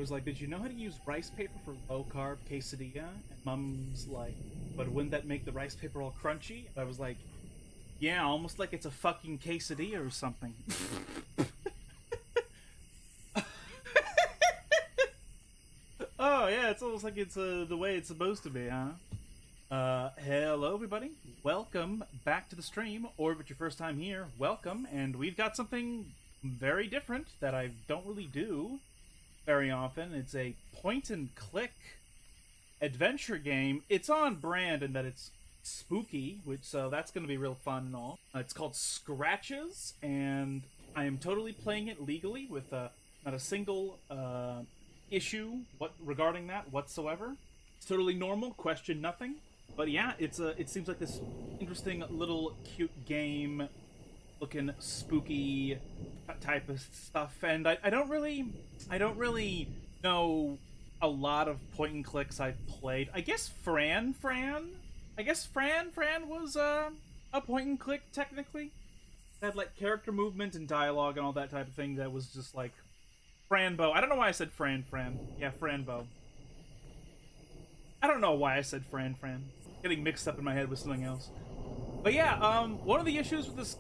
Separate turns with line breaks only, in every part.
was like, did you know how to use rice paper for low-carb quesadilla? And Mom's like, but wouldn't that make the rice paper all crunchy? And I was like, yeah, almost like it's a fucking quesadilla or something. Oh, yeah, it's almost like it's the way it's supposed to be, huh? Hello, everybody. Welcome back to the stream, or if it's your first time here, welcome. And we've got something very different that I don't really do very often. It's a point-and-click adventure game. It's on brand in that it's spooky, so that's going to be real fun and all. It's called Scratches, and I am totally playing it legally with not a single issue regarding that whatsoever. It's totally normal, question nothing. But yeah, it seems like this interesting little cute game, looking spooky type of stuff, and I don't really know a lot of point and clicks I've played. I guess Fran was a point and click technically. It had like character movement and dialogue and all that type of thing. That was just like Franbo. I don't know why I said Fran. Yeah, Franbo. I don't know why I said Fran. Getting mixed up in my head with something else. But yeah, one of the issues with this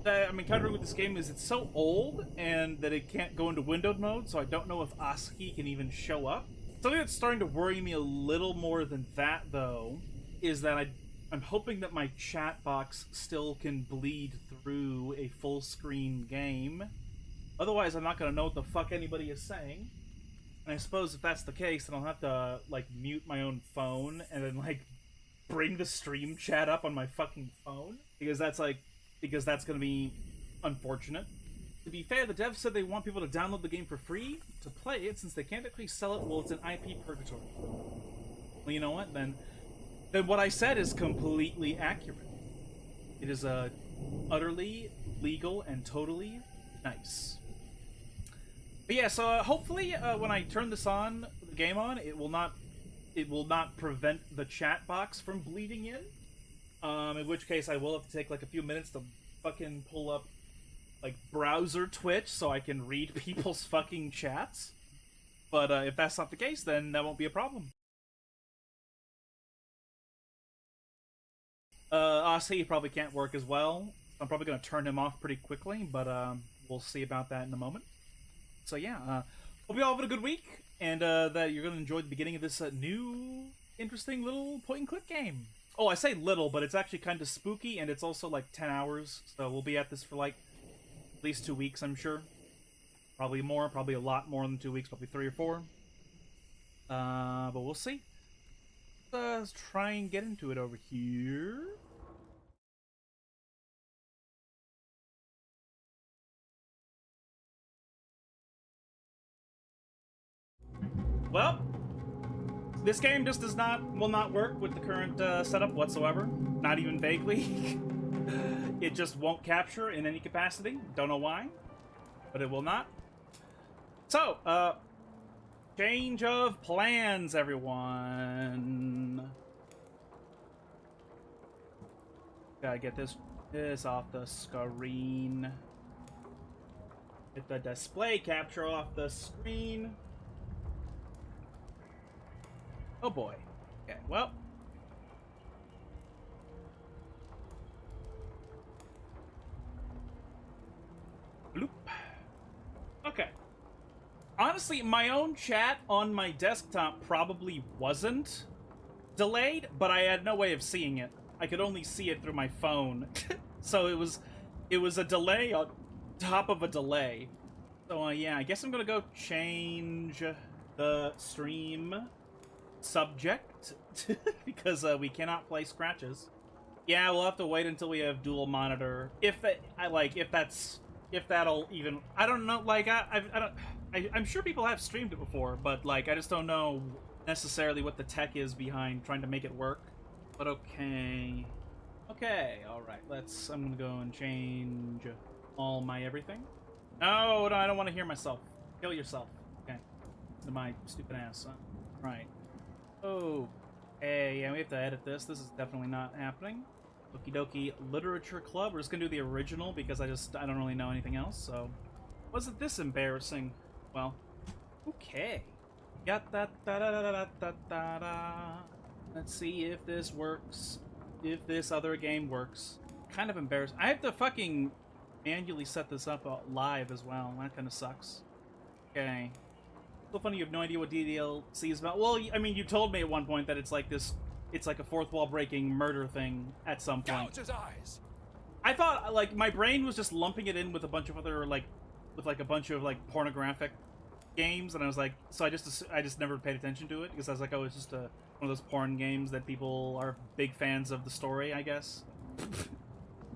that I'm encountering with this game is it's so old and that it can't go into windowed mode, so I don't know if ASCII can even show up. Something that's starting to worry me a little more than that, though, is that I'm hoping that my chat box still can bleed through a full-screen game. Otherwise, I'm not going to know what the fuck anybody is saying. And I suppose if that's the case, then I'll have to, like, mute my own phone and then, like, bring the stream chat up on my fucking phone. Because that's going to be unfortunate. To be fair, the devs said they want people to download the game for free to play it, since they can't actually sell it while it's an IP purgatory. Well, you know what, then what I said is completely accurate. It is utterly legal and totally nice. But yeah, so hopefully when I turn this on, the game on, it will not prevent the chat box from bleeding in which case I will have to take like a few minutes to fucking pull up like browser Twitch so I can read people's fucking chats. But if that's not the case, then that won't be a problem. ASCII probably can't work as well. I'm probably going to turn him off pretty quickly, but we'll see about that in a moment. So yeah, hope you all have a good week, and that you're going to enjoy the beginning of this new, interesting little point-and-click game. Oh, I say little, but it's actually kind of spooky, and it's also like 10 hours, so we'll be at this for like at least 2 weeks, I'm sure. Probably more, probably a lot more than 2 weeks, probably 3 or 4. But we'll see. Let's try and get into it over here. Well, this game just will not work with the current setup whatsoever. Not even vaguely. It just won't capture in any capacity. Don't know why, but it will not. So, change of plans, everyone. Gotta get this off the screen. Get the display capture off the screen. Oh boy. Okay, well. Bloop. Okay. Honestly, my own chat on my desktop probably wasn't delayed, but I had no way of seeing it. I could only see it through my phone. So it was a delay on top of a delay. So yeah, I guess I'm gonna go change the stream subject because we cannot play Scratches. Yeah, we'll have to wait until we have dual monitor. If that'll even, I don't know. Like I'm sure people have streamed it before, but like I just don't know necessarily what the tech is behind trying to make it work. But okay, all right. I'm gonna go and change all my everything. No, I don't want to hear myself. Kill yourself. Okay, to my stupid ass. Right. Oh, hey, yeah, we have to edit this. This is definitely not happening. Okie dokie Literature Club. We're just gonna do the original because I don't really know anything else, so. Wasn't this embarrassing? Well, okay. Yatta da da da da da da da. Let's see if this works. If this other game works. Kind of embarrassed. I have to fucking manually set this up live as well. That kind of sucks. Okay. So funny you have no idea what DDLC is about. Well, I mean, you told me at one point that it's like this. It's like a fourth wall breaking murder thing at some point.
Gouge his eyes.
I thought, like, my brain was just lumping it in with a bunch of other, like, with like a bunch of like pornographic games, and I was like, so I just never paid attention to it because I was like, oh, it's just one of those porn games that people are big fans of the story, I guess.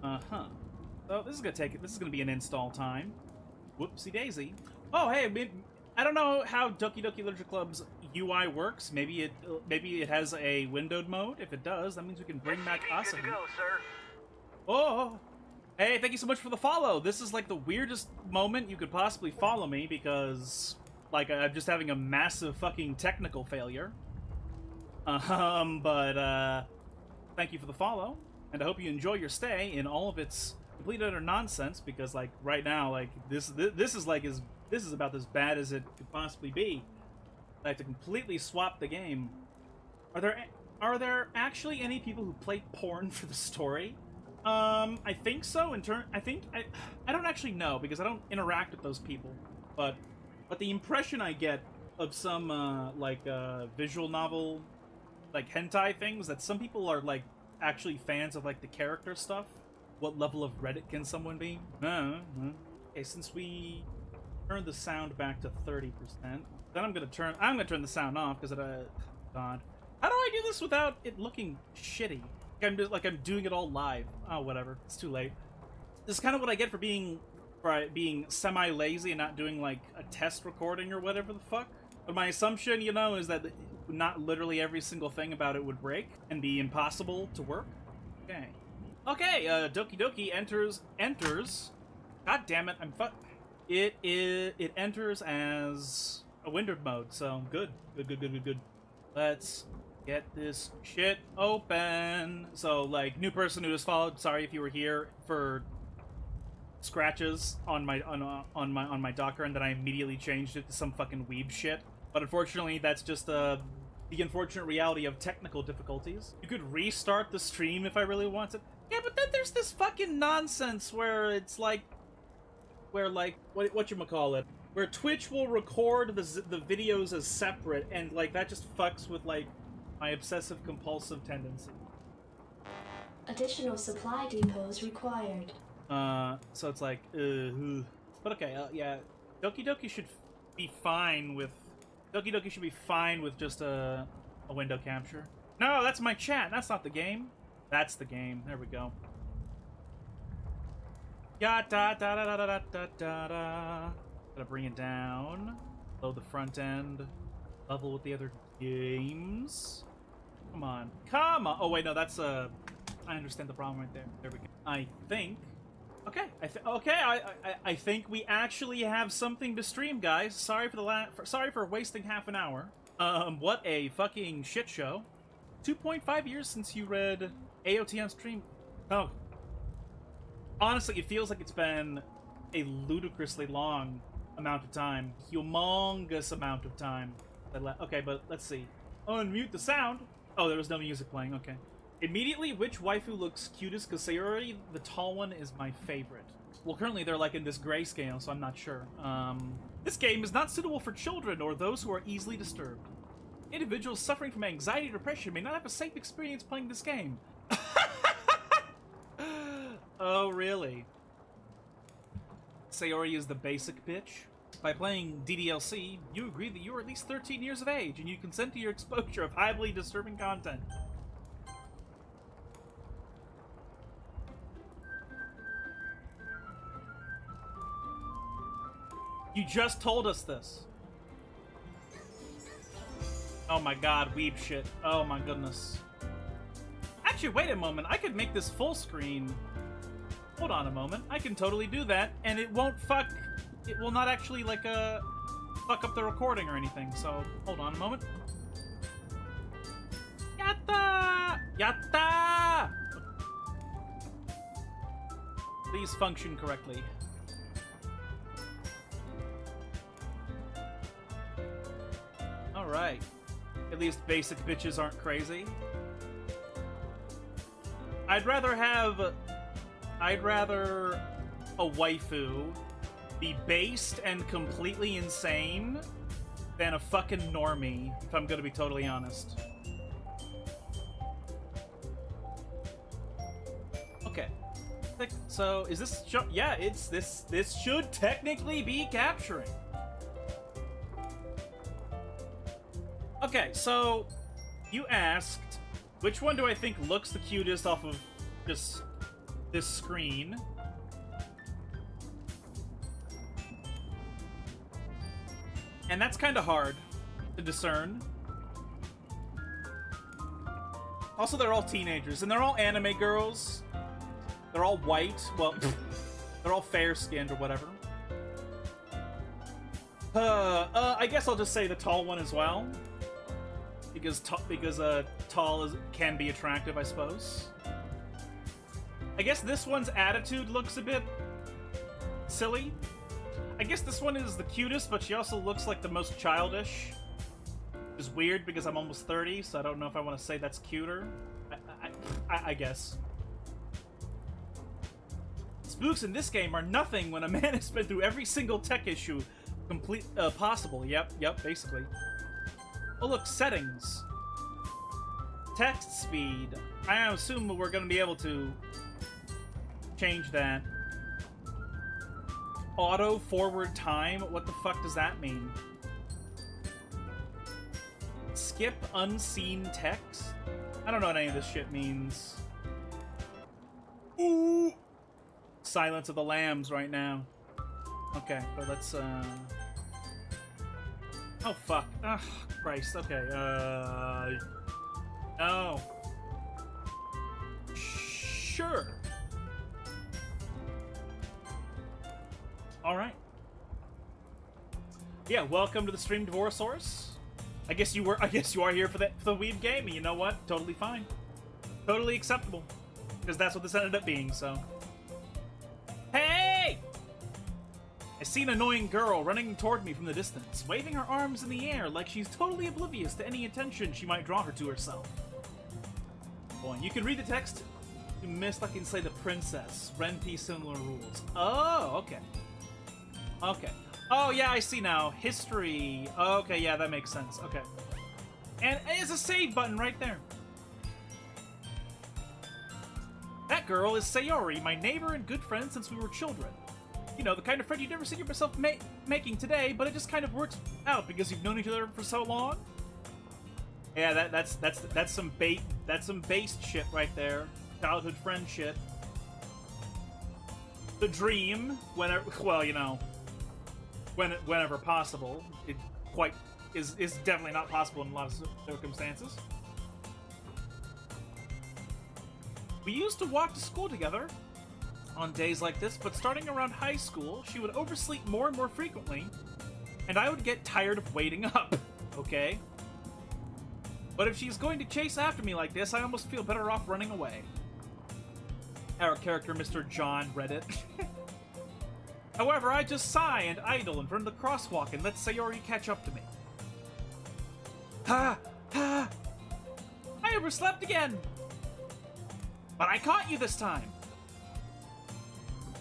So this is gonna be an install time. Whoopsie daisy. Oh, hey, I don't know how Doki Doki Literature Club's UI works. Maybe it has a windowed mode. If it does, that means we can bring back us.
Good to go, sir.
Oh, hey, thank you so much for the follow. This is like the weirdest moment you could possibly follow me because, like, I'm just having a massive fucking technical failure. But thank you for the follow, and I hope you enjoy your stay in all of its complete utter nonsense. Because, like, right now, like this is about as bad as it could possibly be. I have to completely swap the game. Are there actually any people who play porn for the story? I think so. I don't actually know because I don't interact with those people. But the impression I get of some visual novel, like hentai things, that some people are like actually fans of like the character stuff. What level of Reddit can someone be? Okay, since we turn the sound back to 30%, then I'm gonna turn the sound off because God, how do I do this without it looking shitty? I'm doing it all live. Oh, whatever. It's too late. This is kind of what I get for being semi-lazy and not doing, like, a test recording or whatever the fuck. But my assumption, you know, is that not literally every single thing about it would break and be impossible to work. Okay. Okay, Doki Doki enters... God damn it, It enters as a windowed mode, so good. Good. Let's get this shit open. So, like, new person who just followed, sorry if you were here for scratches on my Docker, and then I immediately changed it to some fucking weeb shit. But unfortunately, that's just the unfortunate reality of technical difficulties. You could restart the stream if I really wanted. Yeah, but then there's this fucking nonsense where it's like, whatchamacallit, where Twitch will record the videos as separate, and like that just fucks with like my obsessive compulsive tendency.
Additional supply depots required.
So it's like, but okay, yeah, Doki Doki should be fine with just a window capture. No, that's my chat. That's not the game. That's the game. There we go. Ya da da da da da da da da. Gotta bring it down. Load the front end. Level with the other games. Come on. Oh wait, no, that's I understand the problem right there. There we go. I think. Okay. I think we actually have something to stream, guys. Sorry for wasting half an hour. What a fucking shit show. 2.5 years since you read AOT on stream. Oh. Honestly, it feels like it's been a ludicrously long amount of time. Humongous amount of time. Okay, but let's see. Unmute the sound. Oh, there was no music playing. Okay. Immediately, which waifu looks cutest? Because Sayori, the tall one, is my favorite. Well, currently they're like in this grayscale, so I'm not sure. This game is not suitable for children or those who are easily disturbed. Individuals suffering from anxiety or depression may not have a safe experience playing this game. Oh, really? Sayori is the basic bitch. By playing DDLC, you agree that you are at least 13 years of age, and you consent to your exposure of highly disturbing content. You just told us this. Oh my god, weeb shit. Oh my goodness. Actually, wait a moment. I could make this full screen. Hold on a moment. I can totally do that, and it won't fuck... It will not actually, like, fuck up the recording or anything, so hold on a moment. Yatta! Yatta! Please function correctly. right. At least basic bitches aren't crazy. I'd rather a waifu be based and completely insane than a fucking normie, if I'm gonna be totally honest. Okay. So, is this... Yeah, it's this... This should technically be capturing. Okay, so... You asked, which one do I think looks the cutest off of this screen? And that's kind of hard to discern. Also, they're all teenagers, and they're all anime girls. They're all white. Well, they're all fair-skinned or whatever. I guess I'll just say the tall one as well. Because tall can be attractive, I suppose. I guess this one's attitude looks a bit silly. I guess this one is the cutest, but she also looks like the most childish. Which is weird because I'm almost 30, so I don't know if I want to say that's cuter. I guess. Spooks in this game are nothing when a man has been through every single tech issue possible. Yep, basically. Oh look, settings. Text speed. I assume we're going to be able to change that. Auto forward time? What the fuck does that mean? Skip unseen text? I don't know what any of this shit means. Ooh! Silence of the Lambs right now. Okay, but let's, Oh, fuck. Ugh, Christ. Okay, No. Sure. Alright. Yeah, welcome to the stream, Divorcesaurus. I guess you are here for the weeb game, and you know what? Totally fine. Totally acceptable. Because that's what this ended up being, so. Hey! I see an annoying girl running toward me from the distance, waving her arms in the air like she's totally oblivious to any attention she might draw her to herself. Boy, you can read the text. You missed, I can say the princess. Renpi similar rules. Oh, okay. Okay. Oh, yeah, I see now. History. Okay, yeah, that makes sense. Okay. And there's a save button right there. That girl is Sayori, my neighbor and good friend since we were children. You know, the kind of friend you'd never see yourself making today, but it just kind of works out because you've known each other for so long. Yeah, that's some based shit right there. Childhood friend shit. The dream, whenever, well, you know, whenever possible. It is definitely not possible in a lot of circumstances. We used to walk to school together on days like this, but starting around high school, she would oversleep more and more frequently, and I would get tired of waiting up, okay? But if she's going to chase after me like this, I almost feel better off running away. Our character, Mr. John Reddit. However, I just sigh and idle in front of the crosswalk and let Sayori catch up to me. Ha! Ha! I overslept again! But I caught you this time!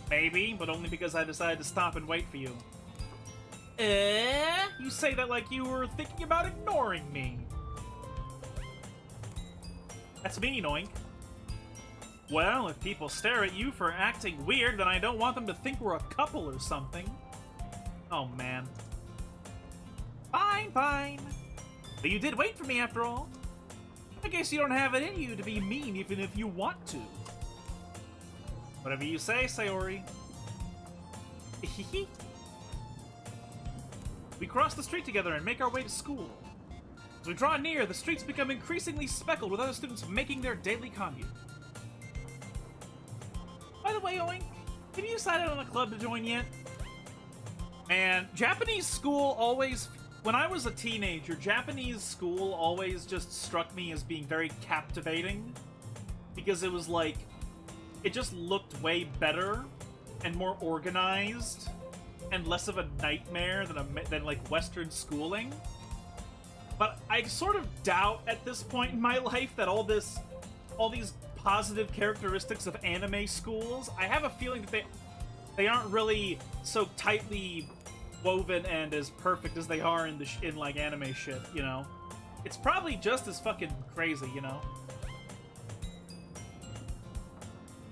Maybe, but only because I decided to stop and wait for you. You say that like you were thinking about ignoring me. That's mean, Oink. Well, if people stare at you for acting weird, then I don't want them to think we're a couple or something. Oh, man. Fine, fine. But you did wait for me after all. I guess you don't have it in you to be mean even if you want to. Whatever you say, Sayori. We cross the street together and make our way to school. As we draw near, the streets become increasingly speckled with other students making their daily commute. By the way, Oink, have you decided on a club to join yet? Man, Japanese school always... When I was a teenager, Japanese school always just struck me as being very captivating. Because it was like... It just looked way better and more organized and less of a nightmare than like Western schooling. But I sort of doubt at this point in my life that all these positive characteristics of anime schools, I have a feeling that they aren't really so tightly woven and as perfect as they are in like anime shit, you know? It's probably just as fucking crazy, you know?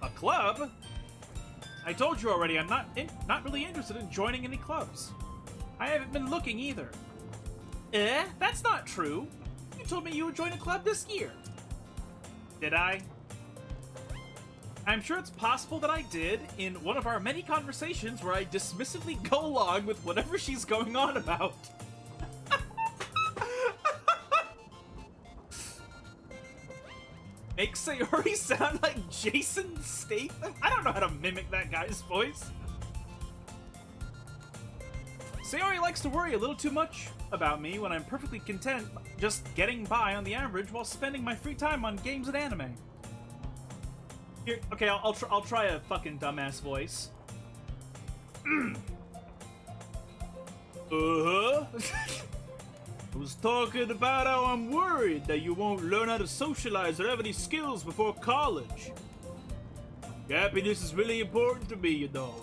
A club? I told you already, I'm not really interested in joining any clubs. I haven't been looking either. That's not true. You told me you would join a club this year. Did I? I'm sure it's possible that I did in one of our many conversations where I dismissively go along with whatever she's going on about. Makes Sayori sound like Jason Statham? I don't know how to mimic that guy's voice. Sayori likes to worry a little too much about me when I'm perfectly content just getting by on the average while spending my free time on games and anime. Here, okay, I'll try a fucking dumbass voice. Uh-huh. I was talking about how I'm worried that you won't learn how to socialize or have any skills before college. Happiness is really important to me, you know.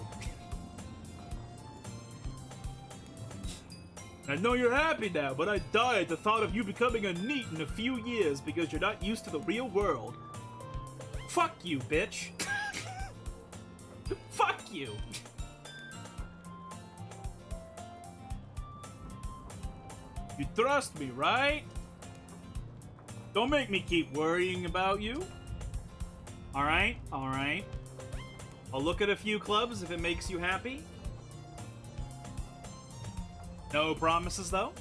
I know you're happy now, but I die at the thought of you becoming a NEET in a few years because you're not used to the real world. Fuck you, bitch. Fuck you. You trust me, right? Don't make me keep worrying about you. Alright, alright. I'll look at a few clubs if it makes you happy. No promises, though?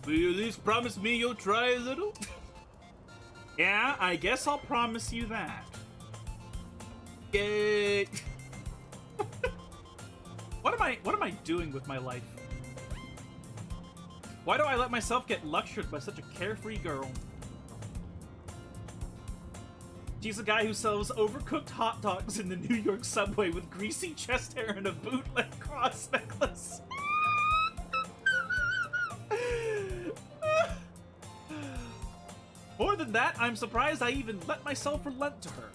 Will you at least promise me you'll try a little? Yeah, I guess I'll promise you that. Yay! What am I doing with my life? Why do I let myself get lectured by such a carefree girl? She's a guy who sells overcooked hot dogs in the New York subway with greasy chest hair and a bootleg cross necklace. More than that, I'm surprised I even let myself relent to her.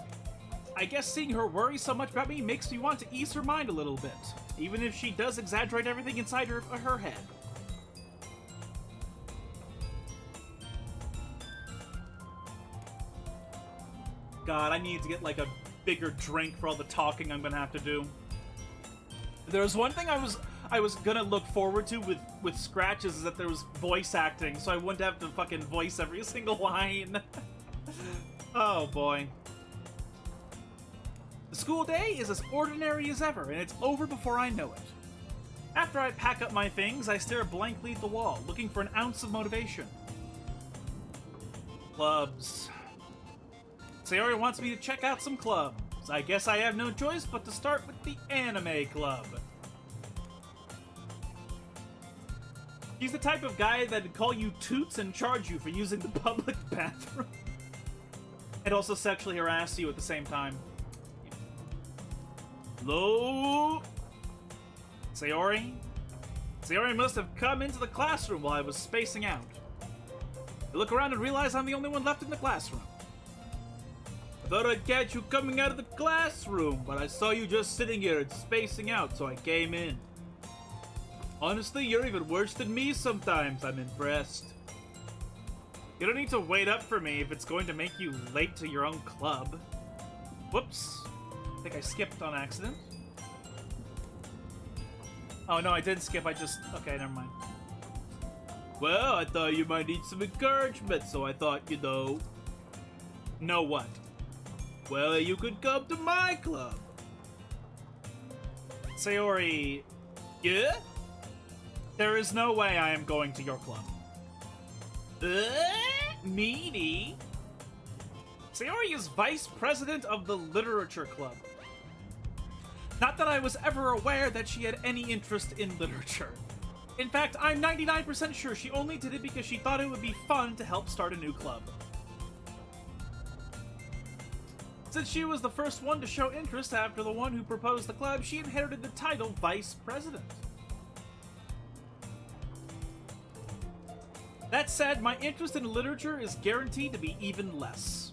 I guess seeing her worry so much about me makes me want to ease her mind a little bit, even if she does exaggerate everything inside her head. God, I need to get like a bigger drink for all the talking I'm gonna have to do. There was one thing I was gonna look forward to with Scratches is that there was voice acting, so I wouldn't have to fucking voice every single line. Oh boy. The school day is as ordinary as ever, and it's over before I know it. After I pack up my things, I stare blankly at the wall, looking for an ounce of motivation. Clubs. Sayori wants me to check out some clubs. I guess I have no choice but to start with the anime club. He's the type of guy that'd call you toots and charge you for using the public bathroom. And also sexually harass you at the same time. Hello? Sayori? Sayori must have come into the classroom while I was spacing out. I look around and realize I'm the only one left in the classroom. I thought I'd catch you coming out of the classroom, but I saw you just sitting here and spacing out, so I came in. Honestly, you're even worse than me sometimes. I'm impressed. You don't need to wait up for me if it's going to make you late to your own club. Whoops. I think I skipped on accident. Oh, no, I didn't skip. Okay, never mind. Well, I thought you might need some encouragement, so I thought, you know... Know what? Well, you could come to my club. Sayori... Yeah? There is no way I am going to your club. Meanie? Sayori is vice president of the literature club. Not that I was ever aware that she had any interest in literature. In fact, I'm 99% sure she only did it because she thought it would be fun to help start a new club. Since she was the first one to show interest after the one who proposed the club, she inherited the title Vice President. That said, my interest in literature is guaranteed to be even less.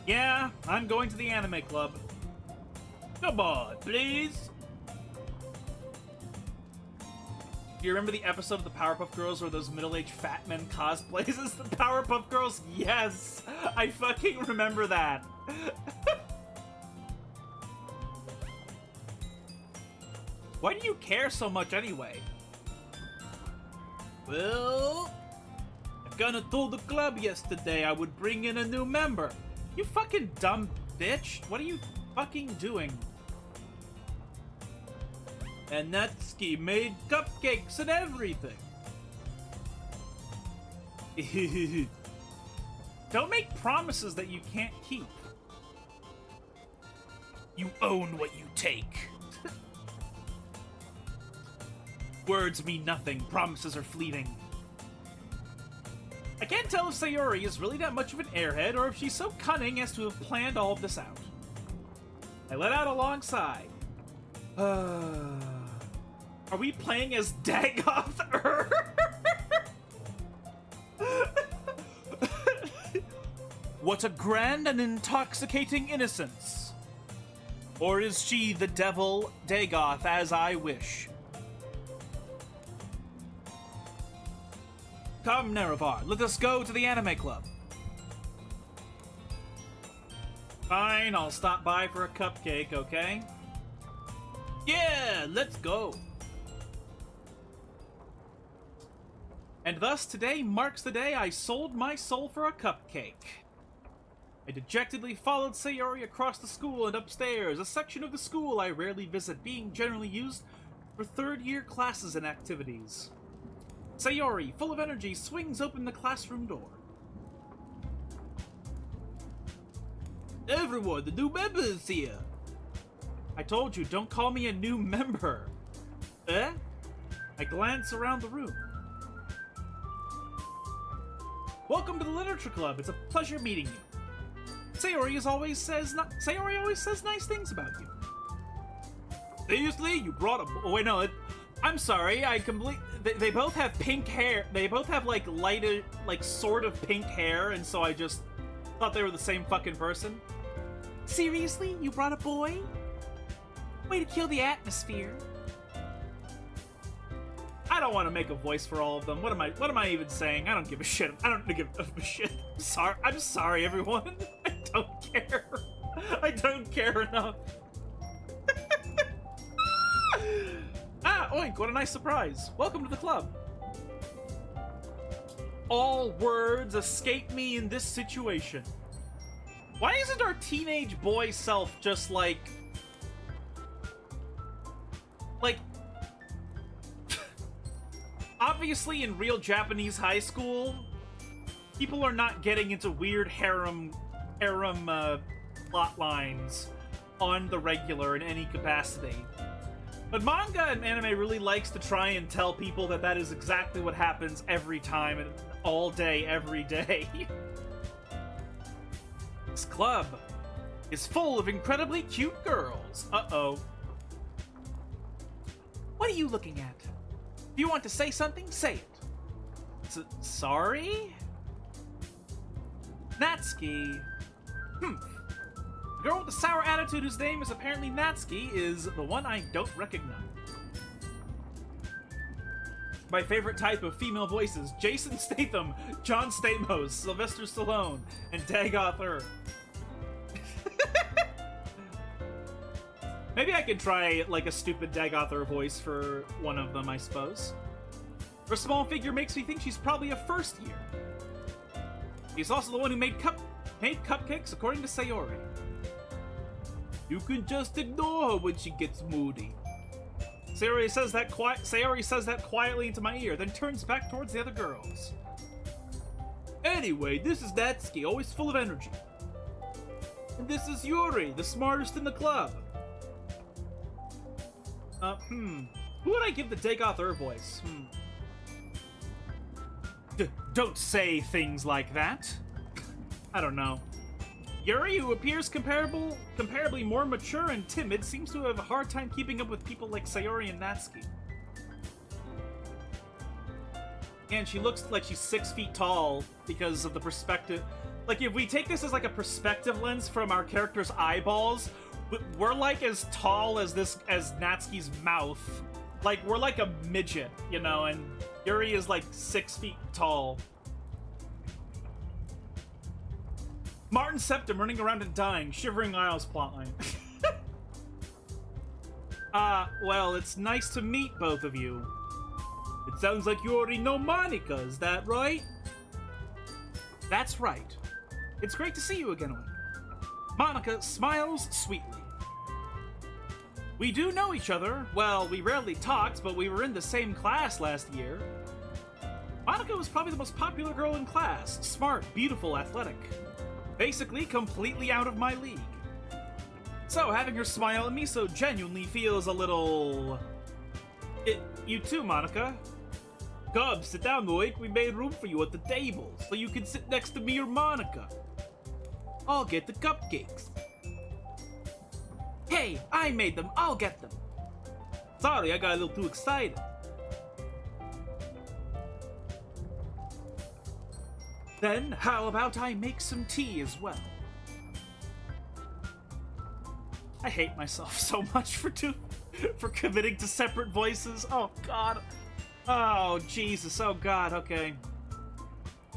Yeah, I'm going to the anime club. Come on, please. Do you remember the episode of the Powerpuff Girls where those middle-aged fat men cosplays as the Powerpuff Girls? Yes! I fucking remember that. Why do you care so much anyway? Well, I kinda told the club yesterday I would bring in a new member. You fucking dumb bitch. What are you fucking doing? And Natsuki made cupcakes and everything. Don't make promises that you can't keep. You own what you take. Words mean nothing. Promises are fleeting. I can't tell if Sayori is really that much of an airhead or if she's so cunning as to have planned all of this out. I let out a long sigh. Are we playing as Dagoth? What a grand and intoxicating innocence. Or is she the devil Dagoth as I wish? Come, Nerevar, let us go to the anime club. Fine, I'll stop by for a cupcake, okay? Yeah, let's go. And thus, today marks the day I sold my soul for a cupcake. I dejectedly followed Sayori across the school and upstairs, a section of the school I rarely visit, being generally used for third-year classes and activities. Sayori, full of energy, swings open the classroom door. Everyone, the new member is here. I told you, don't call me a new member. Eh? I glance around the room. Welcome to the Literature Club. It's a pleasure meeting you. Sayori always says nice things about you. Seriously? You brought a... Oh, wait, no. I'm sorry. They both have pink hair. They both have, like, lighter, like, sort of pink hair, and so I just thought they were the same fucking person. Seriously? You brought a boy? Way to kill the atmosphere. I don't want to make a voice for all of them. What am I even saying? I don't give a shit. I don't give a shit. I'm sorry, everyone. I don't care. I don't care enough. Oink, what a nice surprise. Welcome to the club. All words escape me in this situation. Why isn't our teenage boy self just like... Obviously, in real Japanese high school, people are not getting into weird harem plot lines on the regular in any capacity. But manga and anime really likes to try and tell people that that is exactly what happens every time and all day, every day. This club is full of incredibly cute girls. Uh-oh. What are you looking at? If you want to say something, say it. Sorry? Natsuki. The girl with the sour attitude whose name is apparently Natsuki is the one I don't recognize. My favorite type of female voices: Jason Statham, John Stamos, Sylvester Stallone, and Dagoth Earth. Maybe I could try, like, a stupid Dagoth voice for one of them, I suppose. Her small figure makes me think she's probably a first year. She's also the one who made cupcakes, according to Sayori. You can just ignore her when she gets moody. Sayori says that quietly into my ear, then turns back towards the other girls. Anyway, this is Natsuki, always full of energy. And this is Yuri, the smartest in the club. Who would I give the Dagoth voice? Don't say things like that. I don't know. Yuri, who appears comparably more mature and timid, seems to have a hard time keeping up with people like Sayori and Natsuki. And she looks like she's 6 feet tall because of the perspective. Like, if we take this as like a perspective lens from our character's eyeballs, we're like as tall as Natsuki's mouth. Like, we're like a midget, you know, and Yuri is like 6 feet tall. Martin Septum running around and dying, shivering Isles plotline. Well, it's nice to meet both of you. It sounds like you already know Monica, is that right? That's right. It's great to see you again. Monica smiles sweetly. We do know each other. Well, we rarely talked, but we were in the same class last year. Monica was probably the most popular girl in class. Smart, beautiful, athletic. Basically, completely out of my league. So, having her smile at me so genuinely feels a little... You too, Monica. Come, sit down, Loic. We made room for you at the table, so you can sit next to me or Monica. I'll get the cupcakes. Hey, I made them. I'll get them. Sorry, I got a little too excited. Then, how about I make some tea as well? I hate myself so much for committing to separate voices. Oh, God. Oh, Jesus. Oh, God. Okay.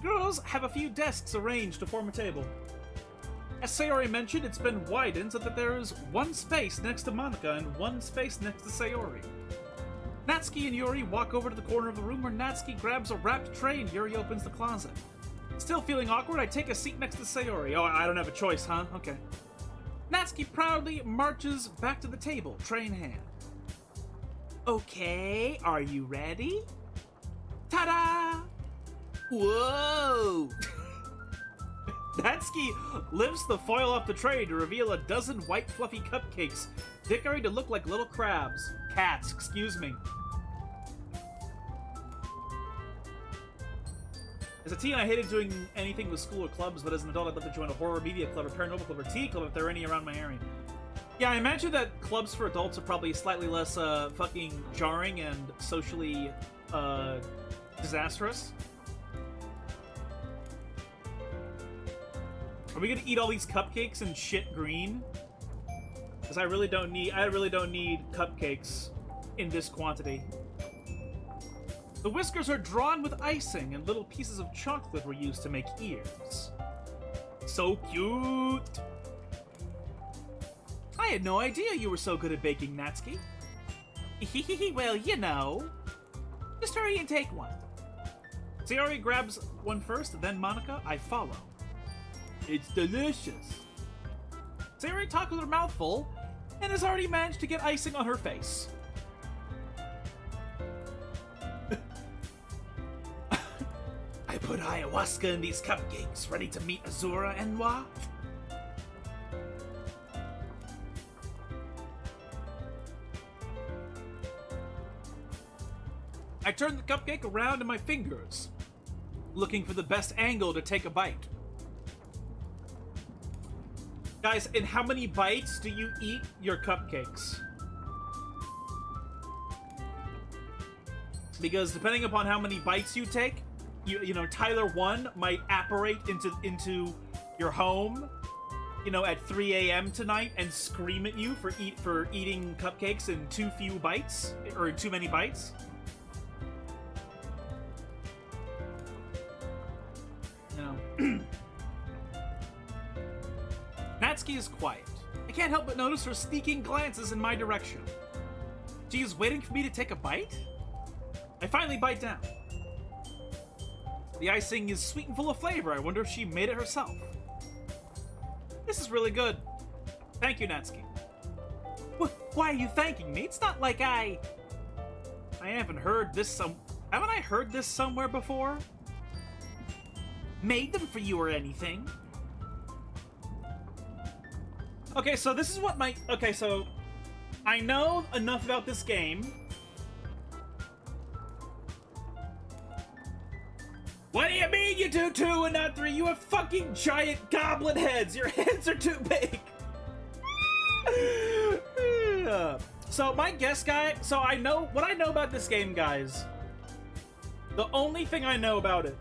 Girls have a few desks arranged to form a table. As Sayori mentioned, it's been widened so that there is one space next to Monica and one space next to Sayori. Natsuki and Yuri walk over to the corner of the room where Natsuki grabs a wrapped tray and Yuri opens the closet. Still feeling awkward, I take a seat next to Sayori. Oh, I don't have a choice, huh? Okay. Natsuki proudly marches back to the table, tray in hand. Okay, are you ready? Ta-da! Whoa! Natsuki lifts the foil off the tray to reveal a dozen white fluffy cupcakes, decorated to look like little crabs. Cats, excuse me. As a teen, I hated doing anything with school or clubs, but as an adult, I'd love to join a horror media club or paranormal club or tea club if there are any around my area. Yeah, I imagine that clubs for adults are probably slightly less fucking jarring and socially disastrous. Are we gonna eat all these cupcakes and shit green? Because I really don't need cupcakes in this quantity. The whiskers are drawn with icing, and little pieces of chocolate were used to make ears. So cute! I had no idea you were so good at baking, Natsuki. Well, you know. Just hurry and take one. Sayori grabs one first, then Monica. I follow. It's delicious. Sayori talks with her mouth full, and has already managed to get icing on her face. I put ayahuasca in these cupcakes, ready to meet Azura and Wa. I turn the cupcake around in my fingers, looking for the best angle to take a bite. Guys, in how many bites do you eat your cupcakes? Because depending upon how many bites you take, you know, Tyler 1 might apparate into your home, you know, at 3 a.m. tonight and scream at you for eating cupcakes in too few bites, or too many bites. You know. Natsuki is quiet. I can't help but notice her sneaking glances in my direction. She is waiting for me to take a bite? I finally bite down. The icing is sweet and full of flavor. I wonder if she made it herself. This is really good. Thank you, Natsuki. Why are you thanking me? It's not like I haven't heard this haven't I heard this somewhere before? Made them for you or anything? Okay, so this is what okay, so I know enough about this game. What do you mean you do 2 and not 3? You have fucking giant goblin heads. Your heads are too big. So my guess, guy. So what I know about this game, guys, The only thing I know about it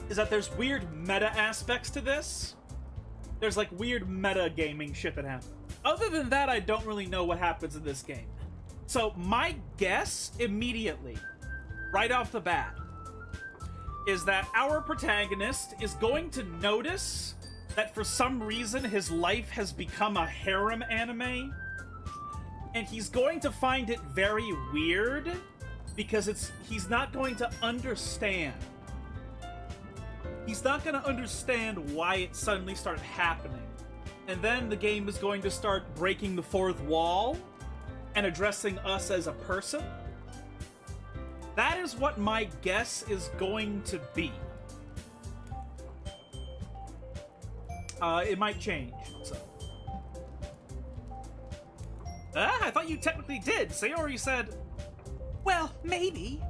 is that there's weird meta aspects to this. There's like weird meta gaming shit that happens. Other than that, I don't really know what happens in this game. So my guess immediately, right off the bat, is that our protagonist is going to notice that for some reason his life has become a harem anime, and he's going to find it very weird because he's not going to understand. He's not going to understand why it suddenly started happening. And then the game is going to start breaking the fourth wall and addressing us as a person. That is what my guess is going to be. It might change, so. I thought you technically did. Sayori said, well, maybe.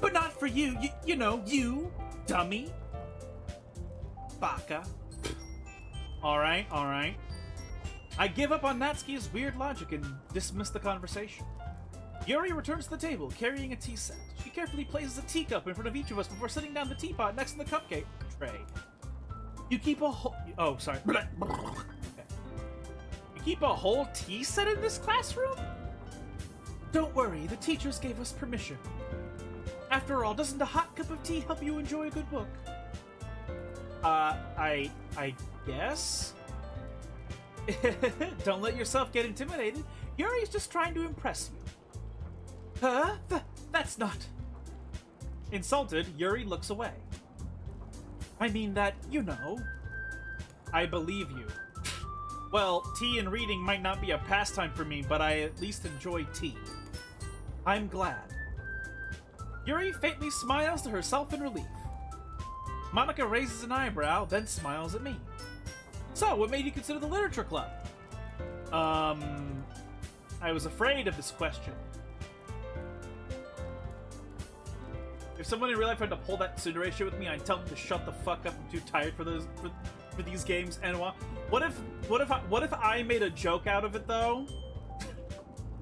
But not for you. You know, you, dummy. Baka. Alright. I give up on Natsuki's weird logic and dismiss the conversation. Yuri returns to the table, carrying a tea set. She carefully places a teacup in front of each of us before setting down the teapot next to the cupcake tray. You keep a whole... Oh, sorry. Okay. You keep a whole tea set in this classroom? Don't worry, the teachers gave us permission. After all, doesn't a hot cup of tea help you enjoy a good book? I guess? Don't let yourself get intimidated. Yuri's just trying to impress you. Huh? That's not... Insulted, Yuri looks away. I mean that, you know. I believe you. Well, tea and reading might not be a pastime for me, but I at least enjoy tea. I'm glad. Yuri faintly smiles to herself in relief. Monica raises an eyebrow, then smiles at me. So, what made you consider the literature club? I was afraid of this question. If someone in real life had to pull that tsundere shit with me, I'd tell them to shut the fuck up. I'm too tired for these games. And what if I made a joke out of it though?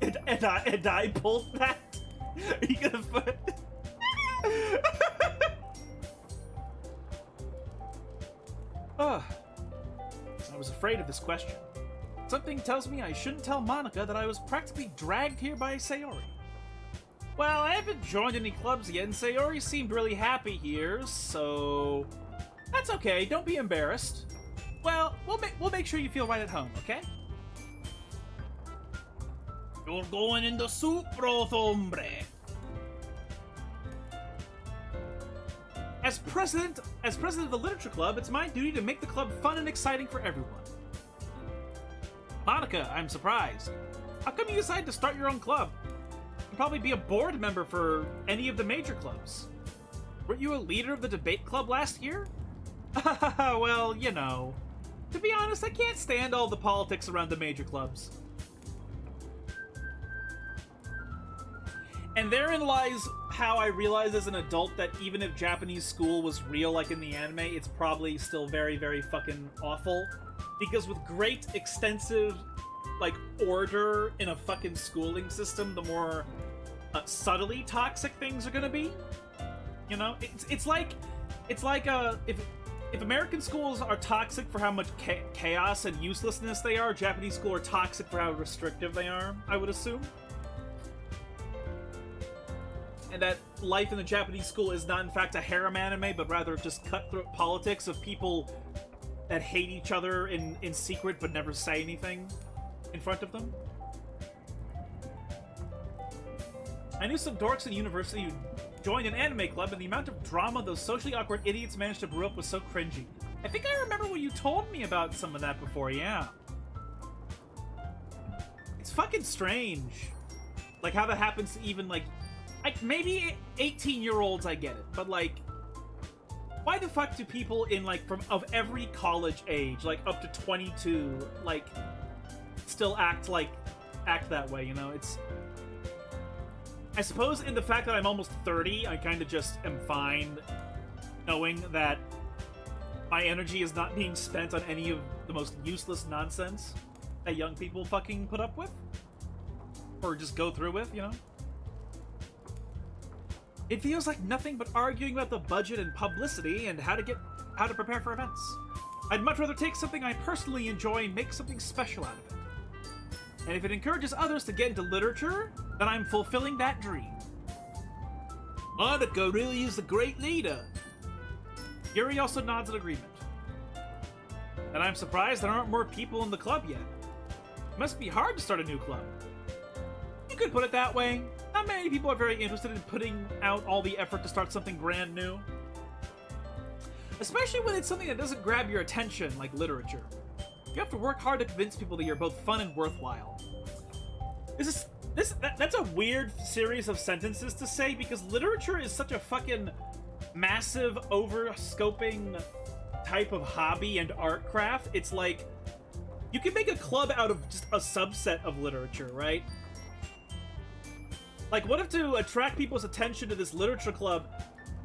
and I pulled that? Are you gonna put? I was afraid of this question. Something tells me I shouldn't tell Monica that I was practically dragged here by Sayori. Well, I haven't joined any clubs yet, and Sayori seemed really happy here, so... That's okay, don't be embarrassed. Well, we'll make sure you feel right at home, okay? You're going in the soup broth, hombre. As president of the literature club, it's my duty to make the club fun and exciting for everyone. Monica, I'm surprised. How come you decided to start your own club? You'd probably be a board member for any of the major clubs. Weren't you a leader of the debate club last year? Well, you know. To be honest, I can't stand all the politics around the major clubs. And therein lies how I realize as an adult that even if Japanese school was real like in the anime, it's probably still very, very fucking awful. Because with great, extensive, like, order in a fucking schooling system, the more subtly toxic things are gonna be. You know? It's like if American schools are toxic for how much chaos and uselessness they are, Japanese schools are toxic for how restrictive they are, I would assume. And that life in the Japanese school is not in fact a harem anime, but rather just cutthroat politics of people that hate each other in secret but never say anything in front of them. I knew some dorks in university who joined an anime club, and the amount of drama those socially awkward idiots managed to brew up was so cringy. I think I remember what you told me about some of that before, yeah. It's fucking strange. Like, how that happens to even, like maybe 18-year-olds, I get it, but, like, why the fuck do people in, like, of every college age, like, up to 22, like, still act that way, you know? It's... I suppose in the fact that I'm almost 30, I kind of just am fine knowing that my energy is not being spent on any of the most useless nonsense that young people fucking put up with. Or just go through with, you know? It feels like nothing but arguing about the budget and publicity and how to prepare for events. I'd much rather take something I personally enjoy and make something special out of it. And if it encourages others to get into literature, then I'm fulfilling that dream. Monica really is a great leader. Yuri also nods in agreement. And I'm surprised there aren't more people in the club yet. It must be hard to start a new club. You could put it that way. Not many people are very interested in putting out all the effort to start something brand new. Especially when it's something that doesn't grab your attention, like literature. You have to work hard to convince people that you're both fun and worthwhile. That's a weird series of sentences to say, because literature is such a fucking massive, over-scoping type of hobby and art craft. It's like, you can make a club out of just a subset of literature, right? Like, what if to attract people's attention to this literature club,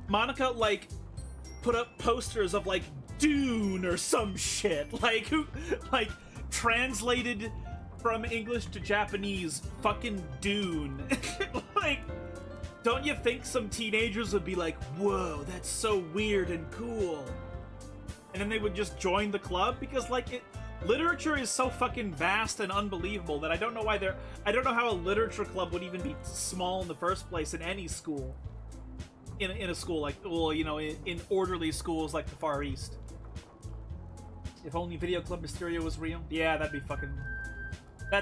Monica, like, put up posters of, like, Dune or some shit? Like, translated from English to Japanese, fucking Dune. Like, don't you think some teenagers would be like, whoa, that's so weird and cool? And then they would just join the club? Because, like, literature is so fucking vast and unbelievable that I don't know how a literature club would even be small in the first place in any school. In a school like, well, you know, in orderly schools like the Far East. If only Video Club Mysterio was real. Yeah, that'd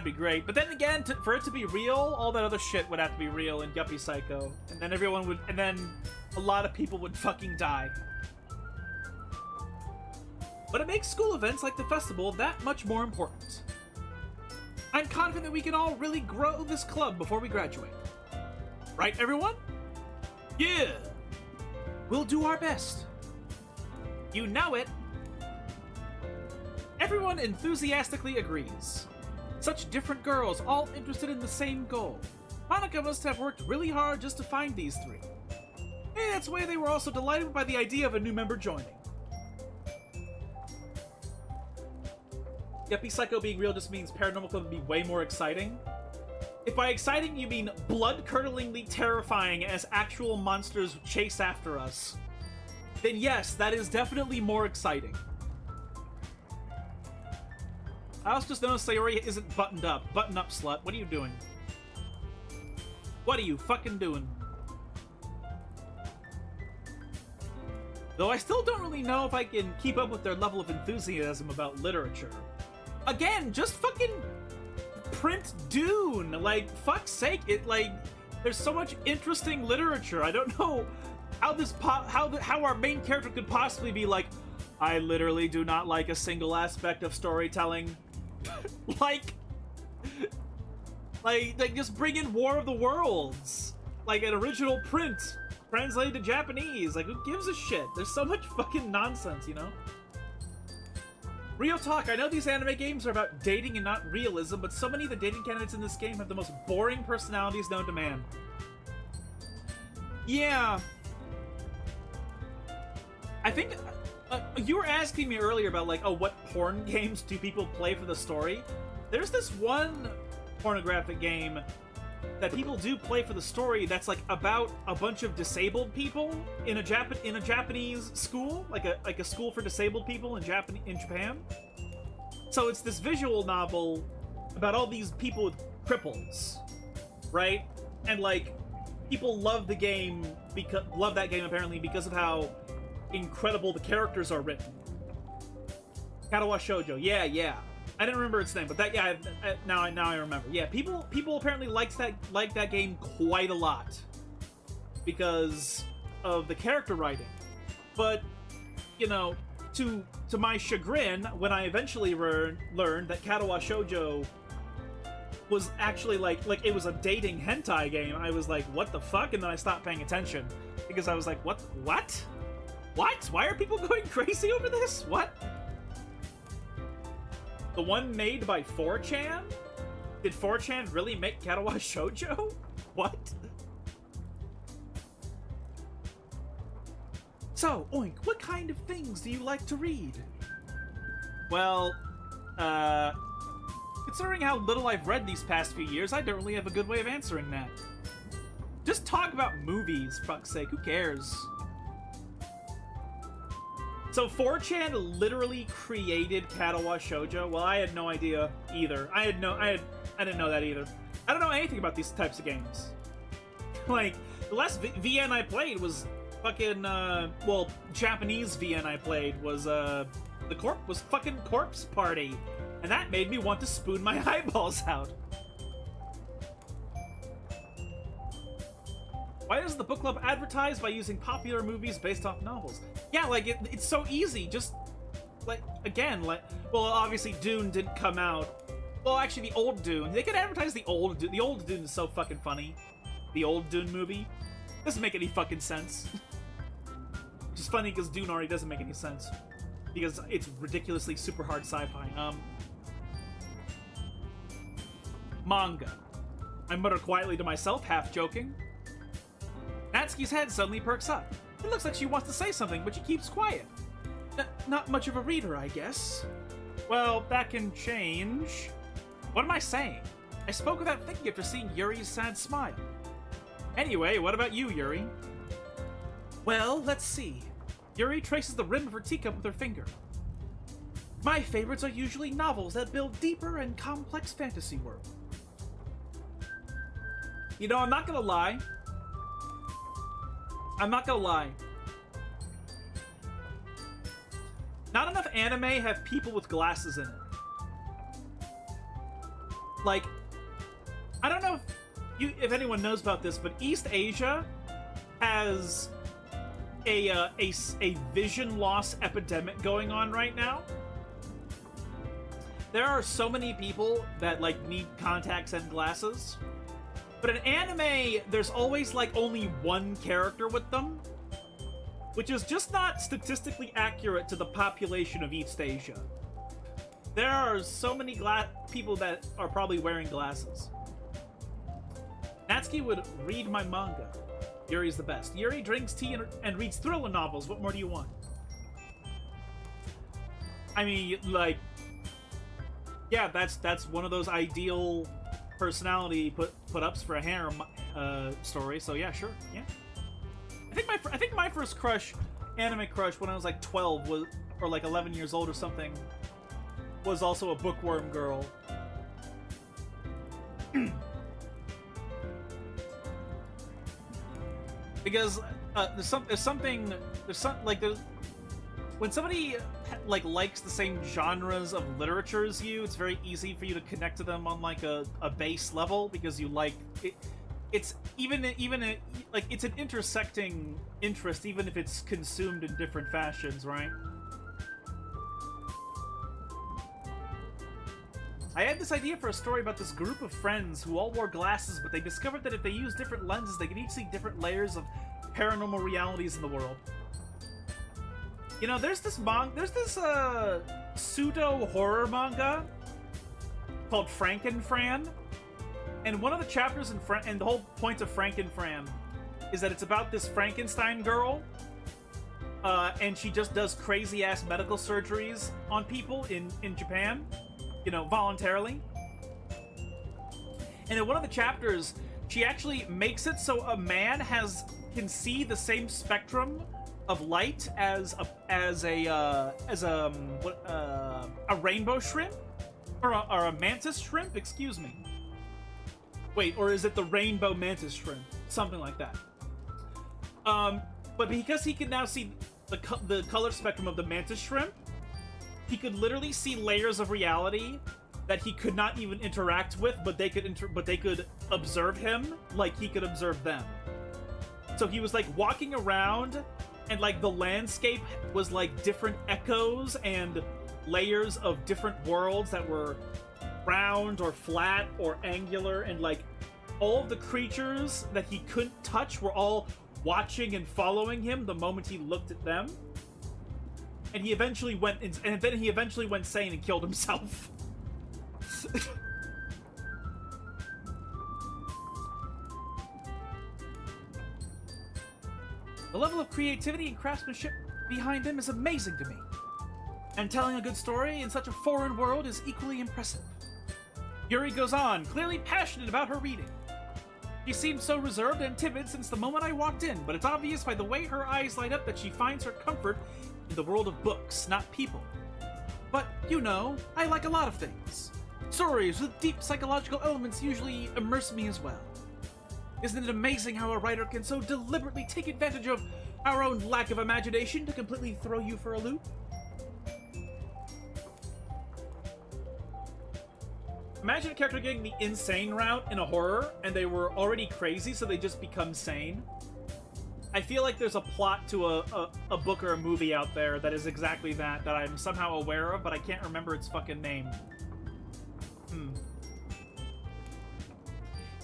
be great. But then again, for it to be real, all that other shit would have to be real in Guppy Psycho. And then a lot of people would fucking die. But it makes school events like the festival that much more important. I'm confident that we can all really grow this club before we graduate. Right, everyone? Yeah! We'll do our best. You know it. Everyone enthusiastically agrees. Such different girls, all interested in the same goal. Monica must have worked really hard just to find these three. Maybe that's why they were also delighted by the idea of a new member joining. Guppy Psycho being real just means Paranormal Club would be way more exciting. If by exciting you mean blood-curdlingly terrifying as actual monsters chase after us, then yes, that is definitely more exciting. I also just noticed Sayori isn't buttoned up. Button up, slut. What are you doing? What are you fucking doing? Though I still don't really know if I can keep up with their level of enthusiasm about literature. Again, just fucking print Dune. Like, fuck's sake, there's so much interesting literature. I don't know how our main character could possibly be like, I literally do not like a single aspect of storytelling. like just bring in War of the Worlds, like an original print translated to Japanese. Like, who gives a shit? There's so much fucking nonsense, you know? Real talk, I know these anime games are about dating and not realism, but so many of the dating candidates in this game have the most boring personalities known to man. Yeah. I think you were asking me earlier about, like, oh, what porn games do people play for the story? There's this one pornographic game that people do play for the story that's, like, about a bunch of disabled people in a Japanese school, like a school for disabled people in Japan. So it's this visual novel about all these people with cripples, right? And, like, people love that game apparently because of how incredible the characters are written. Katawa Shoujo, yeah. I didn't remember its name, but that, yeah, now I remember. Yeah, people apparently like that game quite a lot because of the character writing. But, you know, to my chagrin, when I eventually learned that Katawa Shoujo was actually like it was a dating hentai game, I was like, what the fuck? And then I stopped paying attention because I was like, what? Why are people going crazy over this? What? The one made by 4chan? Did 4chan really make Katawa Shoujo? What? So, Oink, what kind of things do you like to read? Well, considering how little I've read these past few years, I don't really have a good way of answering that. Just talk about movies, fuck's sake. Who cares? So 4chan literally created Katawa Shoujo? Well, I had no idea either. I didn't know that either. I don't know anything about these types of games. Like, the last VN I played was fucking, well, Japanese VN I played was, fucking Corpse Party. And that made me want to spoon my eyeballs out. Why does the book club advertise by using popular movies based off novels? Yeah, like, it's so easy. Just, like, again, like, well, obviously Dune didn't come out. Well, actually, the old Dune. They could advertise the old Dune. The old Dune is so fucking funny. The old Dune movie. Doesn't make any fucking sense. Which is funny because Dune already doesn't make any sense. Because it's ridiculously super hard sci-fi. Manga. I mutter quietly to myself, half joking. Natsuki's head suddenly perks up. It looks like she wants to say something, but she keeps quiet. Not much of a reader, I guess. Well, that can change. What am I saying? I spoke without thinking after seeing Yuri's sad smile. Anyway, what about you, Yuri? Well, let's see. Yuri traces the rim of her teacup with her finger. My favorites are usually novels that build deeper and complex fantasy worlds. You know, I'm not gonna lie. Not enough anime have people with glasses in it. Like, I don't know if anyone knows about this, but East Asia has a vision loss epidemic going on right now. There are so many people that, like, need contacts and glasses. But in anime, there's always, like, only one character with them, which is just not statistically accurate to the population of East Asia. There are so many people that are probably wearing glasses. Natsuki would read my manga. Yuri's the best. Yuri drinks tea and reads thriller novels. What more do you want? I mean, like, yeah, that's one of those ideal personality put-ups for a harem story. So yeah, sure, yeah. I think my first anime crush, when I was like 12 or like 11 years old or something, was also a bookworm girl. Because when somebody like likes the same genres of literature as you, it's very easy for you to connect to them on like a base level because you like it. It's like it's an intersecting interest, even if it's consumed in different fashions, right? I had this idea for a story about this group of friends who all wore glasses, but they discovered that if they used different lenses, they could each see different layers of paranormal realities in the world. You know, there's this pseudo-horror manga called Frankenfran, and one of the chapters and the whole point of Frankenfran is that it's about this Frankenstein girl, and she just does crazy-ass medical surgeries on people in Japan. You know, voluntarily. And in one of the chapters, she actually makes it so a man can see the same spectrum of light as a rainbow shrimp or a mantis shrimp. Excuse me. Wait, or is it the rainbow mantis shrimp? Something like that. But because he can now see the color spectrum of the mantis shrimp, he could literally see layers of reality that he could not even interact with, but they could observe him like he could observe them. So he was like walking around, and like the landscape was like different echoes and layers of different worlds that were round or flat or angular, and like all of the creatures that he couldn't touch were all watching and following him the moment he looked at them. And he eventually went sane and killed himself. The level of creativity and craftsmanship behind him is amazing to me. And telling a good story in such a foreign world is equally impressive. Yuri goes on, clearly passionate about her reading. She seemed so reserved and timid since the moment I walked in, but it's obvious by the way her eyes light up that she finds her comfort in the world of books, not people. But, you know, I like a lot of things. Stories with deep psychological elements usually immerse me as well. Isn't it amazing how a writer can so deliberately take advantage of our own lack of imagination to completely throw you for a loop? Imagine a character getting the insane route in a horror, and they were already crazy, so they just become sane. I feel like there's a plot to a book or a movie out there that is exactly that I'm somehow aware of, but I can't remember its fucking name.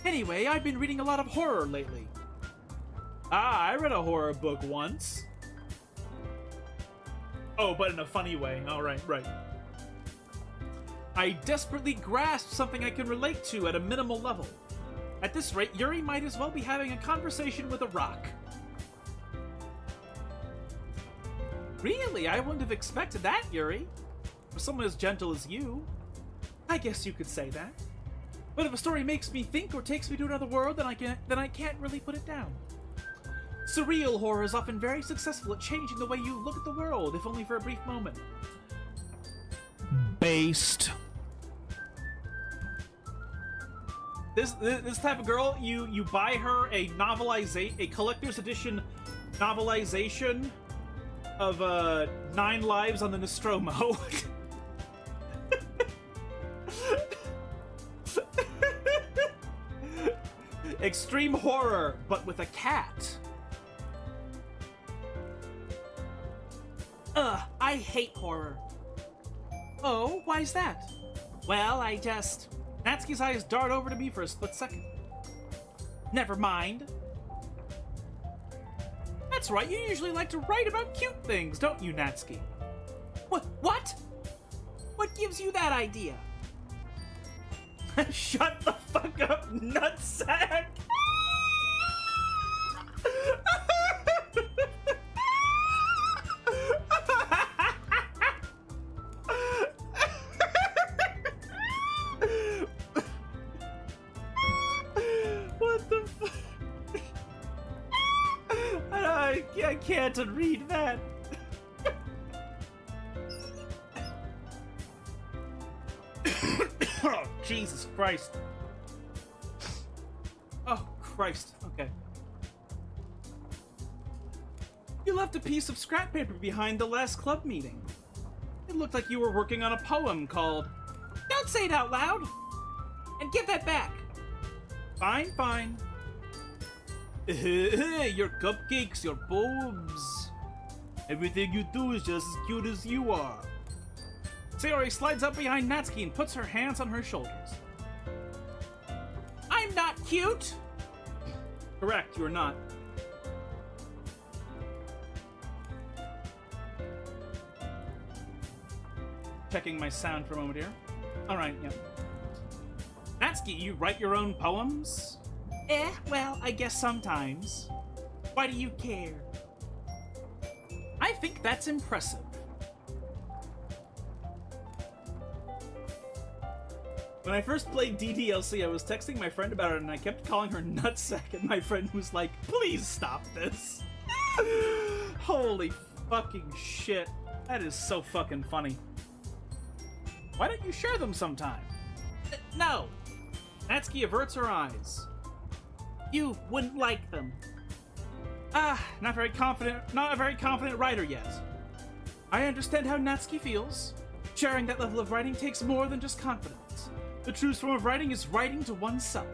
Anyway, I've been reading a lot of horror lately. I read a horror book once. Oh, but in a funny way. All right. I desperately grasped something I can relate to at a minimal level. At this rate, Yuri might as well be having a conversation with a rock. Really? I wouldn't have expected that, Yuri. For someone as gentle as you. I guess you could say that. But if a story makes me think or takes me to another world, then I can't really put it down. Surreal horror is often very successful at changing the way you look at the world, if only for a brief moment. Based. This type of girl, you buy her a collector's edition novelization of 9 Lives on the Nostromo. Extreme horror, but with a cat. I hate horror. Oh, why's that? Well, Natsuki's eyes dart over to me for a split second. Never mind. That's right, you usually like to write about cute things, don't you, Natsuki? What? What gives you that idea? Shut the fuck up, Nutsack! What the fuck? I can't read that. Oh, Jesus Christ. Oh, Christ. Okay. You left a piece of scrap paper behind the last club meeting. It looked like you were working on a poem called... Don't say it out loud! And give that back! Fine. Your cupcakes, your poems. Everything you do is just as cute as you are. Sayori slides up behind Natsuki and puts her hands on her shoulders. I'm not cute! Correct, you're not. Checking my sound for a moment here. Alright, yeah. Natsuki, you write your own poems? Well, I guess sometimes. Why do you care? I think that's impressive. When I first played DDLC, I was texting my friend about it and I kept calling her Nutsack, and my friend was like, please stop this. Holy fucking shit. That is so fucking funny. Why don't you share them sometime? No. Natsuki averts her eyes. You wouldn't like them. Not a very confident writer yet. I understand how Natsuki feels. Sharing that level of writing takes more than just confidence. The truest form of writing is writing to oneself.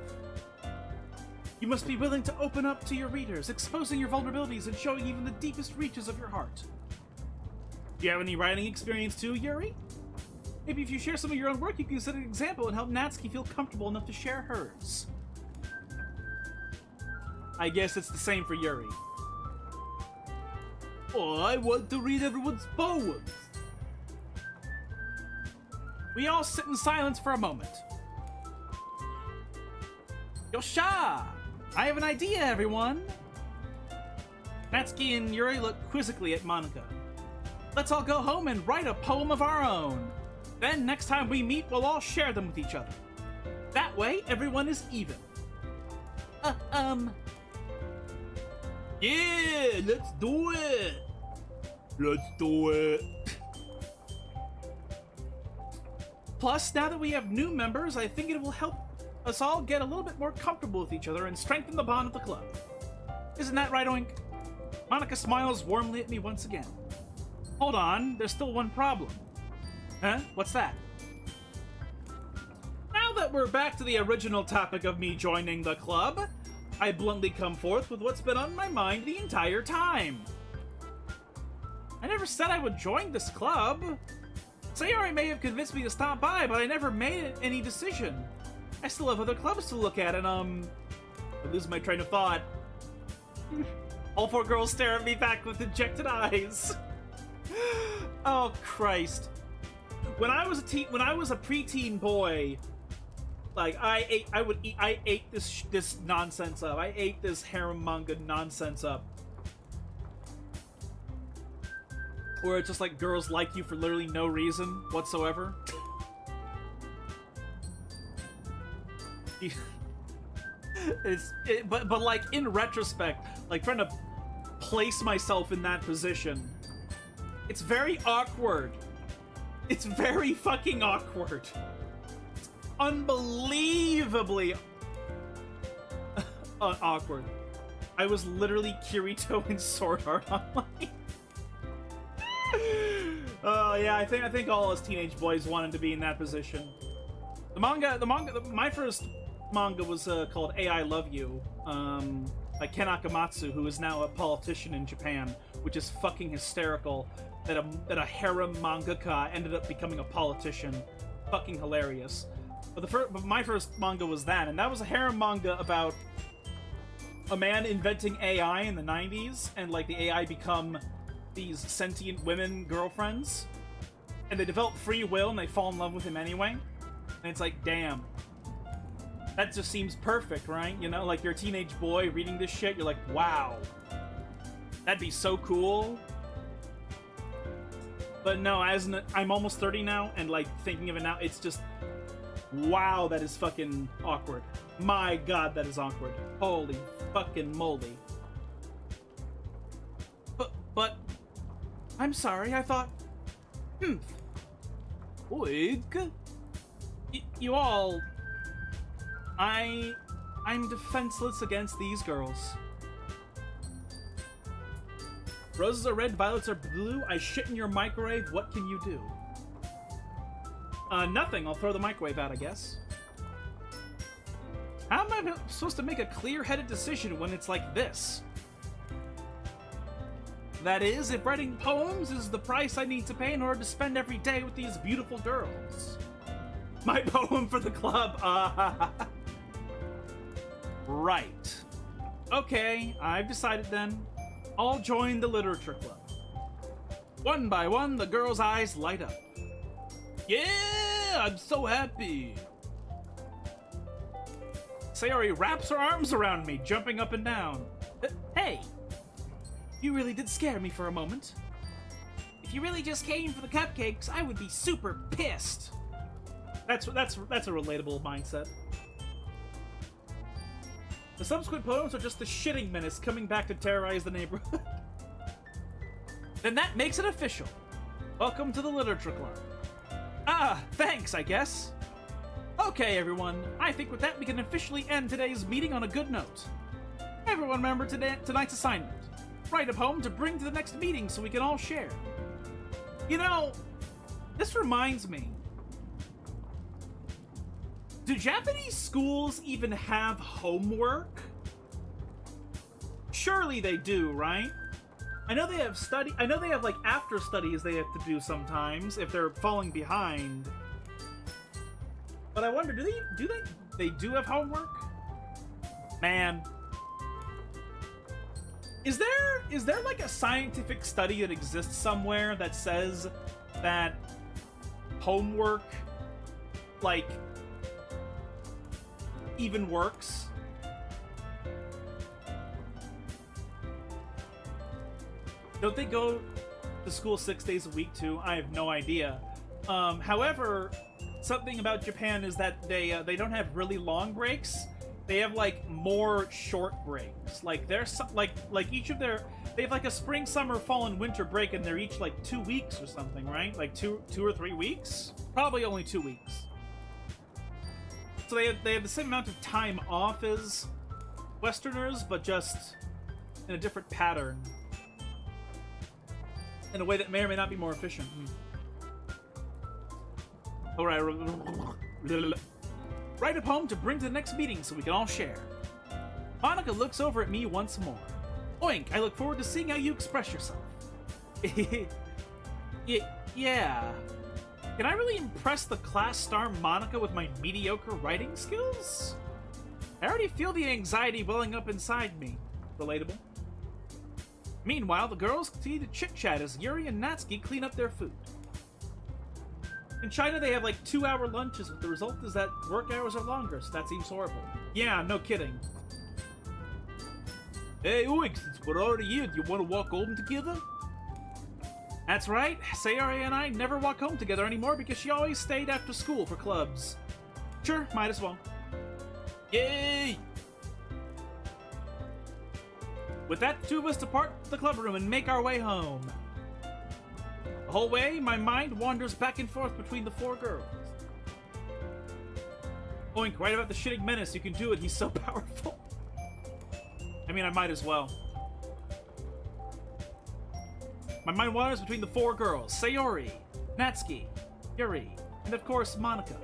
You must be willing to open up to your readers, exposing your vulnerabilities and showing even the deepest reaches of your heart. Do you have any writing experience too, Yuri? Maybe if you share some of your own work, you can set an example and help Natsuki feel comfortable enough to share hers. I guess it's the same for Yuri. Oh, I want to read everyone's poems. We all sit in silence for a moment. Yosha! I have an idea, everyone! Natsuki and Yuri look quizzically at Monica. Let's all go home and write a poem of our own. Then, next time we meet, we'll all share them with each other. That way, everyone is even. Yeah, let's do it. Let's do it. Plus, now that we have new members, I think it will help us all get a little bit more comfortable with each other and strengthen the bond of the club. Isn't that right, Oink? Monica smiles warmly at me once again. Hold on, there's still one problem. Huh? What's that? Now that we're back to the original topic of me joining the club, I bluntly come forth with what's been on my mind the entire time. I never said I would join this club. Sayori may have convinced me to stop by, but I never made any decision. I still have other clubs to look at, and I lose my train of thought. All four girls stare at me back with dejected eyes. Oh Christ! When I was a preteen boy, like I ate this nonsense up. I ate this harem manga nonsense up. Where it's just like girls like you for literally no reason whatsoever. But like in retrospect, like trying to place myself in that position, it's very awkward. It's very fucking awkward. It's unbelievably awkward. I was literally Kirito in Sword Art Online. Yeah, I think all us teenage boys wanted to be in that position. My first manga was called AI Love You, by Ken Akamatsu, who is now a politician in Japan, which is fucking hysterical that a harem mangaka ended up becoming a politician. Fucking hilarious. But my first manga was that, and that was a harem manga about a man inventing AI in the 90s, and like the AI become these sentient women girlfriends, and they develop free will and they fall in love with him anyway. And it's like, damn, that just seems perfect, right? You know, like you're a teenage boy reading this shit, you're like, wow, that'd be so cool. But no, I'm almost 30 now, and like thinking of it now, it's just, wow, that is fucking awkward. My god, that is awkward. Holy fucking moly. But I'm sorry, I thought... Oig? You all... I'm defenseless against these girls. Roses are red, violets are blue. I shit in your microwave, what can you do? Nothing. I'll throw the microwave out, I guess. How am I supposed to make a clear-headed decision when it's like this? That is, if writing poems is the price I need to pay in order to spend every day with these beautiful girls. My poem for the club, Right. Okay, I've decided then. I'll join the literature club. One by one, the girls' eyes light up. Yeah, I'm so happy. Sayori wraps her arms around me, jumping up and down. Hey! You really did scare me for a moment. If you really just came for the cupcakes, I would be super pissed. That's a relatable mindset. The subsequent poems are just the shitting menace coming back to terrorize the neighborhood. Then that makes it official. Welcome to the literature club. Ah, thanks, I guess. Okay, everyone. I think with that we can officially end today's meeting on a good note. Everyone remember tonight's assignment. Write a poem to bring to the next meeting so we can all share. You know, this reminds me. Do Japanese schools even have homework? Surely they do, right? I know they have like after studies they have to do sometimes if they're falling behind. But I wonder, do they do have homework? Man. Is there like a scientific study that exists somewhere that says that homework like even works? Don't they go to school 6 days a week too? I have no idea. However, something about Japan is that they don't have really long breaks, they have like more short breaks. Like there's like each of their they have like a spring, summer, fall, and winter break, and they're each like 2 weeks or something, right? Like two or 3 weeks. Probably only 2 weeks. So they have the same amount of time off as Westerners, but just in a different pattern, in a way that may or may not be more efficient. All right. Write a poem to bring to the next meeting so we can all share. Monica looks over at me once more. Oink, I look forward to seeing how you express yourself. Yeah. Can I really impress the class star Monica with my mediocre writing skills? I already feel the anxiety welling up inside me. Relatable. Meanwhile, the girls continue to chit-chat as Yuri and Natsuki clean up their food. In China, they have like 2-hour lunches, but the result is that work hours are longer, so that seems horrible. Yeah, no kidding. Hey, Oink, since we're already here, do you want to walk home together? That's right. Sayori and I never walk home together anymore because she always stayed after school for clubs. Sure, might as well. Yay! With that, the two of us depart the club room and make our way home. The whole way, my mind wanders back and forth between the 4 girls. Oink, write about the shitting menace. You can do it. He's so powerful. I mean, I might as well. My mind wanders between the 4 girls. Sayori, Natsuki, Yuri, and of course, Monica.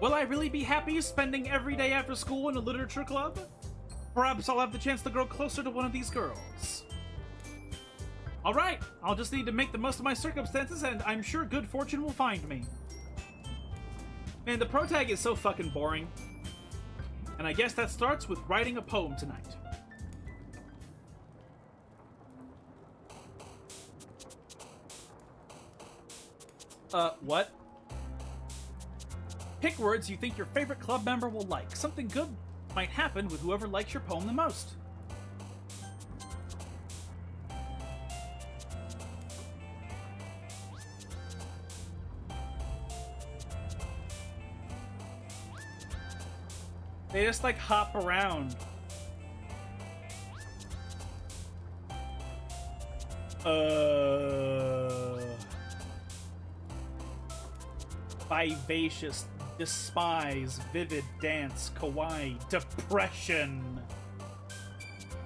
Will I really be happy spending every day after school in a literature club? Perhaps I'll have the chance to grow closer to one of these girls. Alright, I'll just need to make the most of my circumstances, and I'm sure good fortune will find me. Man, the protag is so fucking boring. And I guess that starts with writing a poem tonight. What? Pick words you think your favorite club member will like. Something good might happen with whoever likes your poem the most. They just like hop around. Vivacious, despise, vivid, dance, kawaii, depression.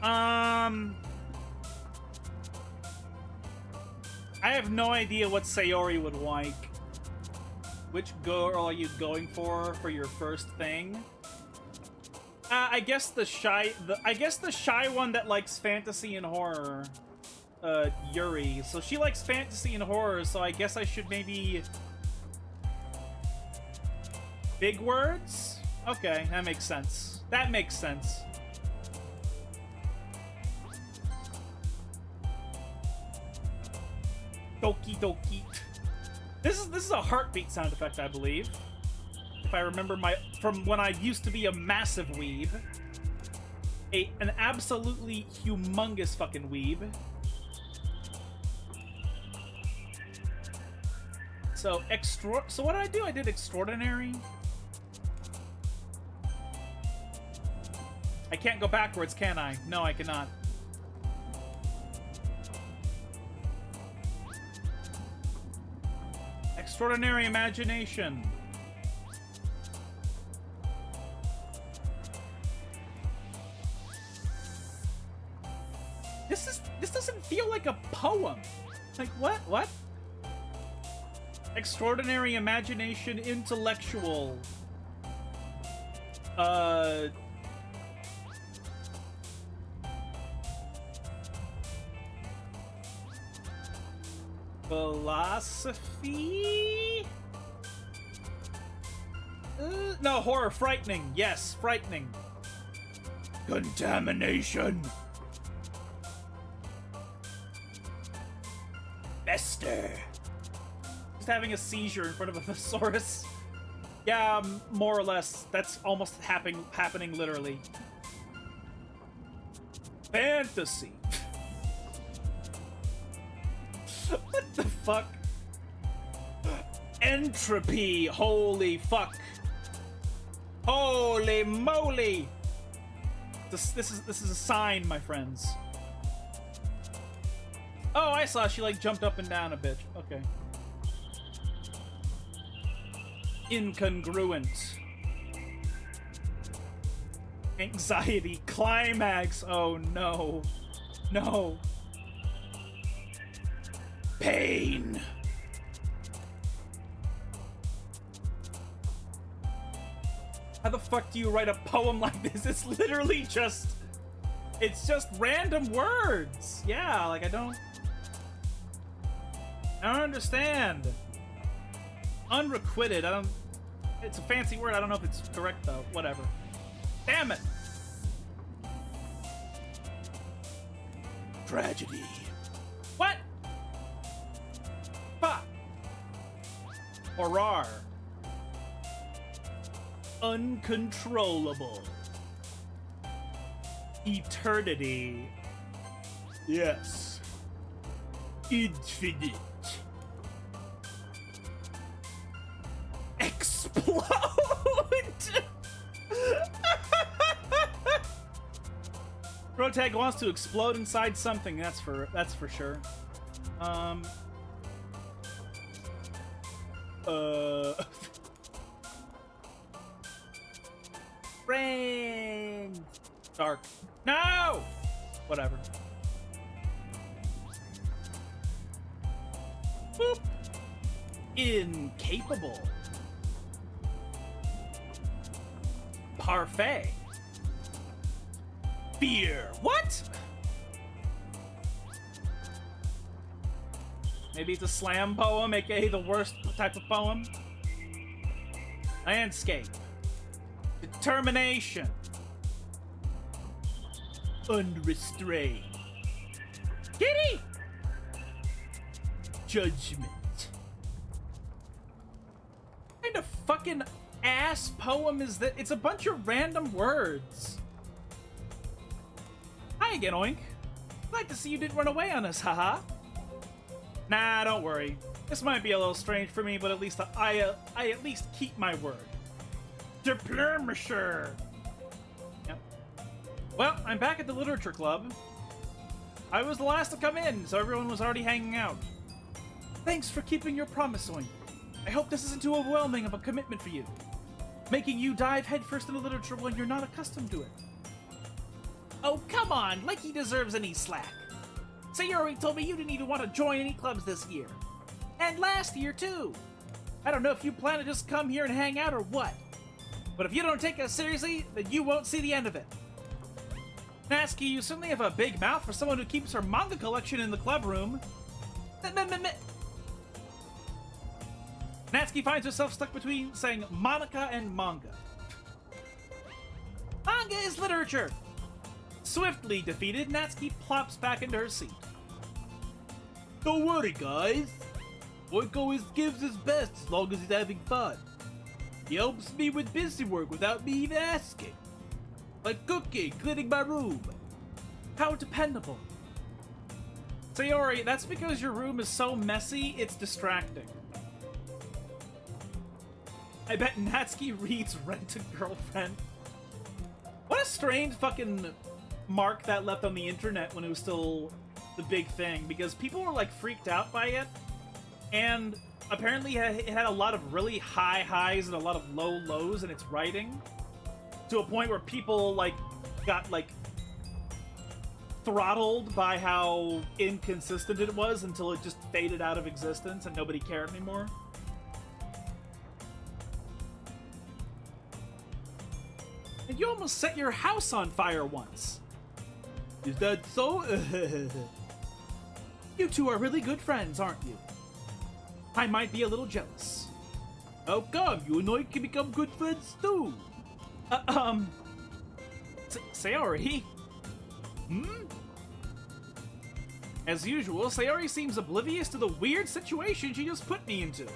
I have no idea what Sayori would like. Which girl are you going for your first thing? I guess the shy one that likes fantasy and horror. Yuri. So she likes fantasy and horror, so I guess I should maybe... Big words? Okay, that makes sense. That makes sense. Doki Doki. This is a heartbeat sound effect, I believe. If I remember from when I used to be a massive weeb. An absolutely humongous fucking weeb. So what did I do? I did extraordinary. I can't go backwards, can I? No, I cannot. Extraordinary imagination. This doesn't feel like a poem. Like what? Extraordinary imagination, intellectual. Philosophy? No, horror, frightening. Yes, frightening. Contamination. Bester. Just having a seizure in front of a thesaurus. Yeah, more or less. That's almost happening literally. Fantasy. What the fuck? Entropy. Holy fuck. Holy moly! This is a sign, my friends. Oh, I saw she like jumped up and down a bit. Okay. Incongruent. Anxiety. Climax. Oh no. No. Pain. How the fuck do you write a poem like this? It's literally just... It's just random words. Yeah, like I don't understand. Unrequited. I don't... It's a fancy word. I don't know if it's correct, though. Whatever. Damn it! Tragedy. What? Fuck. Horror. Uncontrollable. Eternity. Yes. Infinite. Explode. Protag wants to explode inside something. That's for sure. Rain. Dark. No. Whatever. Boop. Incapable. Parfait. Fear. What? Maybe it's a slam poem, aka the worst type of poem. Landscape. Determination. Unrestrained. Kitty! Judgment. What kind of fucking ass poem is that? It's a bunch of random words. Hi again, Oink. Glad to see you didn't run away on us, haha. Nah, don't worry. This might be a little strange for me, but at least I at least keep my word. Diplomature. Yep. Well, I'm back at the literature club. I was the last to come in, so everyone was already hanging out. Thanks for keeping your promise, Oink. I hope this isn't too overwhelming of a commitment for you, making you dive headfirst into literature when you're not accustomed to it. Oh, come on, like he deserves any slack. Sayori told me you didn't even want to join any clubs this year. And last year, too. I don't know if you plan to just come here and hang out or what. But if you don't take us seriously, then you won't see the end of it. Natsuki, you certainly have a big mouth for someone who keeps her manga collection in the club room. Natsuki finds herself stuck between saying Monica and manga. Manga is literature! Swiftly defeated, Natsuki plops back into her seat. Don't worry, guys. Oink always gives his best as long as he's having fun. He helps me with busy work without me even asking. Like cooking, cleaning my room. How dependable. Sayori, that's because your room is so messy, it's distracting. I bet Natsuki reads Rent-a-Girlfriend. What a strange fucking mark that left on the internet when it was still the big thing, because people were like freaked out by it, and apparently it had a lot of really high highs and a lot of low lows in its writing, to a point where people like got like throttled by how inconsistent it was until it just faded out of existence and nobody cared anymore. And you almost set your house on fire once. Is that so? You two are really good friends, aren't you? I might be a little jealous. How come? You and I can become good friends too. Sayori? As usual, Sayori seems oblivious to the weird situation she just put me into.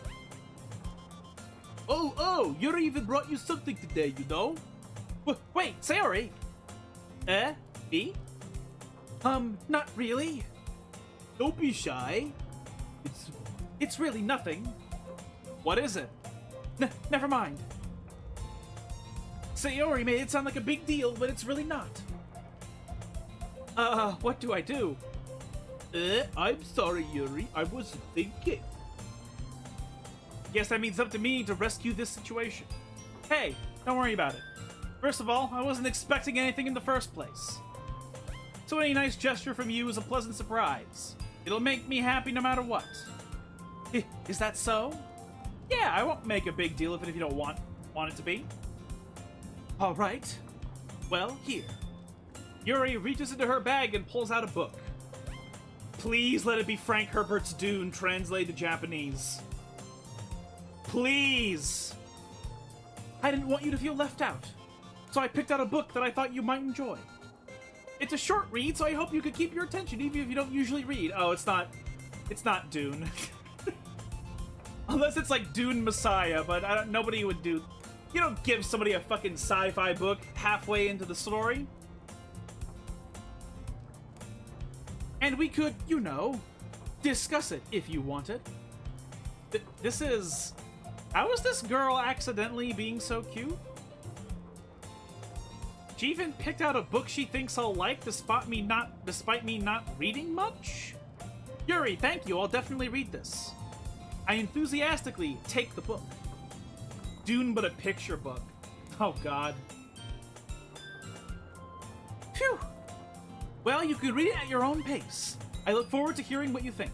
Oh, Yuri even brought you something today, you know? Wait, Sayori? Me? Not really. Don't be shy. It's really nothing. What is it? Never mind. Sayori made it sound like a big deal, but it's really not. What do I do? I'm sorry, Yuri. I wasn't thinking. Guess that means it's up to me to rescue this situation. Hey, don't worry about it. First of all, I wasn't expecting anything in the first place. So any nice gesture from you is a pleasant surprise. It'll make me happy no matter what. Is that so? Yeah, I won't make a big deal of it if you don't want it to be. All right. Well, here. Yuri reaches into her bag and pulls out a book. Please let it be Frank Herbert's Dune translated to Japanese. Please! I didn't want you to feel left out, so I picked out a book that I thought you might enjoy. It's a short read, so I hope you could keep your attention even if you don't usually read. Oh, it's not Dune. Unless it's like Dune Messiah, but nobody would do... You don't give somebody a fucking sci-fi book halfway into the story. And we could, you know, discuss it if you wanted. This is... How is this girl accidentally being so cute? She even picked out a book she thinks I'll like despite me not reading much? Yuri, thank you, I'll definitely read this. I enthusiastically take the book. Dune but a picture book. Oh god. Phew! Well, you can read it at your own pace. I look forward to hearing what you think.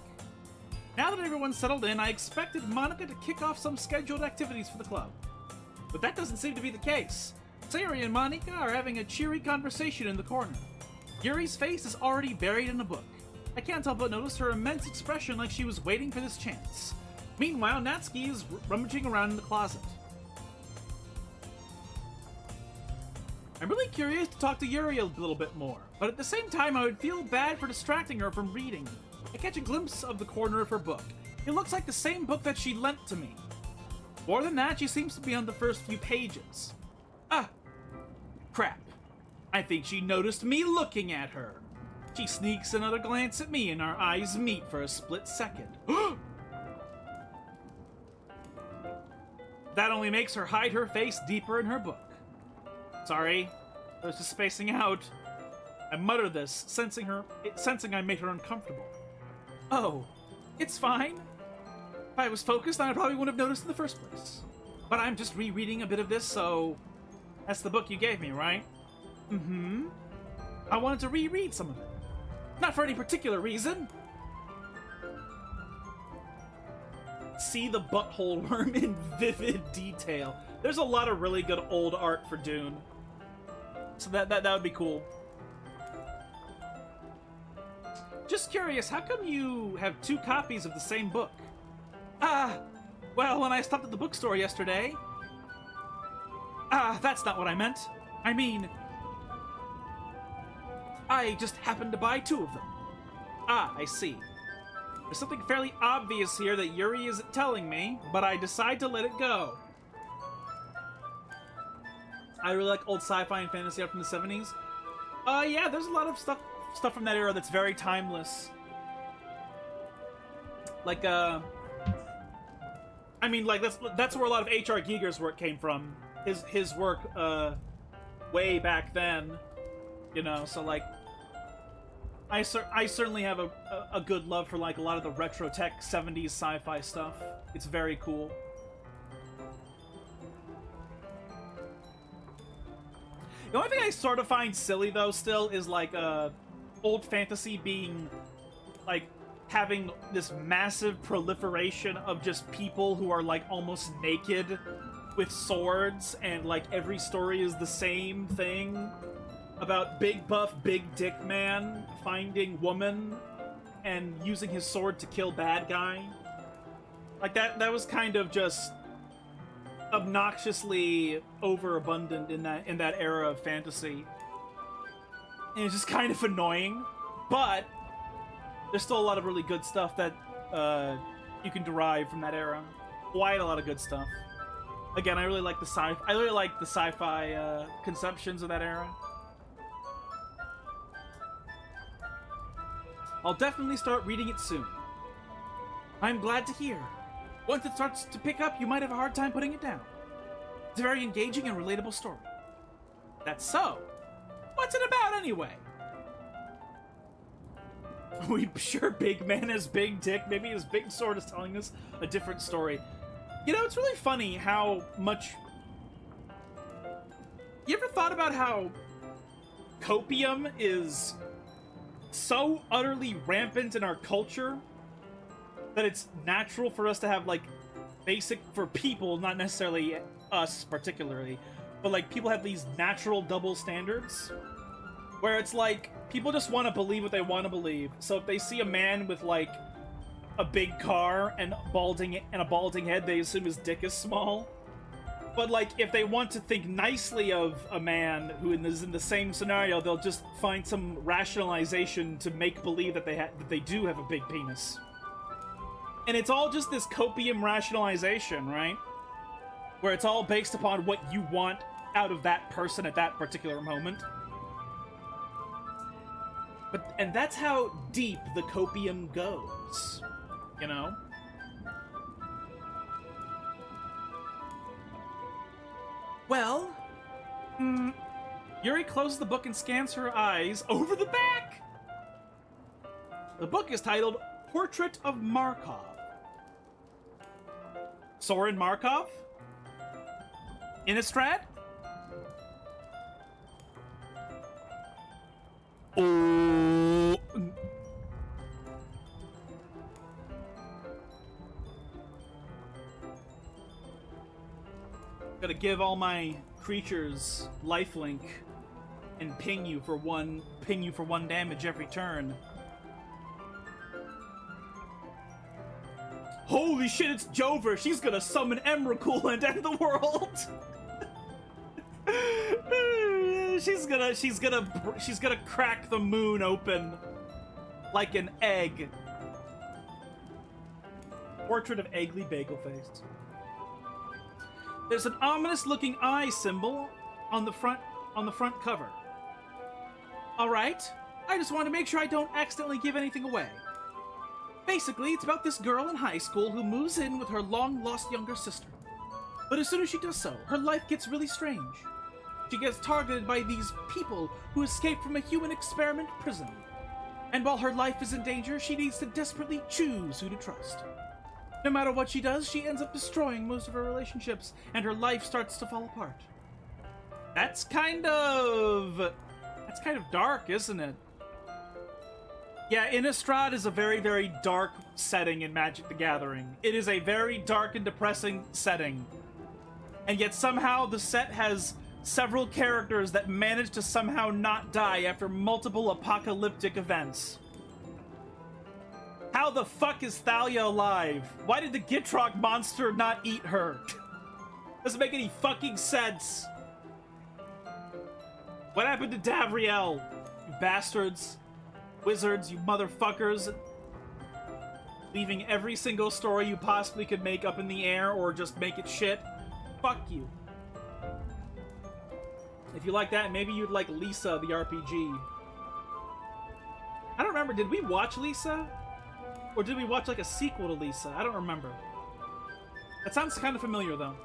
Now that everyone's settled in, I expected Monica to kick off some scheduled activities for the club. But that doesn't seem to be the case. Sayori and Monica are having a cheery conversation in the corner. Yuri's face is already buried in a book. I can't help but notice her immense expression like she was waiting for this chance. Meanwhile, Natsuki is rummaging around in the closet. I'm really curious to talk to Yuri a little bit more, but at the same time I would feel bad for distracting her from reading. I catch a glimpse of the corner of her book. It looks like the same book that she lent to me. More than that, she seems to be on the first few pages. Ah! Crap. I think she noticed me looking at her. She sneaks another glance at me and our eyes meet for a split second. That only makes her hide her face deeper in her book. Sorry, I was just spacing out. I mutter this, sensing I made her uncomfortable. Oh, it's fine. If I was focused, I probably wouldn't have noticed in the first place. But I'm just rereading a bit of this, so... That's the book you gave me, right? Mm-hmm. I wanted to reread some of it. Not for any particular reason. See the butthole worm in vivid detail. There's a lot of really good old art for Dune. So that would be cool. Just curious, how come you have 2 copies of the same book? Well, when I stopped at the bookstore yesterday... that's not what I meant. I mean... I just happened to buy 2 of them. I see. There's something fairly obvious here that Yuri isn't telling me, but I decide to let it go. I really like old sci-fi and fantasy art from the 70s. Yeah, there's a lot of stuff from that era that's very timeless. Like, I mean, like, that's where a lot of H.R. Giger's work came from. His work, way back then. You know, so, like, I certainly have a good love for, like, a lot of the retro tech 70s sci-fi stuff. It's very cool. The only thing I sort of find silly, though, still, is, like, old fantasy being, like, having this massive proliferation of just people who are, like, almost naked with swords, and, like, every story is the same thing about big buff, big dick man finding woman and using his sword to kill bad guy. Like, that was kind of just obnoxiously overabundant in that era of fantasy. And it's just kind of annoying, but there's still a lot of really good stuff that you can derive from that era. Quite a lot of good stuff. Again, I really like the sci-fi conceptions of that era. I'll definitely start reading it soon. I'm glad to hear. Once it starts to pick up, you might have a hard time putting it down. It's a very engaging and relatable story. That's so. What's it about anyway? Are we sure Big Man has big dick? Maybe his big sword is telling us a different story. You know, it's really funny how much... You ever thought about how copium is so utterly rampant in our culture that it's natural for us to have, like, basic... For people, not necessarily us particularly, but, like, people have these natural double standards where it's like, people just want to believe what they want to believe. So if they see a man with, like, a big car and a balding head, they assume his dick is small. But, like, if they want to think nicely of a man who is in the same scenario, they'll just find some rationalization to make believe that they do have a big penis. And it's all just this copium rationalization, right? Where it's all based upon what you want out of that person at that particular moment. And that's how deep the copium goes, you know? Well, Yuri closes the book and scans her eyes over the back. The book is titled Portrait of Markov. Soren Markov? Innistrad? Oh. Gotta give all my creatures lifelink and ping you for one damage every turn. Holy shit, it's Jover! She's gonna summon Emrakul and end the world! she's gonna crack the moon open like an egg. Portrait of Eggly Bagelface. There's an ominous-looking eye symbol on the front cover. All right, I just want to make sure I don't accidentally give anything away. Basically, it's about this girl in high school who moves in with her long-lost younger sister. But as soon as she does so, her life gets really strange. She gets targeted by these people who escaped from a human experiment prison. And while her life is in danger, she needs to desperately choose who to trust. No matter what she does, she ends up destroying most of her relationships, and her life starts to fall apart. That's kind of dark, isn't it? Yeah, Innistrad is a very, very dark setting in Magic the Gathering. It is a very dark and depressing setting. And yet somehow the set has several characters that manage to somehow not die after multiple apocalyptic events. How the fuck is Thalia alive? Why did the Gitrog monster not eat her? Doesn't make any fucking sense. What happened to Davriel? You bastards. Wizards, you motherfuckers. Leaving every single story you possibly could make up in the air or just make it shit. Fuck you. If you like that, maybe you'd like Lisa, the RPG. I don't remember, did we watch Lisa? Or did we watch like a sequel to Lisa? I don't remember. That sounds kind of familiar though.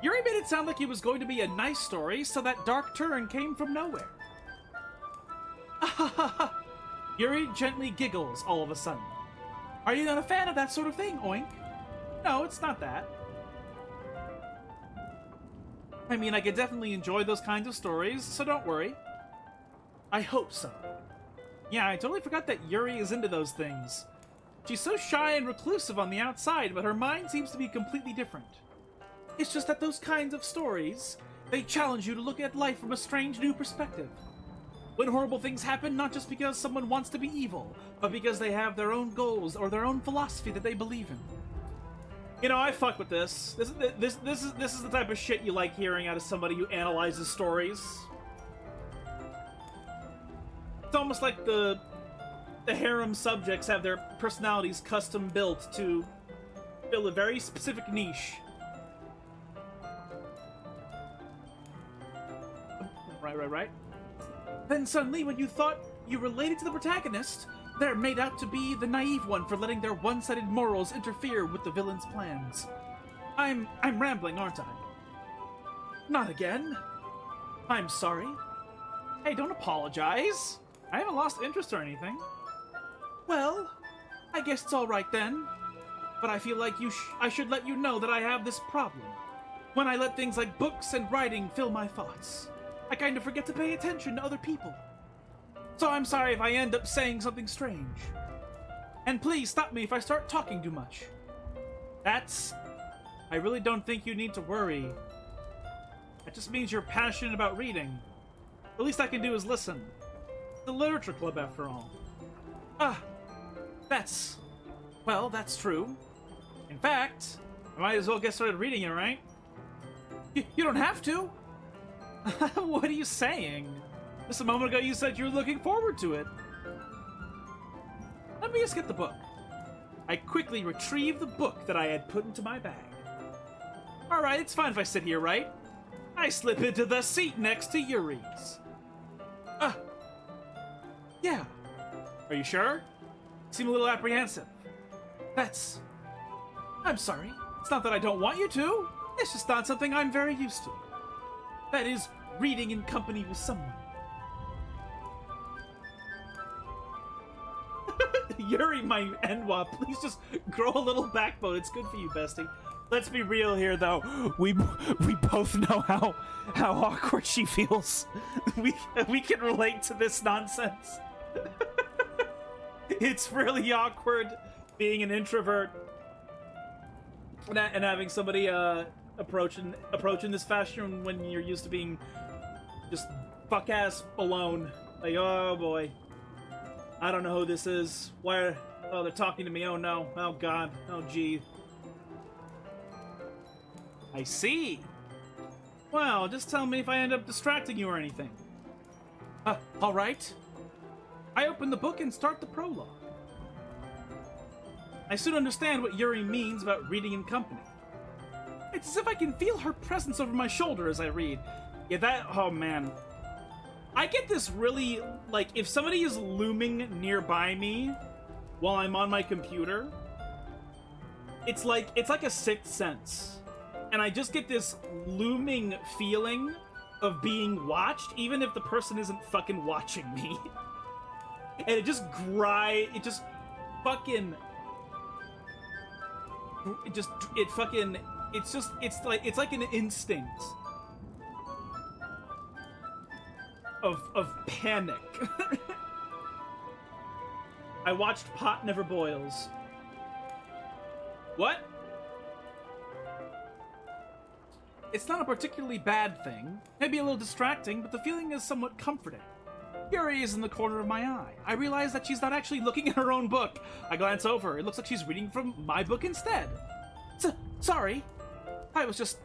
Yuri made it sound like it was going to be a nice story, so that dark turn came from nowhere. Yuri gently giggles all of a sudden. Are you not a fan of that sort of thing, oink? No, it's not that. I mean, I could definitely enjoy those kinds of stories, so don't worry. I hope so. Yeah, I totally forgot that Yuri is into those things. She's so shy and reclusive on the outside, but her mind seems to be completely different. It's just that those kinds of stories, they challenge you to look at life from a strange new perspective. When horrible things happen, not just because someone wants to be evil, but because they have their own goals or their own philosophy that they believe in. You know, I fuck with this. This is the type of shit you like hearing out of somebody who analyzes stories. It's almost like the harem subjects have their personalities custom built to fill a very specific niche. Right. Then suddenly, when you thought you related to the protagonist, they're made out to be the naive one for letting their one-sided morals interfere with the villain's plans. I'm rambling, aren't I? Not again. I'm sorry. Hey, don't apologize. I haven't lost interest or anything. Well, I guess it's all right then. But I feel like I should let you know that I have this problem. When I let things like books and writing fill my thoughts, I kind of forget to pay attention to other people. So I'm sorry if I end up saying something strange. And please stop me if I start talking too much. I really don't think you need to worry. That just means you're passionate about reading. The least I can do is listen. It's a literature club after all. That's true. In fact, I might as well get started reading it, right? You don't have to. What are you saying? Just a moment ago you said you were looking forward to it. Let me just get the book. I quickly retrieved the book that I had put into my bag. Alright, it's fine if I sit here, right? I slip into the seat next to Yuri's. Yeah. Are you sure? You seem a little apprehensive. I'm sorry. It's not that I don't want you to. It's just not something I'm very used to. That is, reading in company with someone. Yuri, my Enwa, please just grow a little backbone. It's good for you, bestie. Let's be real here, though. We both know how awkward she feels. We can relate to this nonsense. It's really awkward being an introvert and having somebody approaching this fashion when you're used to being just fuck ass alone. Like, oh boy, I don't know who this is. Why? Oh, they're talking to me. Oh no. Oh god. Oh gee. I see. Well, just tell me if I end up distracting you or anything. All right. I open the book and start the prologue. I soon understand what Yuri means about reading in company. It's as if I can feel her presence over my shoulder as I read. Yeah, oh man. I get this really, like, if somebody is looming nearby me while I'm on my computer, it's like a sixth sense. And I just get this looming feeling of being watched, even if the person isn't fucking watching me. And it's like an instinct of panic. I watched Pot Never Boils. What? It's not a particularly bad thing. Maybe a little distracting, but the feeling is somewhat comforting. Yuri is in the corner of my eye. I realize that she's not actually looking at her own book. I glance over. It looks like she's reading from my book instead. Sorry. I was just...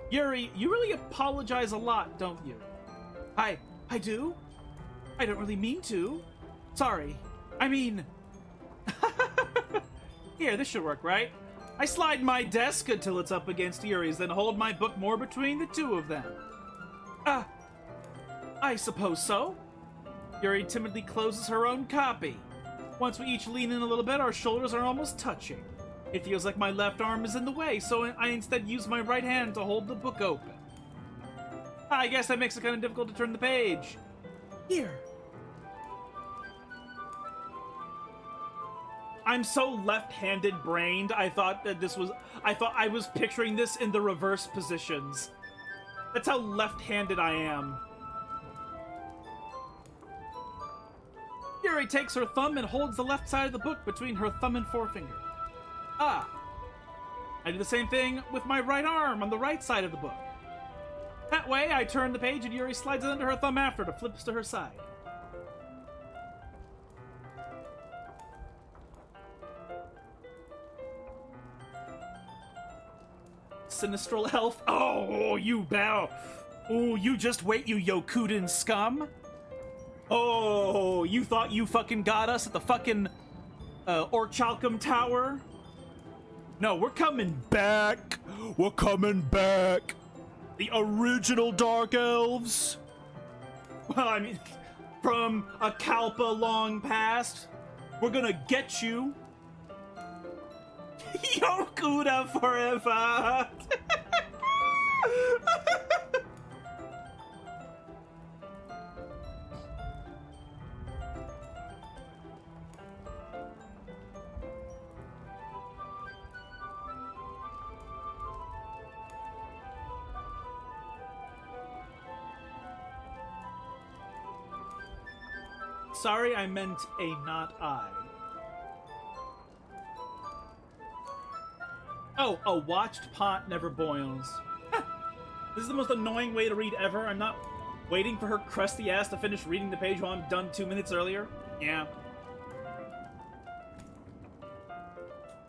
Yuri, you really apologize a lot, don't you? I do? I don't really mean to. Sorry. I mean... Here, this should work, right? I slide my desk until it's up against Yuri's, then hold my book more between the two of them. I suppose so. Yuri timidly closes her own copy. Once we each lean in a little bit, our shoulders are almost touching. It feels like my left arm is in the way, so I instead use my right hand to hold the book open. I guess that makes it kind of difficult to turn the page. Here. I'm so left-handed brained, I thought I was picturing this in the reverse positions. That's how left-handed I am. Yuri takes her thumb and holds the left side of the book between her thumb and forefinger. I do the same thing with my right arm on the right side of the book. That way, I turn the page and Yuri slides it under her thumb after it flips to her side. Sinistral elf. Oh, you bow. Oh, you just wait, you Yokuden scum. Oh, you thought you fucking got us at the fucking Orchalcum Tower? No, we're coming back. We're coming back. The original Dark Elves. Well, I mean, from a Kalpa long past. We're gonna get you. Yokuda forever. sorry, I meant a not I. Oh, a watched pot never boils. This is the most annoying way to read ever. I'm not waiting for her crusty ass to finish reading the page while I'm done 2 minutes earlier. Yeah.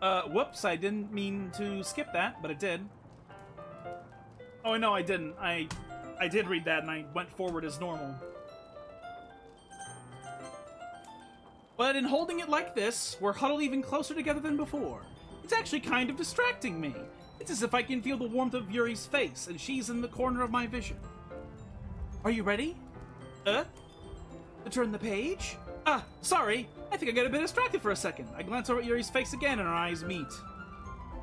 Whoops, I didn't mean to skip that, but it did. Oh, no, I didn't. I did read that, and I went forward as normal. But in holding it like this, we're huddled even closer together than before. It's actually kind of distracting me. It's as if I can feel the warmth of Yuri's face, and she's in the corner of my vision. Are you ready? To turn the page? Sorry. I think I got a bit distracted for a second. I glance over at Yuri's face again, and our eyes meet.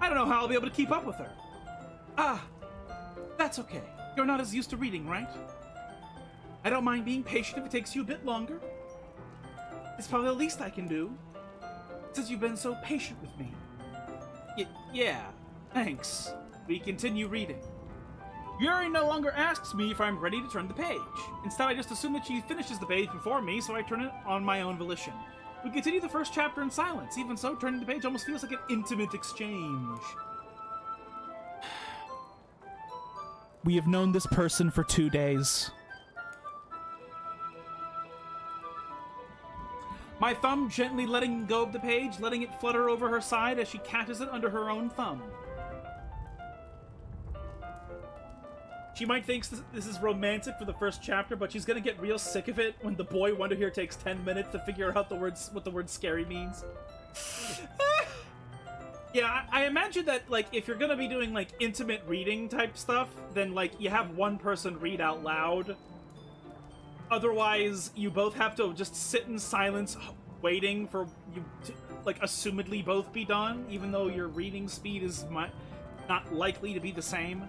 I don't know how I'll be able to keep up with her. That's okay. You're not as used to reading, right? I don't mind being patient if it takes you a bit longer. It's probably the least I can do, since you've been so patient with me. Yeah, thanks. We continue reading. Yuri no longer asks me if I'm ready to turn the page. Instead, I just assume that she finishes the page before me, so I turn it on my own volition. We continue the first chapter in silence. Even so, turning the page almost feels like an intimate exchange. We have known this person for 2 days. My thumb gently letting go of the page, letting it flutter over her side as she catches it under her own thumb. She might think this is romantic for the first chapter, but she's gonna get real sick of it when the boy wonder here takes 10 minutes to figure out what the word scary means. Yeah, I imagine that, like, if you're gonna be doing, like, intimate reading type stuff, then, like, you have one person read out loud. Otherwise, you both have to just sit in silence, waiting for you to, like, assumedly both be done, even though your reading speed is not likely to be the same.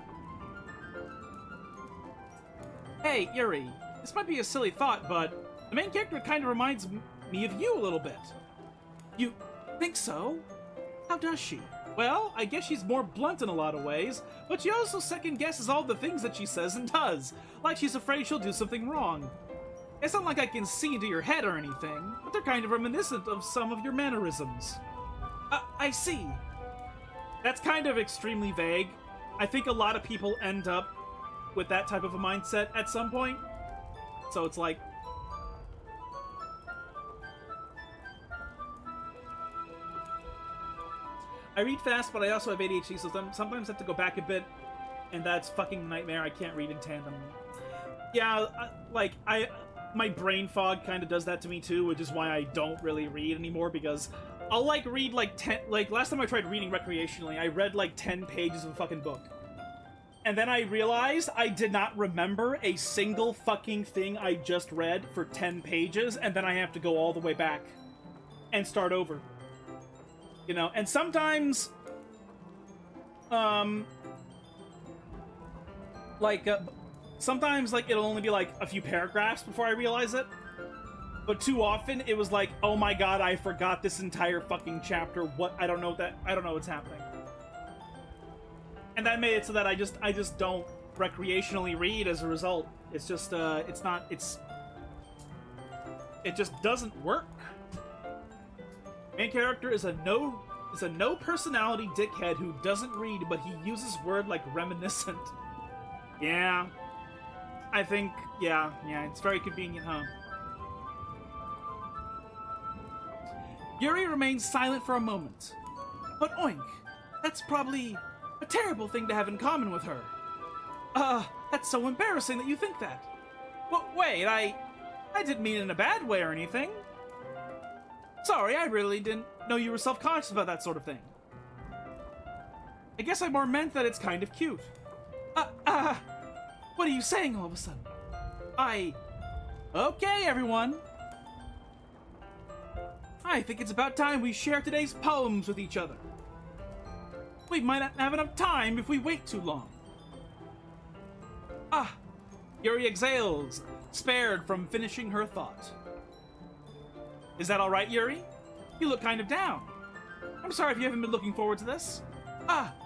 Hey, Yuri, this might be a silly thought, but the main character kind of reminds me of you a little bit. You think so? How does she? Well, I guess she's more blunt in a lot of ways, but she also second-guesses all the things that she says and does, like she's afraid she'll do something wrong. It's not like I can see into your head or anything, but they're kind of reminiscent of some of your mannerisms. I see. That's kind of extremely vague. I think a lot of people end up with that type of a mindset at some point. So it's like... I read fast, but I also have ADHD, so sometimes I have to go back a bit, and that's fucking nightmare. I can't read in tandem. Yeah, my brain fog kind of does that to me too, which is why I don't really read anymore, because I'll, like, read, like, 10... Like, last time I tried reading recreationally, I read, like, 10 pages of a fucking book. And then I realized I did not remember a single fucking thing I just read for 10 pages, and then I have to go all the way back and start over. You know, and sometimes, sometimes, like, it'll only be, like, a few paragraphs before I realize it. But too often, it was like, oh my god, I forgot this entire fucking chapter. What? I don't know what's happening. And that made it so that I just don't recreationally read as a result. It's just, it just doesn't work. Main character is a no personality dickhead who doesn't read, but he uses word like reminiscent. Yeah. I think, yeah, it's very convenient, huh? Yuri remains silent for a moment. But oink, that's probably a terrible thing to have in common with her. That's so embarrassing that you think that. Well, wait, I didn't mean it in a bad way or anything. Sorry, I really didn't know you were self-conscious about that sort of thing. I guess I more meant that it's kind of cute. What are you saying all of a sudden? Okay, everyone. I think it's about time we share today's poems with each other. We might not have enough time if we wait too long. Yuri exhales, spared from finishing her thought. Is that alright, Yuri? You look kind of down. I'm sorry if you haven't been looking forward to this.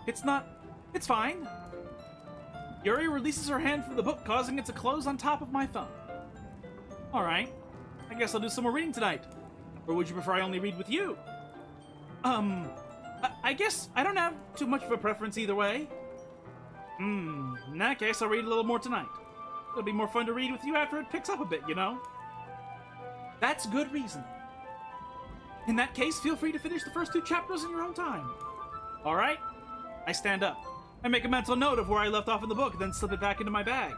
It's fine. Yuri releases her hand from the book, causing it to close on top of my thumb. Alright. I guess I'll do some more reading tonight. Or would you prefer I only read with you? I guess I don't have too much of a preference either way. In that case, I'll read a little more tonight. It'll be more fun to read with you after it picks up a bit, you know? That's good reason. In that case, feel free to finish the first 2 chapters in your own time. Alright? I stand up. I make a mental note of where I left off in the book, then slip it back into my bag.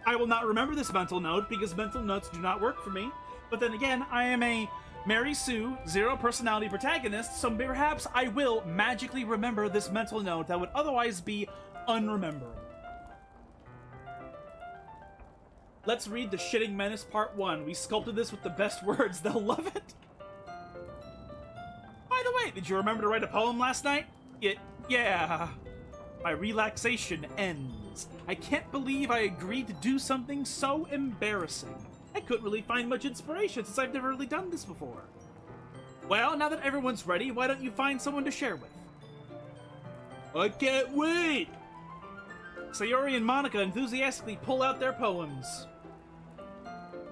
I will not remember this mental note because mental notes do not work for me. But then again, I am a Mary Sue, 0 personality protagonist, so perhaps I will magically remember this mental note that would otherwise be unrememberable. Let's read The Shitting Menace Part 1. We sculpted this with the best words. They'll love it. By the way, did you remember to write a poem last night? Yeah. My relaxation ends. I can't believe I agreed to do something so embarrassing. I couldn't really find much inspiration since I've never really done this before. Well, now that everyone's ready, why don't you find someone to share with? I can't wait! Sayori and Monica enthusiastically pull out their poems.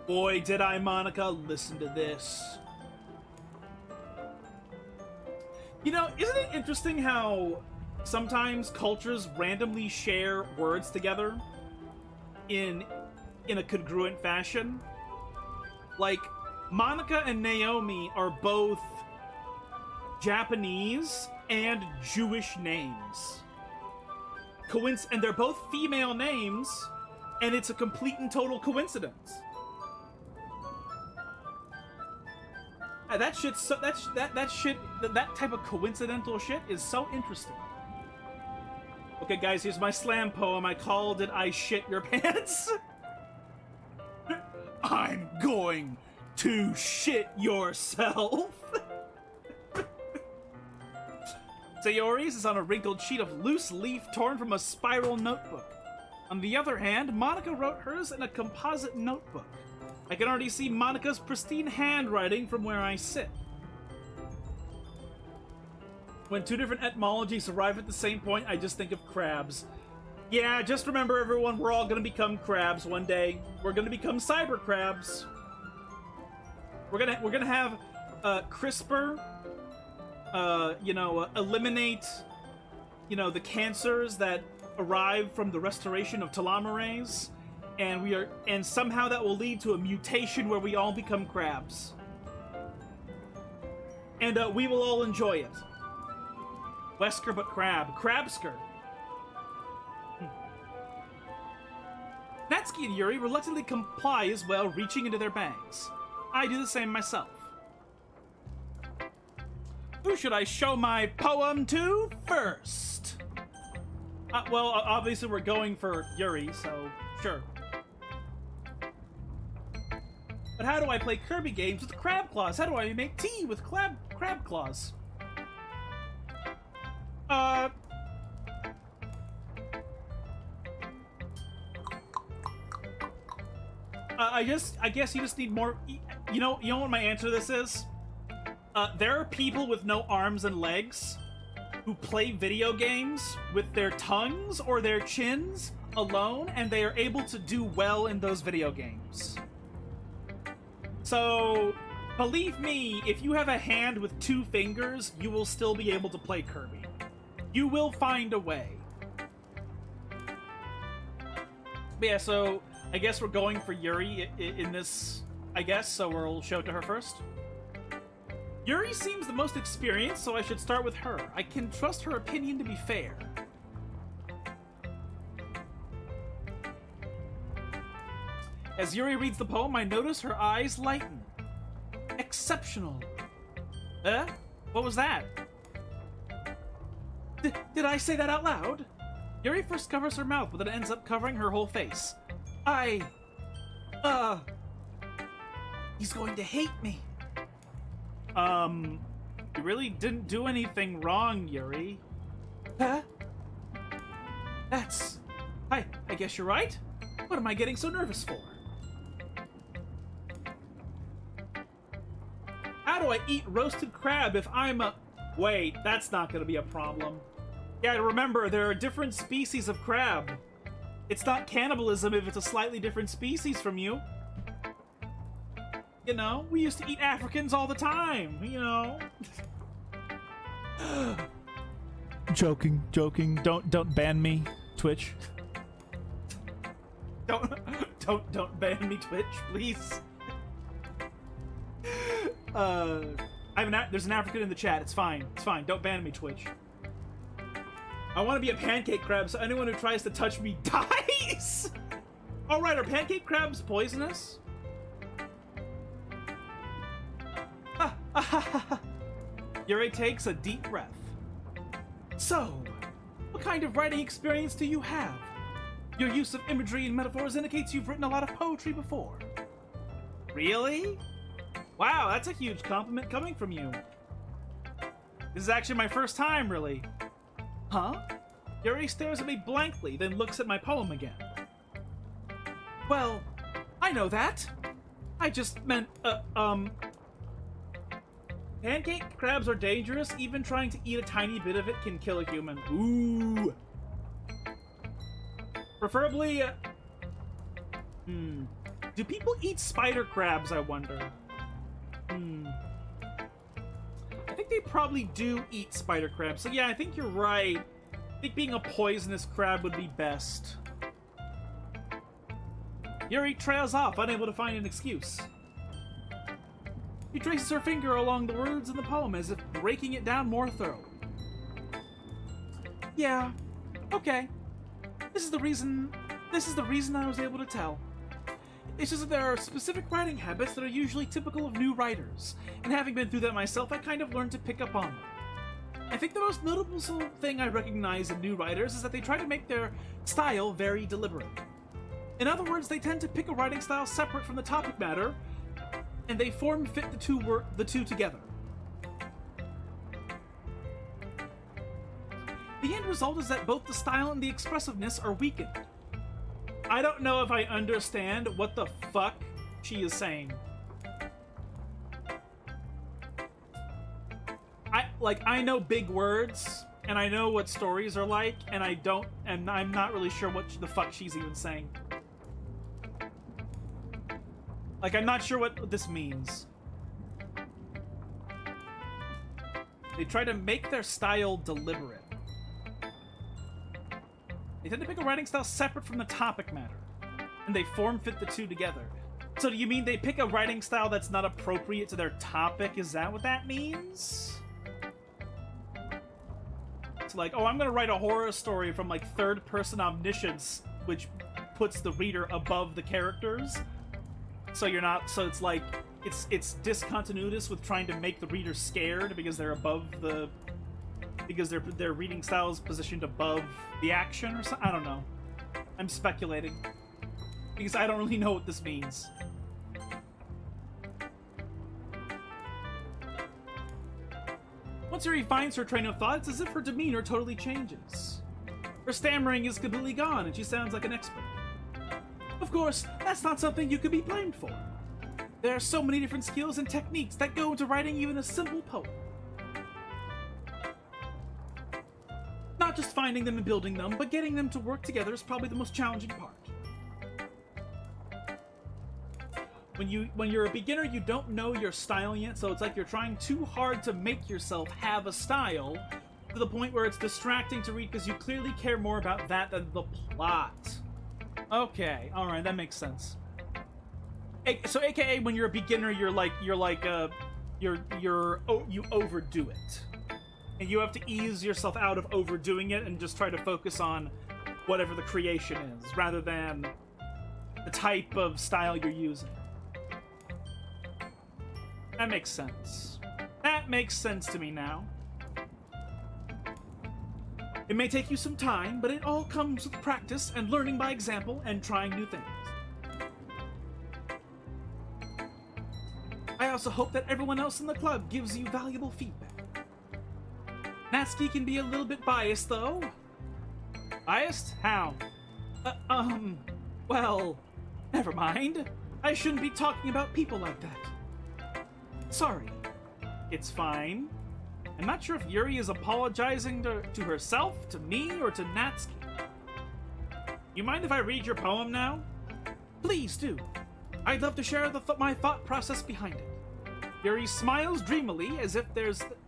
Boy, did I, Monica, listen to this. You know, isn't it interesting how sometimes cultures randomly share words together in a congruent fashion? Like, Monica and Naomi are both Japanese and Jewish names. And they're both female names, and it's a complete and total coincidence. That type of coincidental shit is so interesting. Okay, guys, here's my slam poem. I called it I Shit Your Pants. I'm going to shit yourself. Sayori's is on a wrinkled sheet of loose leaf torn from a spiral notebook. On the other hand, Monica wrote hers in a composite notebook. I can already see Monica's pristine handwriting from where I sit. When 2 different etymologies arrive at the same point, I just think of crabs. Yeah, just remember, everyone, we're all gonna become crabs one day. We're gonna become cyber crabs. We're gonna have CRISPR, eliminate, the cancers that arrive from the restoration of telomerase, and somehow that will lead to a mutation where we all become crabs. And we will all enjoy it. Wesker but crab. Crabsker. Natsuki and Yuri reluctantly comply as well, reaching into their bags. I do the same myself. Who should I show my poem to first? Well, obviously we're going for Yuri, so sure. But how do I play Kirby games with crab claws? How do I make tea with crab claws? I guess you just need more. You know what my answer to this is? There are people with no arms and legs who play video games with their tongues or their chins alone, and they are able to do well in those video games. So, believe me, if you have a hand with 2 fingers, you will still be able to play Kirby. You will find a way. But yeah, so I guess we're going for Yuri in this, I guess, so we'll show it to her first. Yuri seems the most experienced, so I should start with her. I can trust her opinion to be fair. As Yuri reads the poem, I notice her eyes lighten. Exceptional. What was that? Did I say that out loud? Yuri first covers her mouth, but then ends up covering her whole face. He's going to hate me. You really didn't do anything wrong, Yuri. Huh? I guess you're right. What am I getting so nervous for? How do I eat roasted crab if I'm a... Wait, that's not gonna be a problem. Yeah, remember, there are different species of crab. It's not cannibalism if it's a slightly different species from you. You know, we used to eat Africans all the time, you know. Joking. Don't ban me, Twitch. Don't ban me, Twitch, please. There's an African in the chat. It's fine. Don't ban me, Twitch. I want to be a pancake crab, so anyone who tries to touch me dies. All right, are pancake crabs poisonous? Yuri takes a deep breath. So, what kind of writing experience do you have? Your use of imagery and metaphors indicates you've written a lot of poetry before. Really? Wow, that's a huge compliment coming from you. This is actually my first time, really. Huh? Yuri stares at me blankly, then looks at my poem again. Well, I know that. I just meant, pancake crabs are dangerous. Even trying to eat a tiny bit of it can kill a human. Ooh. Preferably, do people eat spider crabs, I wonder? I think they probably do eat spider crabs. So yeah, I think you're right. I think being a poisonous crab would be best. Yuri trails off, unable to find an excuse. She traces her finger along the words in the poem as if breaking it down more thoroughly. Yeah, okay. This is the reason I was able to tell. It's just that there are specific writing habits that are usually typical of new writers, and having been through that myself, I kind of learned to pick up on them. I think the most notable thing I recognize in new writers is that they try to make their style very deliberate. In other words, they tend to pick a writing style separate from the topic matter, and they form-fit the two together. The end result is that both the style and the expressiveness are weakened. I don't know if I understand what the fuck she is saying. I know big words, and I know what stories are like, and I'm not really sure what the fuck she's even saying. I'm not sure what this means. They try to make their style deliberate. They tend to pick a writing style separate from the topic matter, and they form-fit the two together. So do you mean they pick a writing style that's not appropriate to their topic? Is that what that means? It's like, oh, I'm gonna write a horror story from, third-person omniscience, which puts the reader above the characters. So you're not, so it's like, it's discontinuous with trying to make the reader scared because they're above the, because their reading style is positioned above the action or something. I don't know. I'm speculating. Because I don't really know what this means. Once Yuri finds her train of thought, it's as if her demeanor totally changes. Her stammering is completely gone, and she sounds like an expert. Of course, that's not something you could be blamed for. There are so many different skills and techniques that go into writing even a simple poem. Not just finding them and building them, but getting them to work together is probably the most challenging part. When you're a beginner, you don't know your style yet, so it's like you're trying too hard to make yourself have a style, to the point where it's distracting to read because you clearly care more about that than the plot. Okay, alright, that makes sense. So AKA when you're a beginner, you overdo it. And you have to ease yourself out of overdoing it and just try to focus on whatever the creation is, rather than the type of style you're using. That makes sense. That makes sense to me now. It may take you some time, but it all comes with practice and learning by example and trying new things. I also hope that everyone else in the club gives you valuable feedback. Natsuki can be a little bit biased, though. Biased? How? Well, never mind. I shouldn't be talking about people like that. Sorry. It's fine. I'm not sure if Yuri is apologizing to herself, to me, or to Natsuki. You mind if I read your poem now? Please do. I'd love to share my thought process behind it. Yuri smiles dreamily as if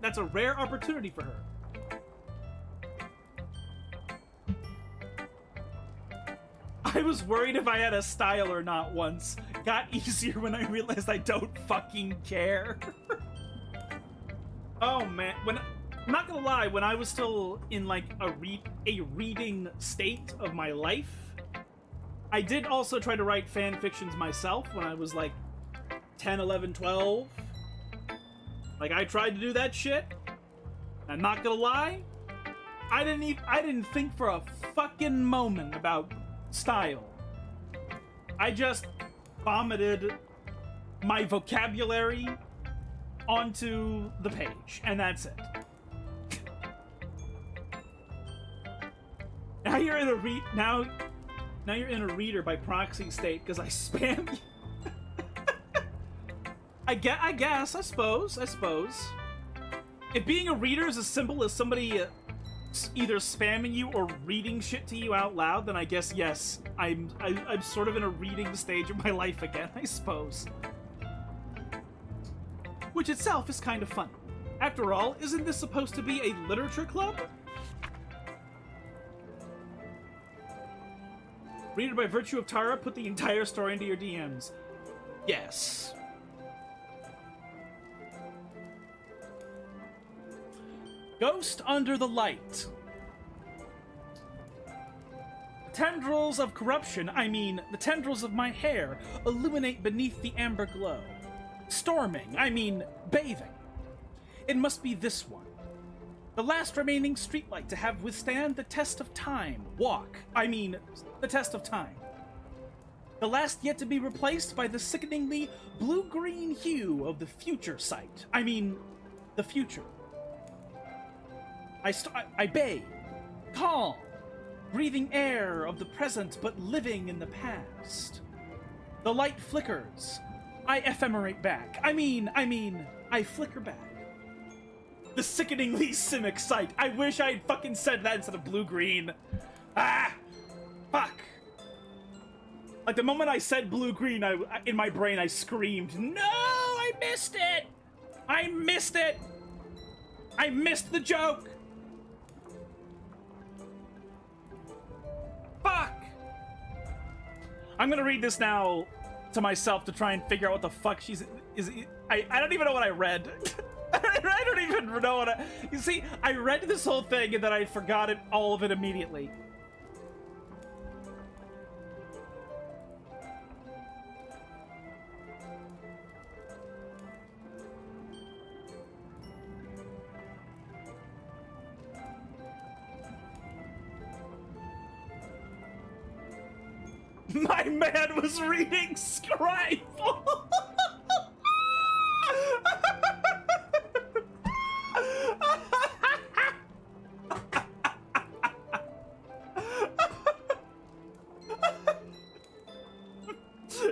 that's a rare opportunity for her. I was worried if I had a style or not once. Got easier when I realized I don't fucking care. Oh man, I'm not gonna lie, when I was still in like a reading state of my life, I did also try to write fan fictions myself when I was like 10, 11, 12. Like, I tried to do that shit. I'm not gonna lie, I didn't think for a fucking moment about style. I just vomited my vocabulary onto the page, and that's it. Now you're in a now you're in a reader by proxy state because I spam you. I guess, I suppose. If being a reader is as simple as somebody either spamming you or reading shit to you out loud, then I guess yes, I'm sort of in a reading stage of my life again, I suppose. Which itself is kind of fun. After all, isn't this supposed to be a literature club? Reader by virtue of Tara, put the entire story into your DMs. Yes. Ghost under the light. Tendrils of corruption, I mean, the tendrils of my hair, illuminate beneath the amber glow. Storming, I mean, bathing. It must be this one. The last remaining streetlight to have withstand the test of time. Walk, I mean, the test of time. The last yet to be replaced by the sickeningly blue-green hue of the future sight. I mean, the future. I bathe, calm, breathing air of the present but living in the past. The light flickers. I ephemerate back. I mean, I flicker back. The sickeningly simic sight. I wish I had fucking said that instead of blue-green. Ah! Fuck. Like, the moment I said blue-green, in my brain, I screamed, no! I missed it! I missed it! I missed the joke! Fuck! I'm gonna read this now to myself to try and figure out what the fuck I don't even know what I read. I don't even know what you see, I read this whole thing and then I forgot all of it immediately. My man was reading Scribe!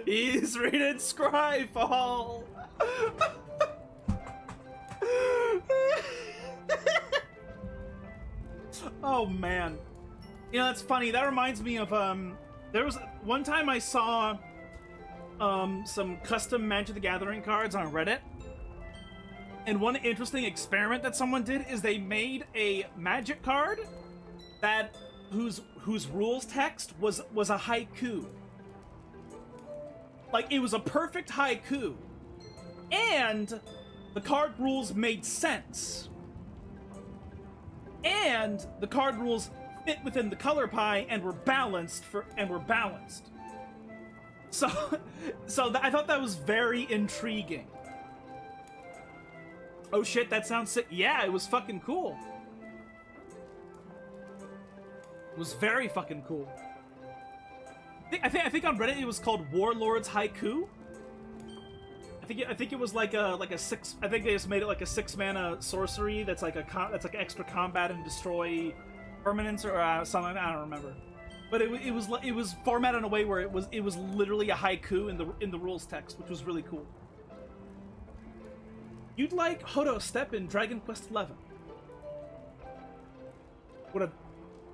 He's reading Scryfall! Oh man. You know, that's funny. That reminds me of, there was one time I saw some custom Magic the Gathering cards on Reddit. And one interesting experiment that someone did is they made a Magic card that whose rules text was a haiku. Like, it was a perfect haiku. And the card rules made sense. And the card rules fit within the color pie and were balanced So I thought that was very intriguing. Oh shit, that sounds sick. Yeah, it was fucking cool. It was very fucking cool. I think on Reddit it was called Warlord's Haiku. I think it was like a six. I think they just made it like a 6-mana sorcery that's like extra combat and destroy permanents or something. I don't remember. But it was formatted in a way where it was literally a haiku in the rules text, which was really cool. You'd like Hodo Step in Dragon Quest XI.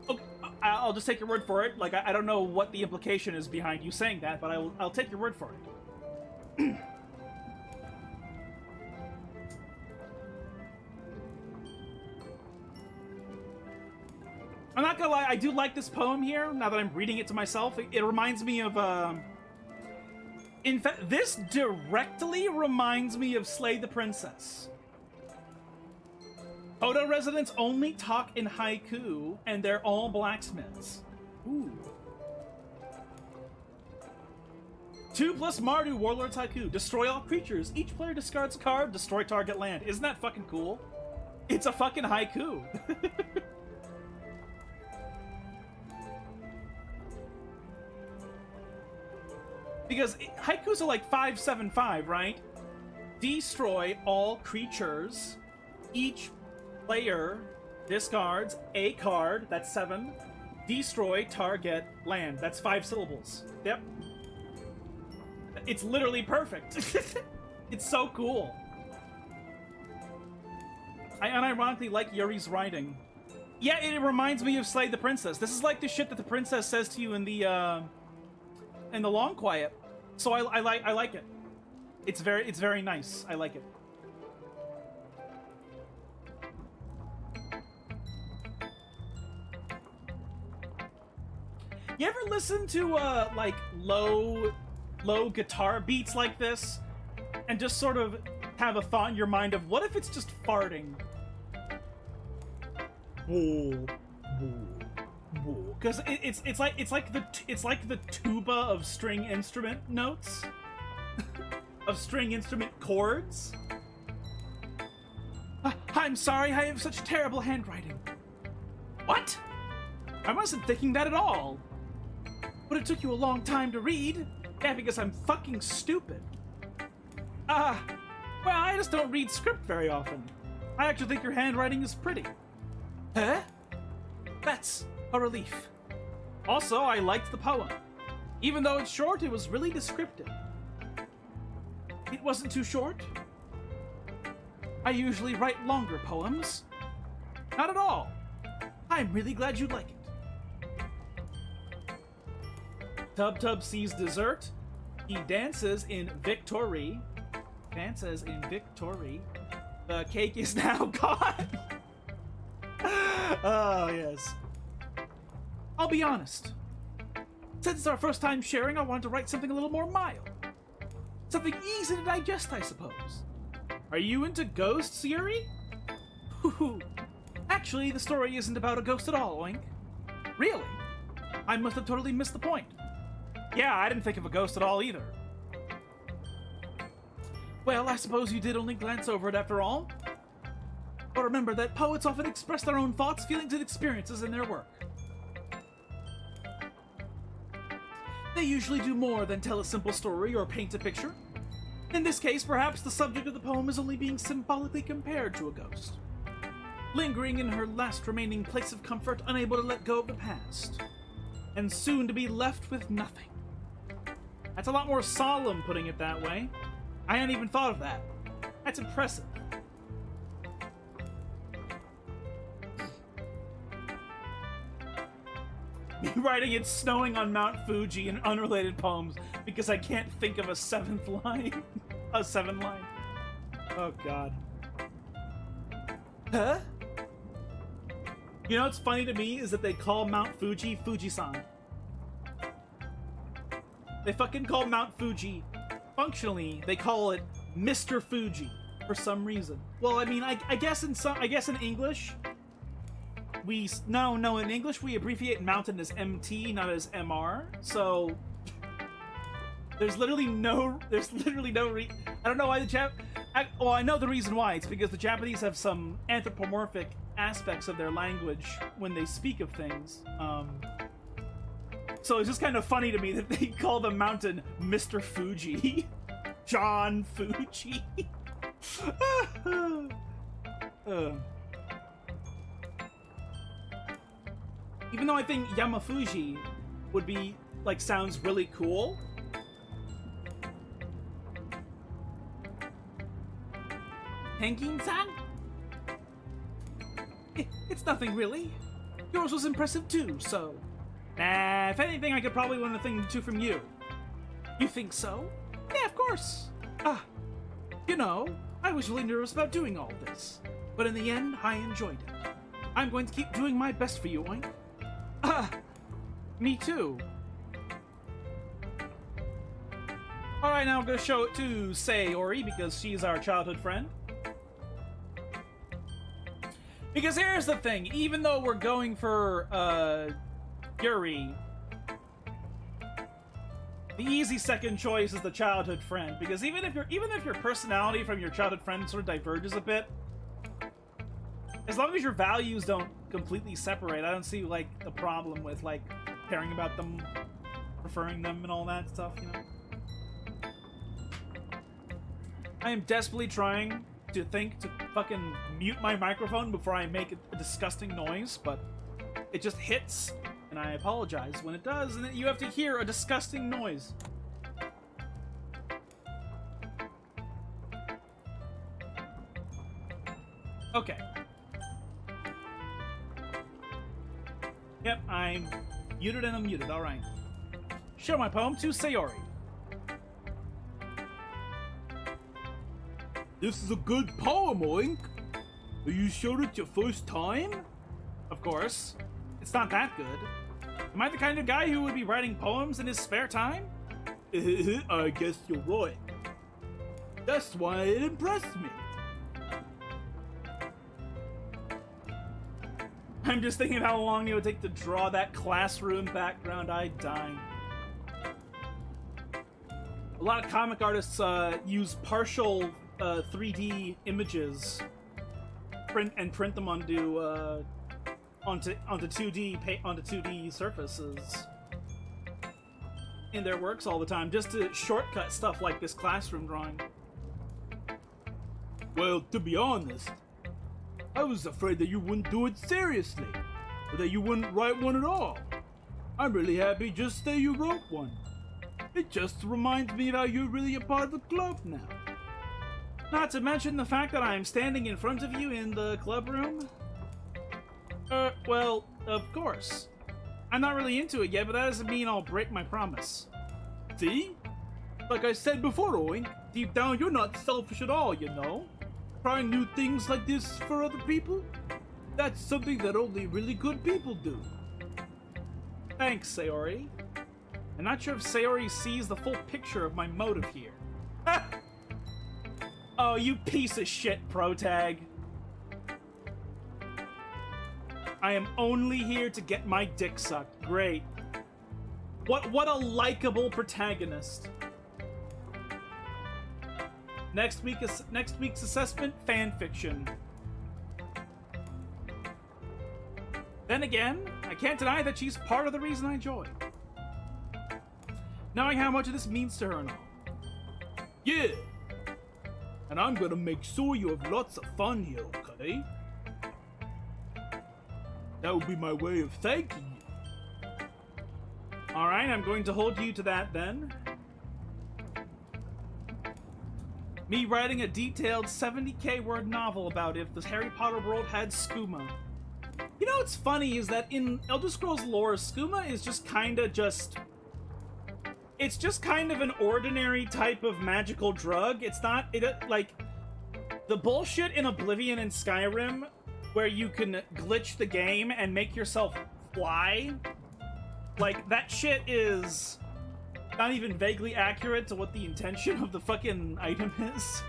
Okay, I'll just take your word for it. Like, I don't know what the implication is behind you saying that, but I'll take your word for it. I'm not gonna lie, I do like this poem here, now that I'm reading it to myself. It reminds me of, in fact, this directly reminds me of Slay the Princess. Oda residents only talk in haiku, and they're all blacksmiths. Ooh. 2+ Mardu Warlord's Haiku. Destroy all creatures. Each player discards a card, destroy target land. Isn't that fucking cool? It's a fucking haiku. Because haikus are like 5/7/5, right? Destroy all creatures. Each player discards a card. That's 7. Destroy target land. That's 5 syllables. Yep. It's literally perfect. It's so cool. I unironically like Yuri's writing. Yeah, it reminds me of Slay the Princess. This is like the shit that the princess says to you in the Long Quiet. So I like it. It's very nice. I like it. You ever listen to like low guitar beats like this and just sort of have a thought in your mind of what if it's just farting? Whoa. Because it's like the tuba of string instrument notes, of string instrument chords. I'm sorry, I have such terrible handwriting. What? I wasn't thinking that at all. But it took you a long time to read. Yeah, because I'm fucking stupid. Well, I just don't read script very often. I actually think your handwriting is pretty. Huh? That's a relief. Also, I liked the poem. Even though it's short, it was really descriptive. It wasn't too short. I usually write longer poems. Not at all. I'm really glad you like it. Tub sees dessert. He dances in victory. Dances in victory. The cake is now gone. Oh, yes. I'll be honest. Since it's our first time sharing, I wanted to write something a little more mild. Something easy to digest, I suppose. Are you into ghosts, Yuri? Actually, the story isn't about a ghost at all, Oink. Really? I must have totally missed the point. Yeah, I didn't think of a ghost at all either. Well, I suppose you did only glance over it after all. But remember that poets often express their own thoughts, feelings, and experiences in their work. They usually do more than tell a simple story or paint a picture. In this case, perhaps the subject of the poem is only being symbolically compared to a ghost. Lingering in her last remaining place of comfort, unable to let go of the past. And soon to be left with nothing. That's a lot more solemn, putting it that way. I hadn't even thought of that. That's impressive. Me writing "It's snowing on Mount Fuji" in unrelated poems because I can't think of a 7th line. A 7th line. Oh, God. Huh? You know what's funny to me is that they call Mount Fuji Fujisan. They fucking call Mount Fuji. Functionally, they call it Mr. Fuji for some reason. Well, I mean, I guess in English, in English we abbreviate mountain as MT, not as MR. So there's literally no I don't know why I know the reason why. It's because the Japanese have some anthropomorphic aspects of their language when they speak of things. So it's just kind of funny to me that they call the mountain Mr. Fuji. John Fuji. Even though I think Yamafuji would be, like, sounds really cool. Henkin-san? It's nothing really. Yours was impressive too, so... Nah, if anything, I could probably learn a thing or two from you. You think so? Yeah, of course. Ah, you know, I was really nervous about doing all this, but in the end, I enjoyed it. I'm going to keep doing my best for you, Oink. Ah, me too. Alright, now I'm going to show it to Sayori because she's our childhood friend. Because here's the thing, even though we're going for, Yuri, the easy second choice is the childhood friend. Because even if your personality from your childhood friend sort of diverges a bit, as long as your values don't completely separate, I don't see, like, the problem with, like, caring about them, preferring them, and all that stuff, you know? I am desperately trying to fucking mute my microphone before I make a disgusting noise, but it just hits, and I apologize when it does, and then you have to hear a disgusting noise. Okay. Yep, I'm muted and unmuted, alright. Show my poem to Sayori.
This is a good poem, Oink. Are you sure it's your first time?
Of course. It's not that good. Am I the kind of guy who would be writing poems in his spare time?
I guess you're right. That's why it impressed me.
I'm just thinking how long it would take to draw that classroom background. I'd die. A lot of comic artists use partial 3D images, print them onto 2D surfaces in their works all the time, just to shortcut stuff like this classroom drawing.
Well, to be honest, I was afraid that you wouldn't do it seriously, or that you wouldn't write one at all. I'm really happy just that you wrote one. It just reminds me of how you're really a part of the club now.
Not to mention the fact that I'm standing in front of you in the club room. Well, of course. I'm not really into it yet, but that doesn't mean I'll break my promise.
See? Like I said before, Oink, deep down you're not selfish at all, you know? Trying new things like this for other people? That's something that only really good people do.
Thanks, Sayori. I'm not sure if Sayori sees the full picture of my motive here. Oh, you piece of shit, Protag. I am only here to get my dick sucked. Great. What a likable protagonist. Next week's assessment, fan fiction. Then again, I can't deny that she's part of the reason I joined. Knowing how much of this means to her and all.
Yeah. And I'm gonna make sure you have lots of fun here, okay? That would be my way of thanking you.
Alright, I'm going to hold you to that then. Me writing a detailed 70k word novel about if the Harry Potter world had skooma. You know what's funny is that in Elder Scrolls lore, skooma is just kinda it's just kind of an ordinary type of magical drug. It's not, like, the bullshit in Oblivion and Skyrim, where you can glitch the game and make yourself fly, like, that shit is not even vaguely accurate to what the intention of the fucking item is.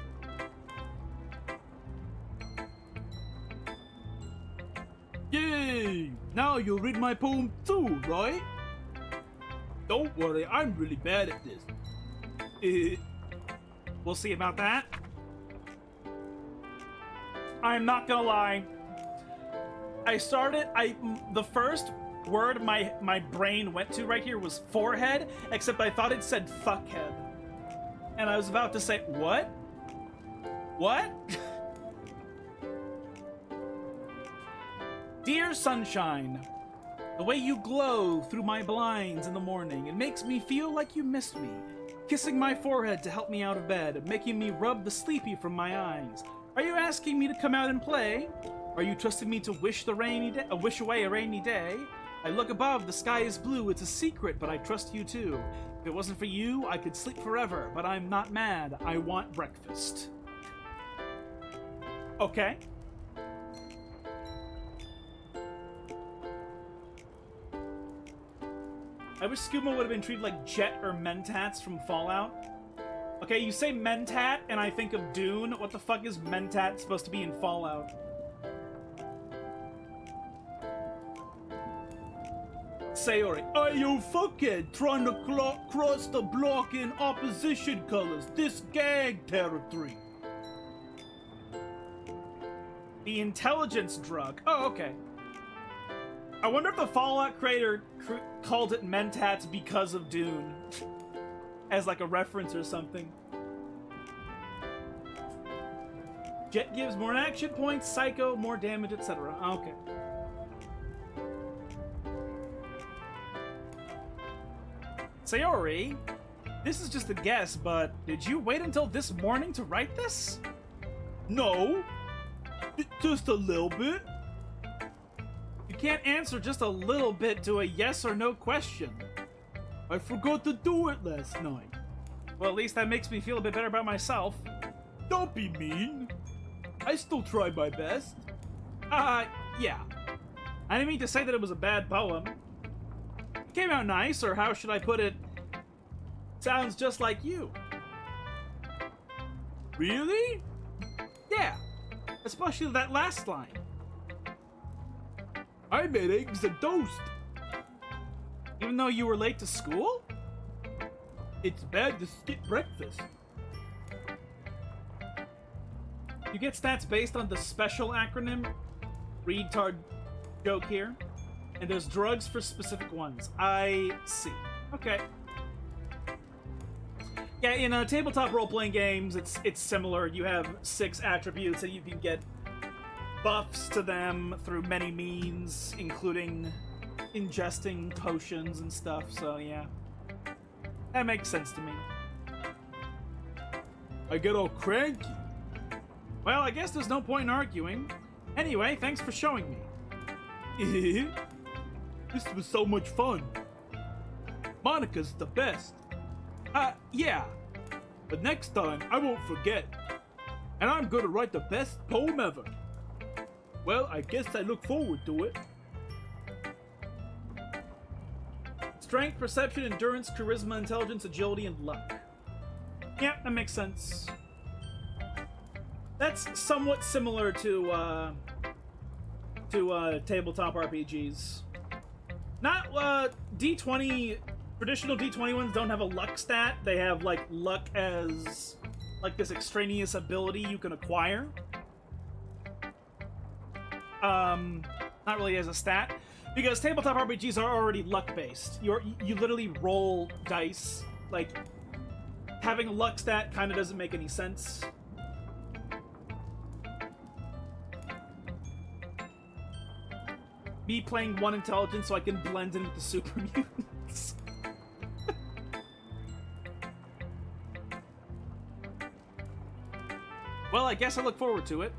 Yay! Now you'll read my poem too, right? Don't worry, I'm really bad at this.
We'll see about that. I'm not gonna lie. The first word my brain went to right here was forehead, except I thought it said fuckhead. And I was about to say, what? What? Dear sunshine, the way you glow through my blinds in the morning, it makes me feel like you missed me. Kissing my forehead to help me out of bed, making me rub the sleepy from my eyes. Are you asking me to come out and play? Are you trusting me to wish away a rainy day? I look above, the sky is blue, it's a secret, but I trust you too. If it wasn't for you, I could sleep forever, but I'm not mad. I want breakfast. Okay. I wish Skooma would have been treated like Jet or Mentats from Fallout. Okay, you say Mentat, and I think of Dune. What the fuck is Mentat supposed to be in Fallout? Sayori.
Hey, you fuckhead, trying to cross the block in opposition colors. This gag territory.
The intelligence drug. Oh, okay. I wonder if the Fallout creator called it Mentats because of Dune. As like a reference or something. Jet gives more action points, Psycho, more damage, etc. Okay. Sayori, this is just a guess, but did you wait until this morning to write this?
No. Just a little bit.
You can't answer just a little bit to a yes or no question.
I forgot to do it last night.
Well, at least that makes me feel a bit better about myself.
Don't be mean. I still try my best.
Yeah. I didn't mean to say that it was a bad poem. It came out nice, or how should I put it? Sounds just like you.
Really?
Yeah. Especially that last line.
I made eggs and toast.
Even though you were late to school?
It's bad to skip breakfast.
You get stats based on the special acronym. Retard joke here. And there's drugs for specific ones. I see. Okay. Yeah, in tabletop role-playing games, it's similar. You have 6 attributes, and you can get buffs to them through many means, including ingesting potions and stuff, so yeah. That makes sense to me.
I get all cranky.
Well, I guess there's no point in arguing. Anyway, thanks for showing me.
This was so much fun. Monica's the best.
Yeah.
But next time, I won't forget. And I'm gonna write the best poem ever. Well, I guess I look forward to it.
Strength, perception, endurance, charisma, intelligence, agility, and luck. Yeah, that makes sense. That's somewhat similar to tabletop RPGs. Not, D20... Traditional D20 ones don't have a luck stat. They have, like, luck as, like, this extraneous ability you can acquire. Not really as a stat. Because tabletop RPGs are already luck-based. You literally roll dice. Like, having a luck stat kind of doesn't make any sense. Me playing 1 intelligence so I can blend in with the super mutants. Well, I guess I look forward to it.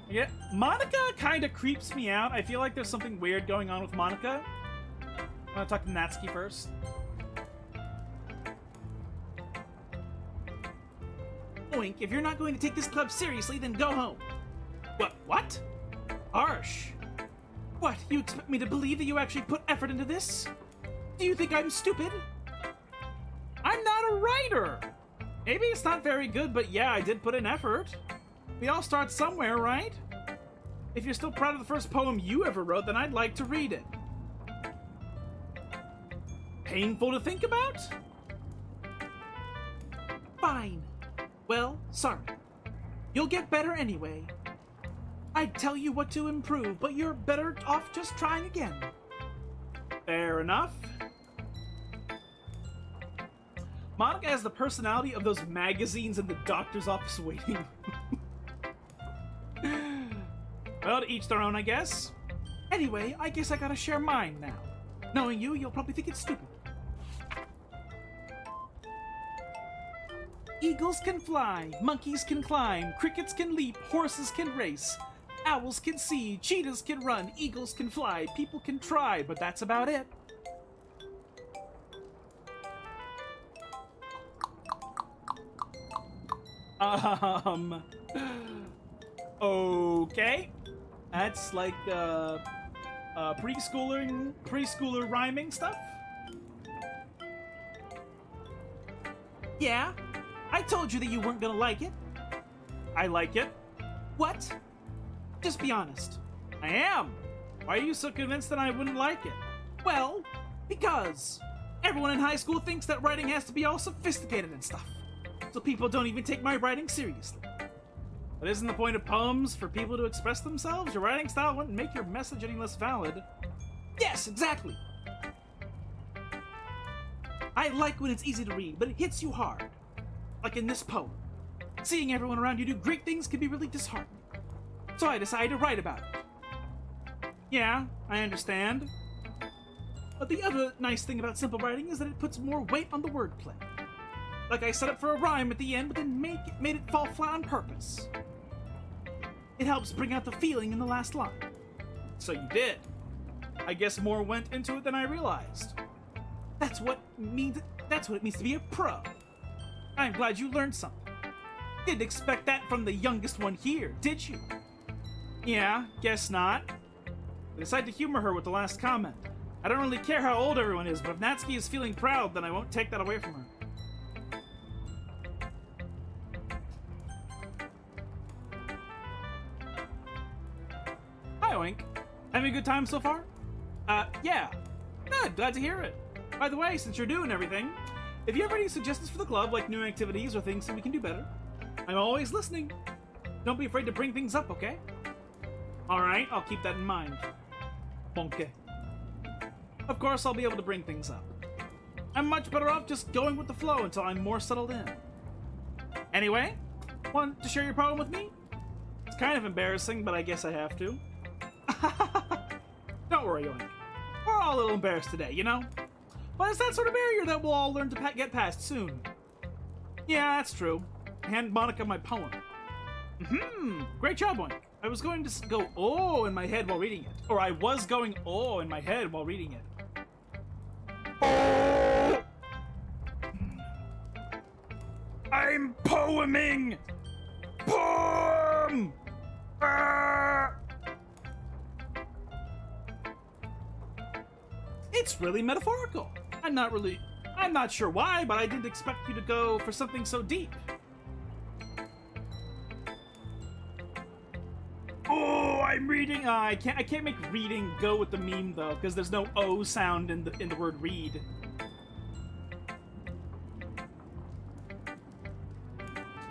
Yeah, Monica kind of creeps me out. I feel like there's something weird going on with Monica. I'm gonna talk to Natsuki first. Oink, if you're not going to take this club seriously, then go home. What? Harsh. What, you expect me to believe that you actually put effort into this? Do you think I'm stupid? I'm not a writer! Maybe it's not very good, but yeah, I did put in effort. We all start somewhere, right? If you're still proud of the first poem you ever wrote, then I'd like to read it. Painful to think about? Fine. Well, sorry. You'll get better anyway. I'd tell you what to improve, but you're better off just trying again. Fair enough. Monica has the personality of those magazines in the doctor's office waiting room. Well, to each their own, I guess. Anyway, I guess I gotta share mine now. Knowing you, you'll probably think it's stupid. Eagles can fly, monkeys can climb, crickets can leap, horses can race. Owls can see, cheetahs can run, eagles can fly, people can try, but that's about it. Okay. That's like, preschooler rhyming stuff? Yeah, I told you that you weren't gonna like it. I like it. What? Just be honest. I am. Why are you so convinced that I wouldn't like it? Well, because everyone in high school thinks that writing has to be all sophisticated and stuff. So people don't even take my writing seriously. But isn't the point of poems for people to express themselves? Your writing style wouldn't make your message any less valid. Yes, exactly. I like when it's easy to read, but it hits you hard. Like in this poem. Seeing everyone around you do great things can be really disheartening. So I decided to write about it. Yeah, I understand. But the other nice thing about simple writing is that it puts more weight on the wordplay. Like I set up for a rhyme at the end, but then made it fall flat on purpose. It helps bring out the feeling in the last line. So you did. I guess more went into it than I realized. That's what it means to be a pro. I'm glad you learned something. Didn't expect that from the youngest one here, did you? Yeah, guess not. I decided to humor her with the last comment. I don't really care how old everyone is, but if Natsuki is feeling proud, then I won't take that away from her. Hi, Oink. Having a good time so far? Yeah. Good, glad to hear it. By the way, since you're doing everything, if you have any suggestions for the club, like new activities or things that we can do better, I'm always listening. Don't be afraid to bring things up, okay? Alright, I'll keep that in mind. Bonke. Of course, I'll be able to bring things up. I'm much better off just going with the flow until I'm more settled in. Anyway, want to share your poem with me? It's kind of embarrassing, but I guess I have to. Don't worry, Yoink. We're all a little embarrassed today, you know? But it's that sort of barrier that we'll all learn to get past soon. Yeah, that's true. Hand Monica my poem. Great job, Oink. I was going to go oh in my head while reading it. Or I was going oh in my head while reading it. Oh! I'm poeming! Poem! Ah! It's really metaphorical. I'm not sure why, but I didn't expect you to go for something so deep. Oh, I'm reading. I can't make reading go with the meme though, because there's no O sound in the word read.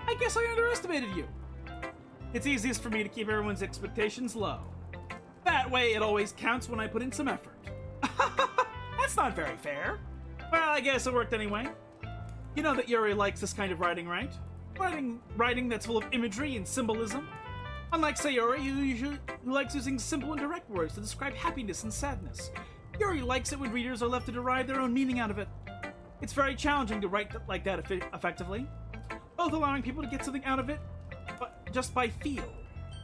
I guess I underestimated you. It's easiest for me to keep everyone's expectations low. That way, it always counts when I put in some effort. That's not very fair. Well, I guess it worked anyway. You know that Yuri likes this kind of writing, right? Writing that's full of imagery and symbolism. Unlike Sayori, who likes using simple and direct words to describe happiness and sadness. Yuri likes it when readers are left to derive their own meaning out of it. It's very challenging to write like that effectively, both allowing people to get something out of it but just by feel,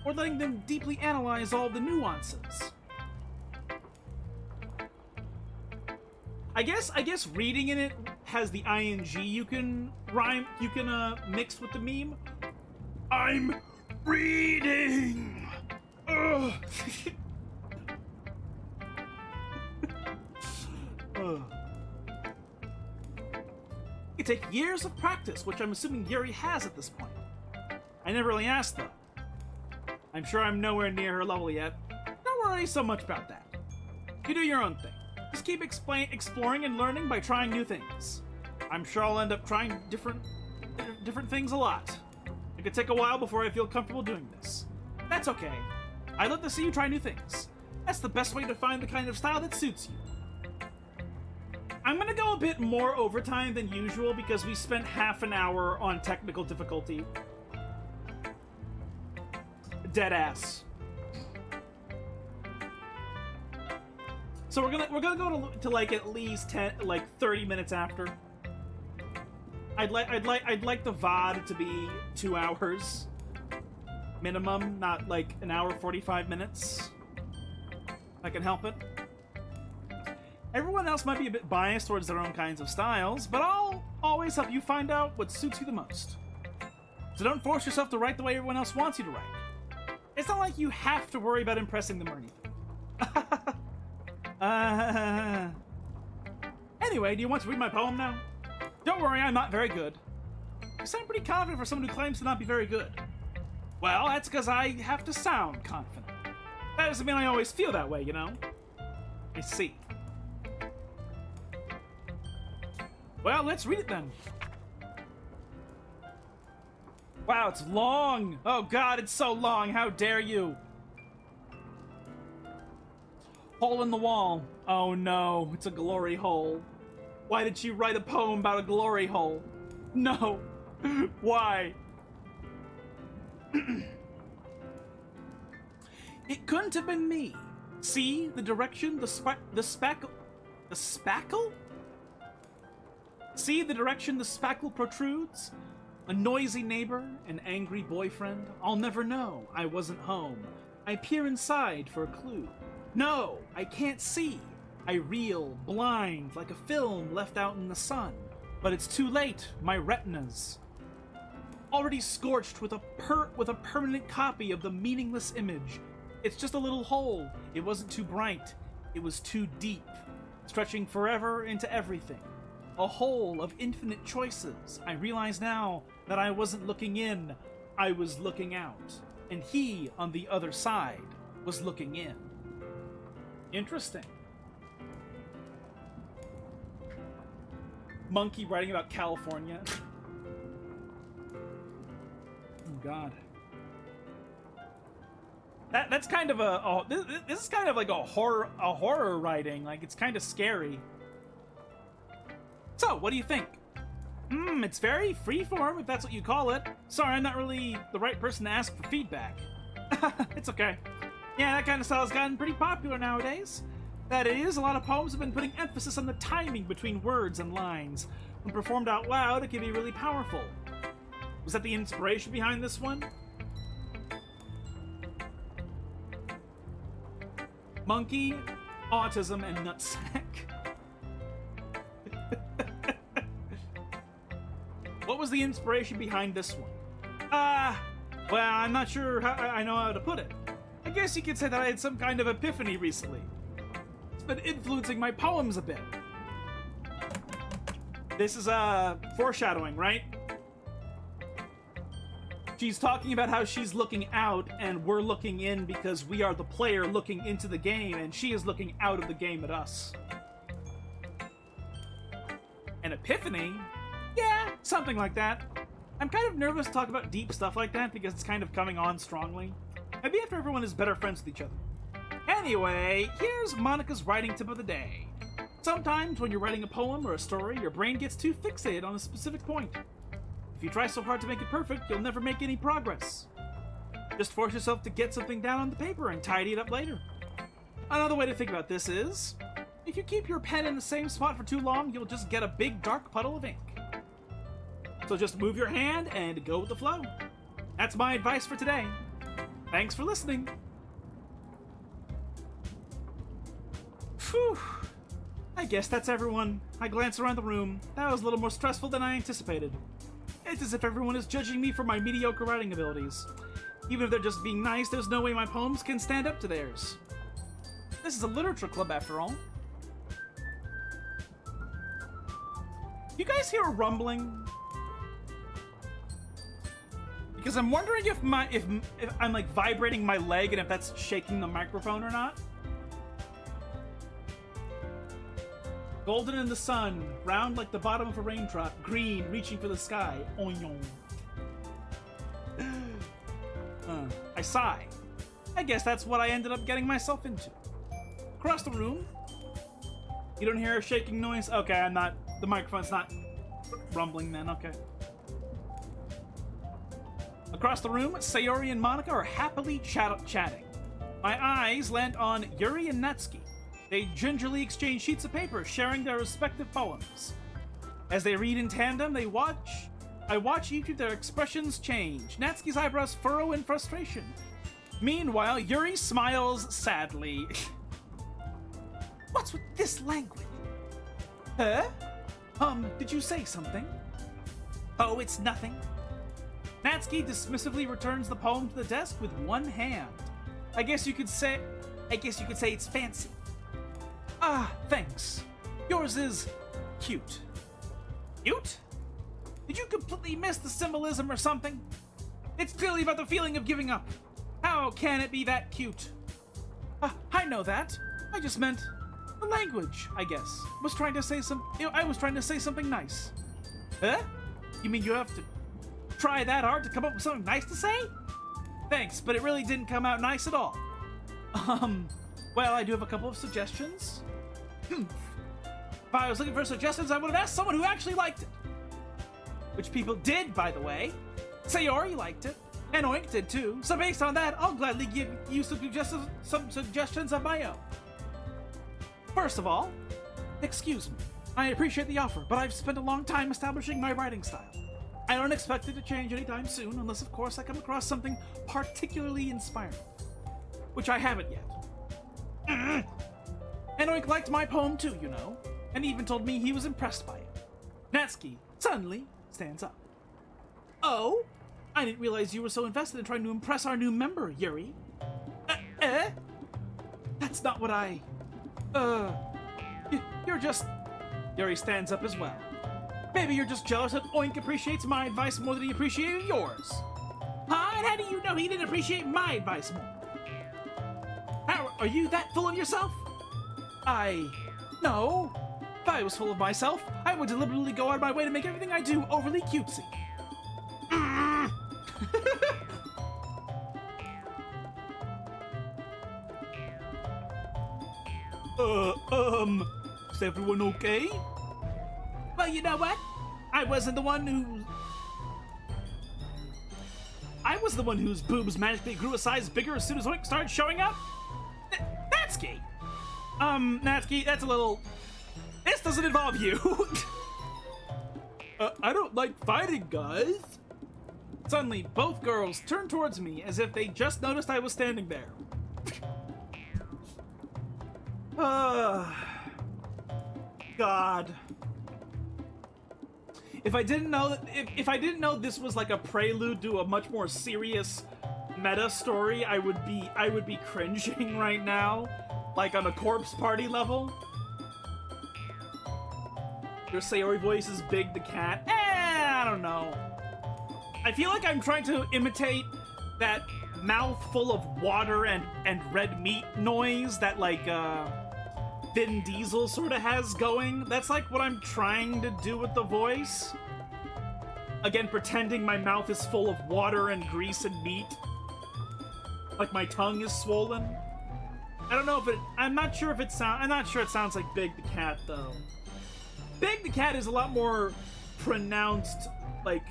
or letting them deeply analyze all the nuances. I guess reading in it has the ing you can mix with the meme. I'm reading! Ugh. It takes years of practice, which I'm assuming Yuri has at this point. I never really asked though. I'm sure I'm nowhere near her level yet. Don't worry so much about that. You do your own thing. Just keep exploring and learning by trying new things. I'm sure I'll end up trying different things a lot. It could take a while before I feel comfortable doing this. That's okay. I'd love to see you try new things. That's the best way to find the kind of style that suits you. I'm gonna go a bit more overtime than usual because we spent half an hour on technical difficulty. Deadass. So we're gonna go to like at least 30 minutes after. I'd like the VOD to be 2 hours. minimum, not like an hour 45 minutes. If I can help it. Everyone else might be a bit biased towards their own kinds of styles, but I'll always help you find out what suits you the most. So don't force yourself to write the way everyone else wants you to write. It's not like you have to worry about impressing them or anything. Anyway, do you want to read my poem now? Don't worry, I'm not very good. You sound pretty confident for someone who claims to not be very good. Well, that's because I have to sound confident. That doesn't mean I always feel that way, you know? I see. Well, let's read it then. Wow, it's long! Oh god, it's so long, how dare you! Hole in the wall. Oh no, it's a glory hole. Why did she write a poem about a glory hole? No! Why? It couldn't have been me. See the direction the spackle? See the direction the spackle protrudes? A noisy neighbor, an angry boyfriend. I'll never know. I wasn't home. I peer inside for a clue. No, I can't see. I reel, blind, like a film left out in the sun. But it's too late. My retinas already scorched with a permanent copy of the meaningless image. It's just a little hole. It wasn't too bright. It was too deep, stretching forever into everything. A hole of infinite choices. I realize now that I wasn't looking in, I was looking out. And he, on the other side, was looking in. Interesting. Monkey writing about California. Oh god. That's kind of this is kind of like a horror writing. Like, it's kind of scary. So, what do you think? It's very freeform, if that's what you call it. Sorry, I'm not really the right person to ask for feedback. It's okay. Yeah, that kind of style has gotten pretty popular nowadays. That is, a lot of poems have been putting emphasis on the timing between words and lines. When performed out loud, it can be really powerful. Was that the inspiration behind this one? Monkey, autism, and nutsack. What was the inspiration behind this one? Well, I'm not sure how I know how to put it. I guess you could say that I had some kind of epiphany recently. It's been influencing my poems a bit. This is, foreshadowing, right? She's talking about how she's looking out and we're looking in because we are the player looking into the game and she is looking out of the game at us. An epiphany? Yeah, something like that. I'm kind of nervous to talk about deep stuff like that because it's kind of coming on strongly. Maybe after everyone is better friends with each other. Anyway, here's Monica's writing tip of the day. Sometimes when you're writing a poem or a story, your brain gets too fixated on a specific point. If you try so hard to make it perfect, you'll never make any progress. Just force yourself to get something down on the paper and tidy it up later. Another way to think about this is, if you keep your pen in the same spot for too long, you'll just get a big dark puddle of ink. So just move your hand and go with the flow. That's my advice for today. Thanks for listening. Phew. I guess that's everyone. I glance around the room. That was a little more stressful than I anticipated. It's as if everyone is judging me for my mediocre writing abilities. Even if they're just being nice, there's no way my poems can stand up to theirs. This is a literature club after all. You guys hear a rumbling? Because I'm wondering if I'm like vibrating my leg and if that's shaking the microphone or not. Golden in the sun, round like the bottom of a raindrop, green, reaching for the sky. Oignon. I sigh. I guess that's what I ended up getting myself into. Across the room. You don't hear a shaking noise? Okay, the microphone's not rumbling then, okay. Across the room, Sayori and Monica are happily chatting. My eyes land on Yuri and Natsuki. They gingerly exchange sheets of paper, sharing their respective poems. As they read in tandem, they watch I watch each of their expressions change. Natsuki's eyebrows furrow in frustration. Meanwhile, Yuri smiles sadly. What's with this language? Huh? Did you say something? Oh, it's nothing. Natsuki dismissively returns the poem to the desk with one hand. I guess you could say it's fancy. Ah, thanks. Yours is cute. Cute? Did you completely miss the symbolism or something? It's clearly about the feeling of giving up. How can it be that cute? I know that. I just meant the language, I guess. I was trying to say something nice. Huh? You mean you have to try that hard to come up with something nice to say? Thanks, but it really didn't come out nice at all. Well, I do have a couple of suggestions. If I was looking for suggestions, I would have asked someone who actually liked it. Which people did, by the way. Sayori liked it, and Oink did too. So based on that, I'll gladly give you some suggestions of my own. First of all, excuse me. I appreciate the offer, but I've spent a long time establishing my writing style. I don't expect it to change anytime soon, unless of course I come across something particularly inspiring. Which I haven't yet. And Oink liked my poem too, you know, and even told me he was impressed by it. Natsuki suddenly stands up. Oh? I didn't realize you were so invested in trying to impress our new member, Yuri. That's not what I... You're just... Yuri stands up as well. Maybe you're just jealous that Oink appreciates my advice more than he appreciated yours. Huh? And how do you know he didn't appreciate my advice more? Are you that full of yourself? No. If I was full of myself, I would deliberately go out of my way to make everything I do overly cutesy.
Is everyone okay?
Well, you know what? I was the one whose boobs magically grew a size bigger as soon as Oink started showing up. Natsuki! Natsuki, that's a little... This doesn't involve you!
I don't like fighting, guys.
Suddenly, both girls turn towards me as if they just noticed I was standing there. God. If I didn't know this was like a prelude to a much more serious meta story, I would be cringing right now, like on a corpse party level. Your Sayori voice is Big the cat. I don't know. I feel like I'm trying to imitate that mouth full of water and red meat noise that like Vin Diesel sort of has going. That's like what I'm trying to do with the voice. Again, pretending my mouth is full of water and grease and meat. Like my tongue is swollen. I don't know if I'm not sure it sounds like Big the cat though. Big the cat is a lot more pronounced, like,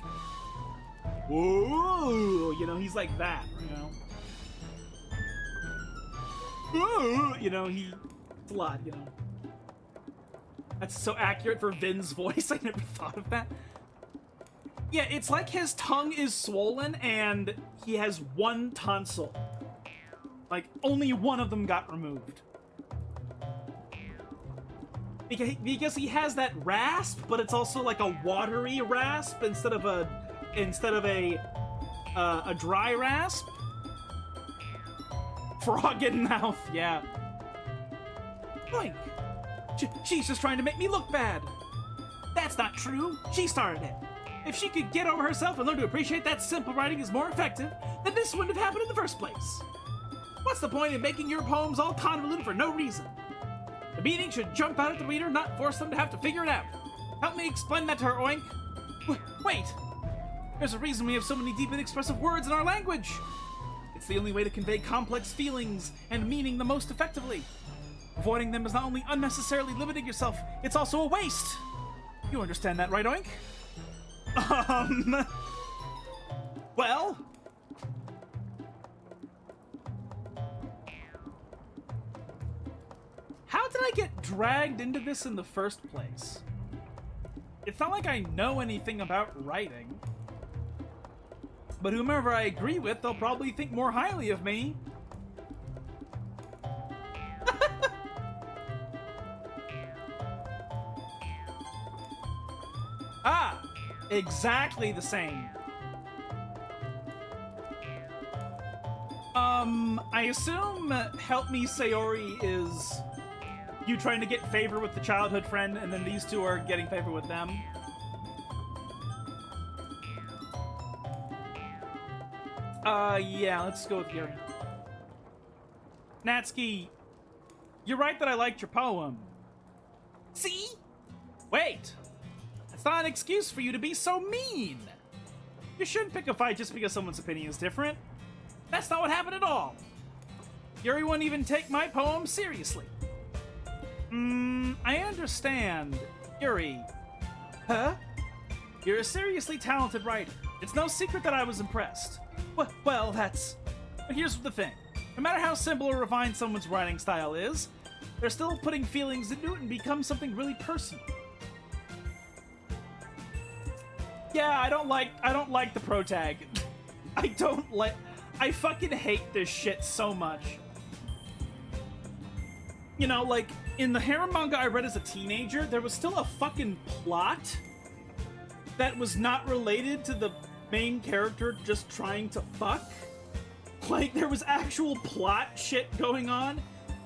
whoa, you know, he's like that, you know. Whoa, you know, it's a lot, you know. That's so accurate for Vin's voice, I never thought of that. Yeah, it's like his tongue is swollen and he has one tonsil. Like, only one of them got removed. Because he has that rasp, but it's also like a watery rasp instead of a dry rasp. Frog in mouth, yeah. Boink. She's just trying to make me look bad. That's not true. She started it. If she could get over herself and learn to appreciate that simple writing is more effective, then this wouldn't have happened in the first place. What's the point in making your poems all convoluted for no reason? The meaning should jump out at the reader, not force them to have to figure it out. Help me explain that to her, Oink. Wait! There's a reason we have so many deep and expressive words in our language. It's the only way to convey complex feelings and meaning the most effectively. Avoiding them is not only unnecessarily limiting yourself, it's also a waste. You understand that, right, Oink? Well... How did I get dragged into this in the first place? It's not like I know anything about writing. But whomever I agree with, they'll probably think more highly of me. Ah! Exactly the same. I assume Help Me Sayori is you trying to get favor with the childhood friend, and then these two are getting favor with them. Yeah, let's go with Yuri. Natsuki, you're right that I liked your poem. See? Wait! That's not an excuse for you to be so mean! You shouldn't pick a fight just because someone's opinion is different. That's not what happened at all. Yuri wouldn't even take my poem seriously. I understand. Yuri. Huh? You're a seriously talented writer. It's no secret that I was impressed. Well, that's... But here's the thing. No matter how simple or refined someone's writing style is, they're still putting feelings into it and become something really personal. Yeah, I don't like the protag. I fucking hate this shit so much. You know, like, in the harem manga I read as a teenager, there was still a fucking plot that was not related to the main character just trying to fuck. Like, there was actual plot shit going on.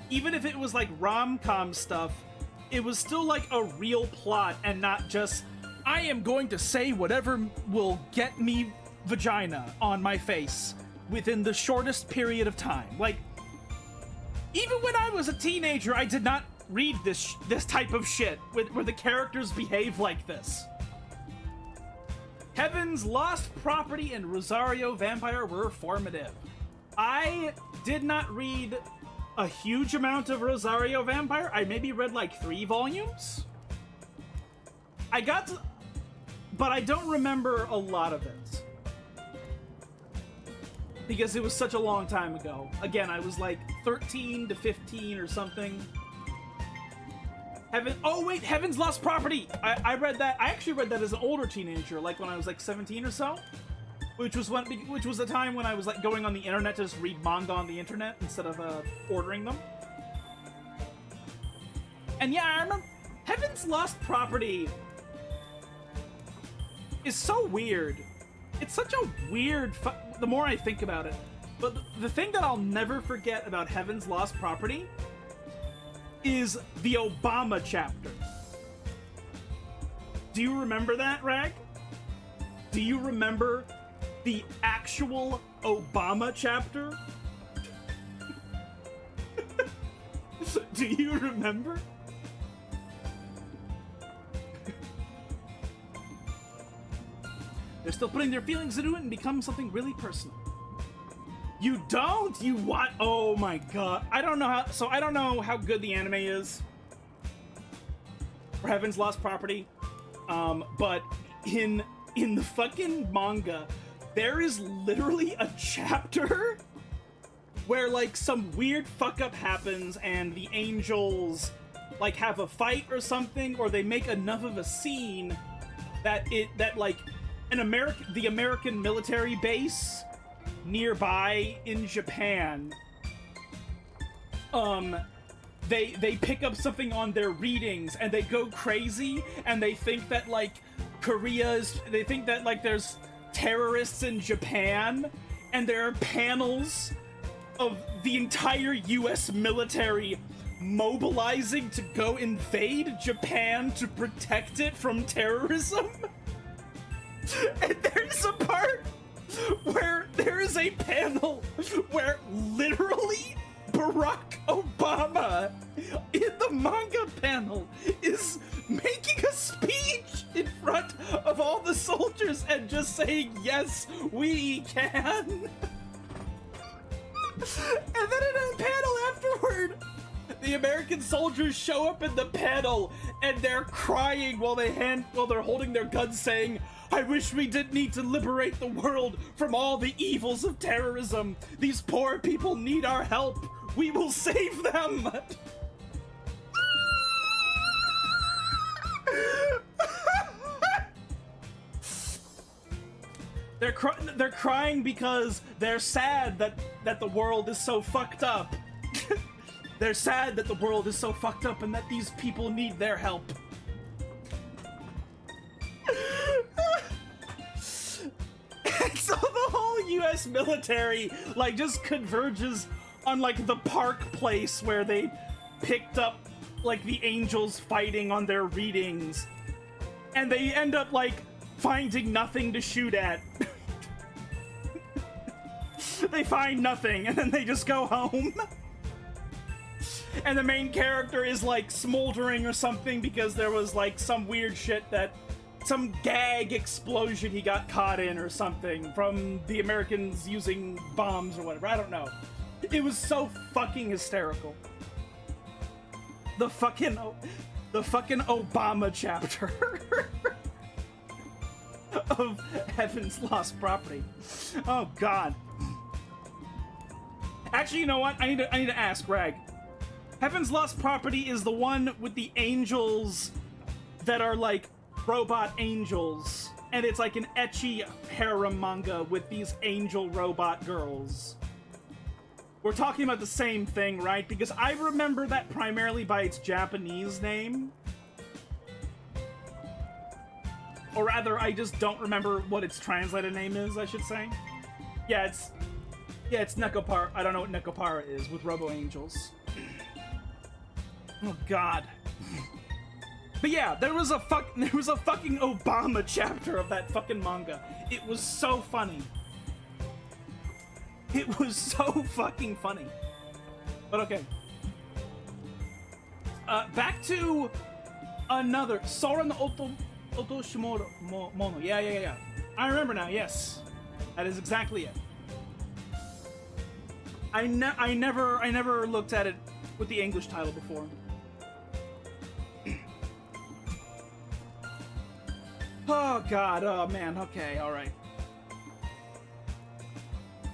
Even if it was, like, rom-com stuff, it was still, like, a real plot and not just, I am going to say whatever will get me vagina on my face within the shortest period of time. Like, even when I was a teenager, I did not read this type of shit where the characters behave like this. Heaven's Lost Property and Rosario Vampire were formative. I did not read a huge amount of Rosario Vampire. I maybe read like 3 volumes. But I don't remember a lot of it. Because it was such a long time ago. Again, I was like 13 to 15 or something. Heaven's Lost Property! I read that. I actually read that as an older teenager, like when I was like 17 or so. Which was the time when I was like going on the internet to just read manga on the internet instead of ordering them. And yeah, I remember Heaven's Lost Property is so weird. It's such a weird the more I think about it. But the thing that I'll never forget about Heaven's Lost Property is the Obama chapter. Do you remember that, Rag? Do you remember the actual Obama chapter? Do you remember? They're still putting their feelings into it and become something really personal. You don't? You what? Oh my god. I don't know how good the anime is for Heaven's Lost Property. But in the fucking manga, there is literally a chapter where like some weird fuck up happens and the angels like have a fight or something, or they make enough of a scene that like the American military base nearby in Japan, they pick up something on their readings and they go crazy and they think that like they think that like there's terrorists in Japan, and there are panels of the entire US military mobilizing to go invade Japan to protect it from terrorism. And there's a part where there is a panel where literally Barack Obama in the manga panel is making a speech in front of all the soldiers and just saying, yes, we can. And then in a panel afterward, the American soldiers show up in the panel and they're crying while they're holding their guns saying, I wish we didn't need to liberate the world from all the evils of terrorism. These poor people need our help. We will save them. they're crying because they're sad that the world is so fucked up. They're sad that the world is so fucked up and that these people need their help. And so the whole US military, like, just converges on, like, the park place where they picked up, like, the angels fighting on their readings. And they end up, like, finding nothing to shoot at. They find nothing, and then they just go home. And the main character is, like, smoldering or something because there was, like, some weird shit that... some gag explosion he got caught in or something from the Americans using bombs or whatever. I don't know. It was so fucking hysterical. The fucking Obama chapter of Heaven's Lost Property. Oh, God. Actually, you know what? I need to ask, Rag. Heaven's Lost Property is the one with the angels that are, like, robot angels. And it's like an ecchi harem manga with these angel robot girls. We're talking about the same thing, right? Because I remember that primarily by its Japanese name. Or rather, I just don't remember what its translated name is, I should say. Yeah, it's Nekopara. I don't know what Nekopara is with Robo Angels. Oh, God. But yeah, there was a fucking Obama chapter of that fucking manga. It was so funny. It was so fucking funny. But okay. Back to another Soren Otoshimono Mono. Yeah. I remember now. Yes, that is exactly it. I never looked at it with the English title before. Oh, God. Oh, man. Okay, alright.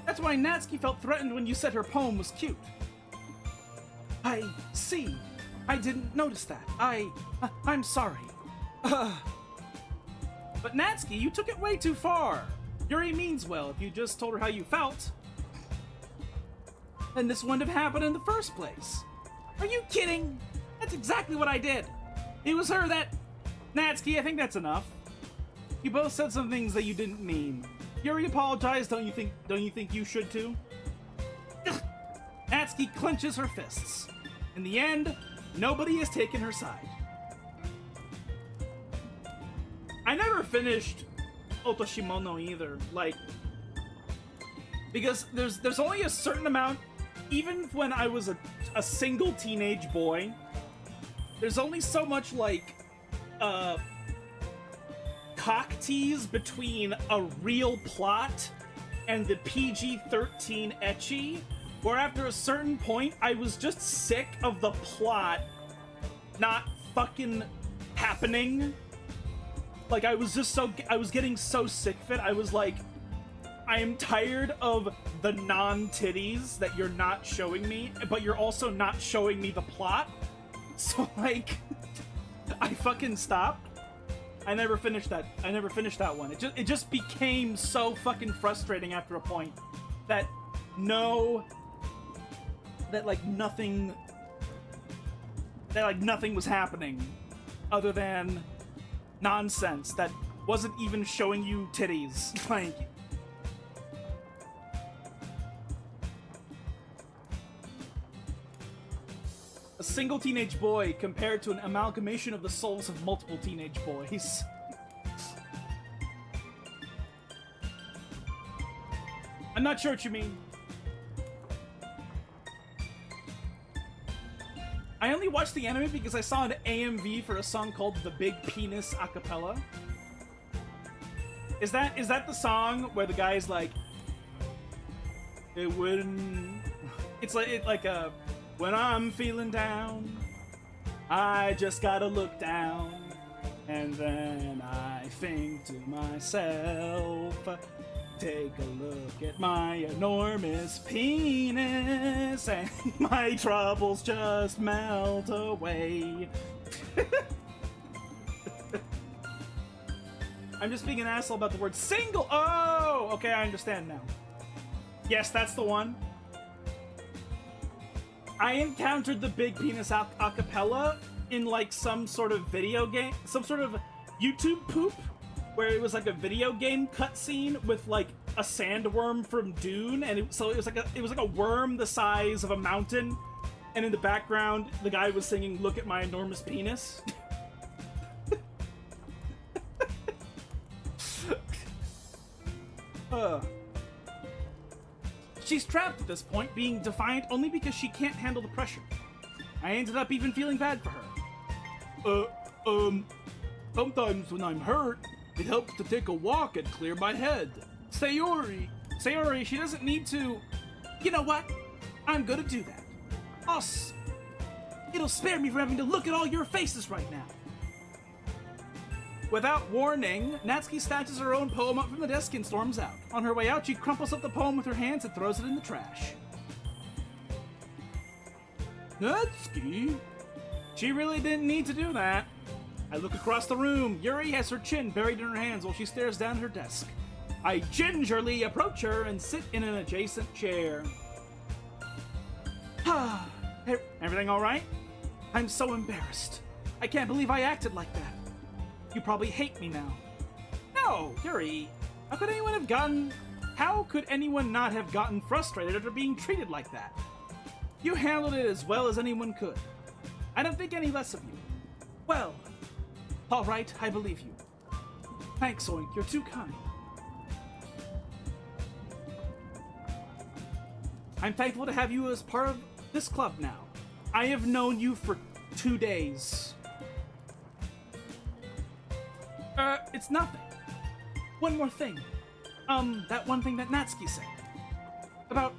That's why Natsuki felt threatened when you said her poem was cute. I see. I didn't notice that. I'm sorry. But Natsuki, you took it way too far. Yuri means well. If you just told her how you felt, then this wouldn't have happened in the first place. Are you kidding? That's exactly what I did. It was her that... Natsuki, I think that's enough. You both said some things that you didn't mean. Yuri apologized, don't you think you should too? Natsuki clenches her fists. In the end, nobody has taken her side. I never finished Otoshimono either, like... Because there's only a certain amount, even when I was a single teenage boy, there's only so much, like, cock tease between a real plot and the PG-13 ecchi, where after a certain point, I was just sick of the plot not fucking happening. Like, I was getting so sick of it, I was like, I am tired of the non-titties that you're not showing me, but you're also not showing me the plot. So, like, I fucking stopped. I never finished that one. It just became so fucking frustrating after a point that nothing was happening other than nonsense that wasn't even showing you titties. Like, a single teenage boy compared to an amalgamation of the souls of multiple teenage boys. I'm not sure what you mean. I only watched the anime because I saw an AMV for a song called The Big Penis Acapella. Is that the song where the guy's like, it wouldn't... It's like a... When I'm feeling down, I just gotta look down, and then I think to myself, take a look at my enormous penis, and my troubles just melt I'm just being an asshole about the word single. Oh, okay, I understand now. Yes, that's the one. I encountered the big penis acapella in like some sort of video game, some sort of YouTube poop, where it was like a video game cutscene with like a sandworm from Dune, and it was like a worm the size of a mountain, and in the background the guy was singing "Look at My Enormous Penis." She's trapped at this point, being defiant only because she can't handle the pressure. I ended up even feeling bad for her.
Sometimes when I'm hurt, it helps to take a walk and clear my head.
Sayori, she doesn't need to... You know what? I'm gonna do that. It'll spare me from having to look at all your faces right now. Without warning, Natsuki snatches her own poem up from the desk and storms out. On her way out, she crumples up the poem with her hands and throws it in the trash.
Natsuki?
She really didn't need to do that. I look across the room. Yuri has her chin buried in her hands while she stares down at her desk. I gingerly approach her and sit in an adjacent chair. Everything all right? I'm so embarrassed. I can't believe I acted like that. You probably hate me now. No, Yuri. How could anyone not have gotten frustrated after being treated like that? You handled it as well as anyone could. I don't think any less of you. Well, all right, I believe you. Thanks, Oink. You're too kind. I'm thankful to have you as part of this club now. I have known you for 2 days. It's nothing. One more thing. That one thing that Natsuki said. About,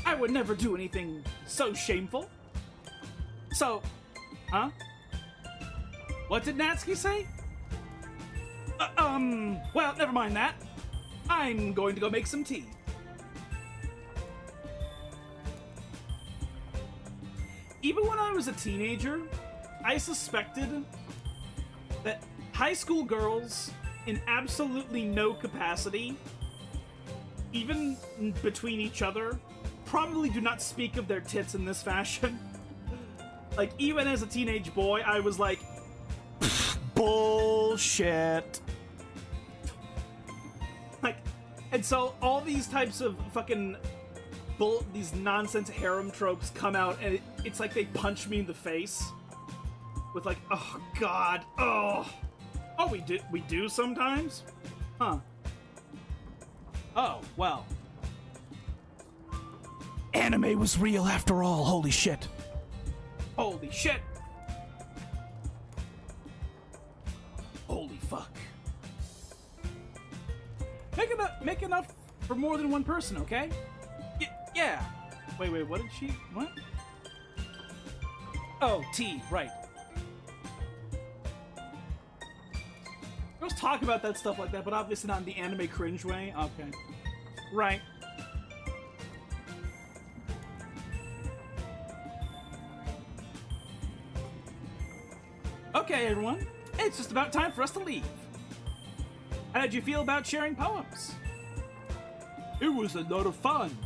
I would never do anything so shameful. So, huh? What did Natsuki say? Well, never mind that. I'm going to go make some tea. Even when I was a teenager, I suspected that high school girls in absolutely no capacity, even between each other, probably do not speak of their tits in this fashion. Like, even as a teenage boy, I was like, bullshit. Like, and so all these types of fucking these nonsense harem tropes come out, and it's like they punch me in the face with like, oh god, oh, we do sometimes, huh? Oh well, anime was real after all. Holy shit! Holy shit! Holy fuck! Make enough for more than one person, okay? Yeah. Wait, what did she... What? Oh, tea, right. Girls talk about that stuff like that, but obviously not in the anime cringe way. Okay. Right. Okay, everyone. It's just about time for us to leave. How did you feel about sharing poems?
It was a lot of fun.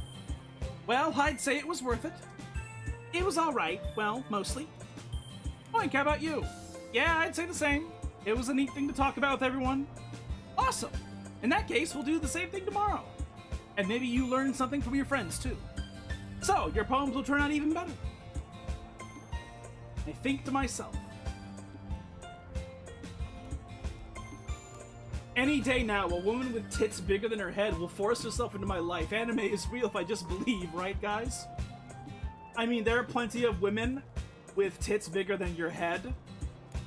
Well, I'd say it was worth it. It was alright, well, mostly. Oink, how about you? Yeah, I'd say the same. It was a neat thing to talk about with everyone. Awesome! In that case, we'll do the same thing tomorrow. And maybe you learn something from your friends, too. So, your poems will turn out even better. I think to myself, any day now, a woman with tits bigger than her head will force herself into my life. Anime is real if I just believe, right, guys? I mean, there are plenty of women with tits bigger than your head.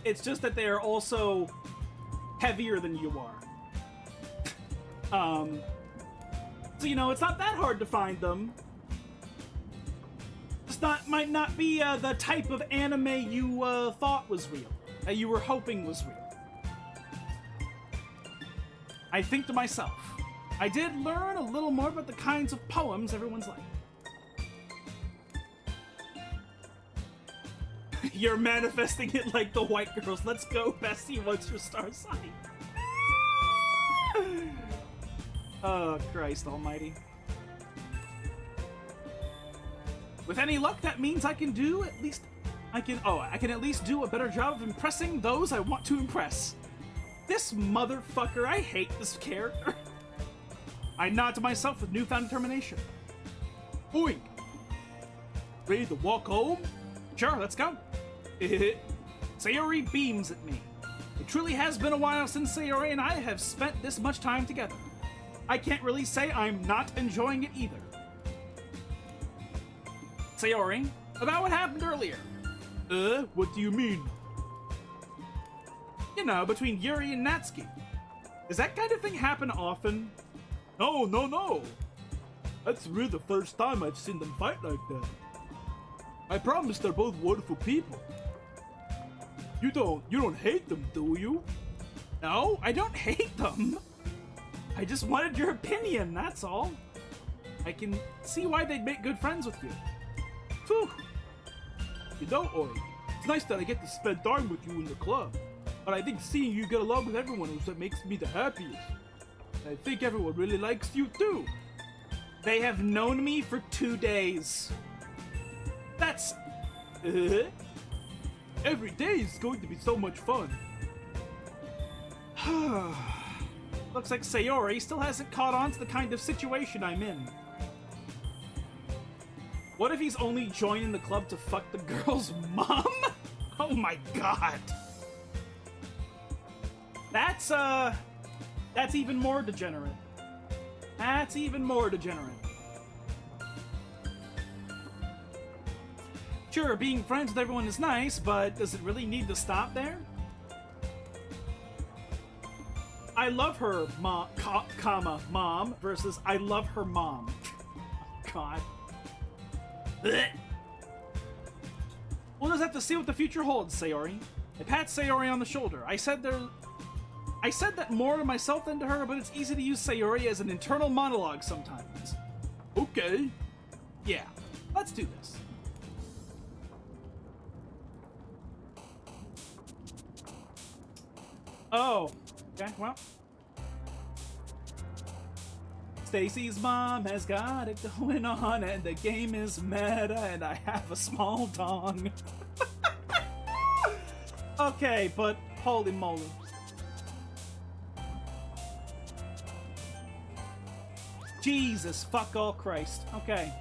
It's just that they are also heavier than you are. So, it's not that hard to find them. It's might not be the type of anime you thought was real, that you were hoping was real. I think to myself, I did learn a little more about the kinds of poems everyone's like. You're manifesting it like the white girls. Let's go, bestie. What's your star sign? Oh, Christ almighty. With any luck, that means I can at least do a better job of impressing those I want to impress. This motherfucker, I hate this character. I nod to myself with newfound determination.
Oink! Ready to walk home?
Sure, let's go. Sayori beams at me. It truly has been a while since Sayori and I have spent this much time together. I can't really say I'm not enjoying it either. Sayori, about what happened earlier.
What do you mean?
You know, between Yuri and Natsuki. Does that kind of thing happen often?
No. That's really the first time I've seen them fight like that. I promise they're both wonderful people. You don't hate them, do you?
No, I don't hate them. I just wanted your opinion, that's all. I can see why they'd make good friends with you.
Phew. You know, Oi, it's nice that I get to spend time with you in the club, but I think seeing you get along with everyone is what makes me the happiest. I think everyone really likes you too.
They have known me for 2 days. That's...
Every day is going to be so much fun.
Looks like Sayori still hasn't caught on to the kind of situation I'm in. What if he's only joining the club to fuck the girl's mom? Oh my god. That's even more degenerate. That's even more degenerate. Sure, being friends with everyone is nice, but does it really need to stop there? I love her mom, mom, versus I love her mom. Oh, god. Blech. We'll just have to see what the future holds, Sayori. I pat Sayori on the shoulder. I said that more to myself than to her, but it's easy to use Sayori as an internal monologue sometimes.
Okay.
Yeah, let's do this. Oh, okay, well. Stacy's mom has got it going on, and the game is meta, and I have a small dong. Okay, but holy moly. Jesus, fuck all Christ. Okay.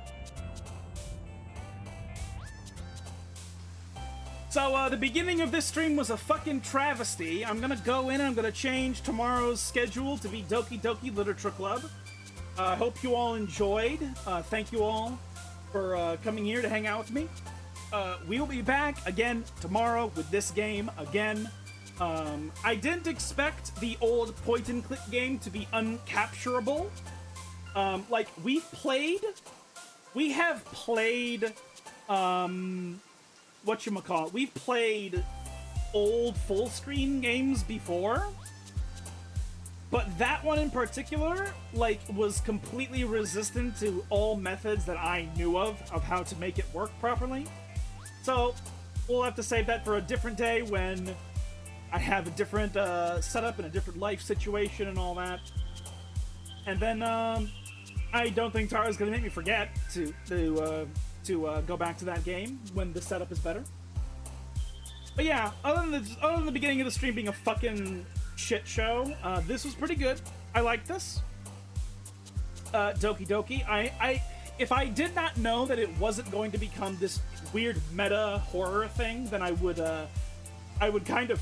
So, the beginning of this stream was a fucking travesty. I'm gonna go in and I'm gonna change tomorrow's schedule to be Doki Doki Literature Club. I hope you all enjoyed. Thank you all for coming here to hang out with me. We'll be back again tomorrow with this game again. I didn't expect the old point-and-click game to be uncapturable. Like, we have played, whatchamacallit, we've played old full-screen games before, but that one in particular, like, was completely resistant to all methods that I knew of how to make it work properly. So, we'll have to save that for a different day when I have a different setup and a different life situation and all that. And then, I don't think Tara's gonna make me forget to go back to that game when the setup is better. But yeah, other than the beginning of the stream being a fucking shit show, this was pretty good. I like this. Doki Doki. If I did not know that it wasn't going to become this weird meta horror thing, then I would kind of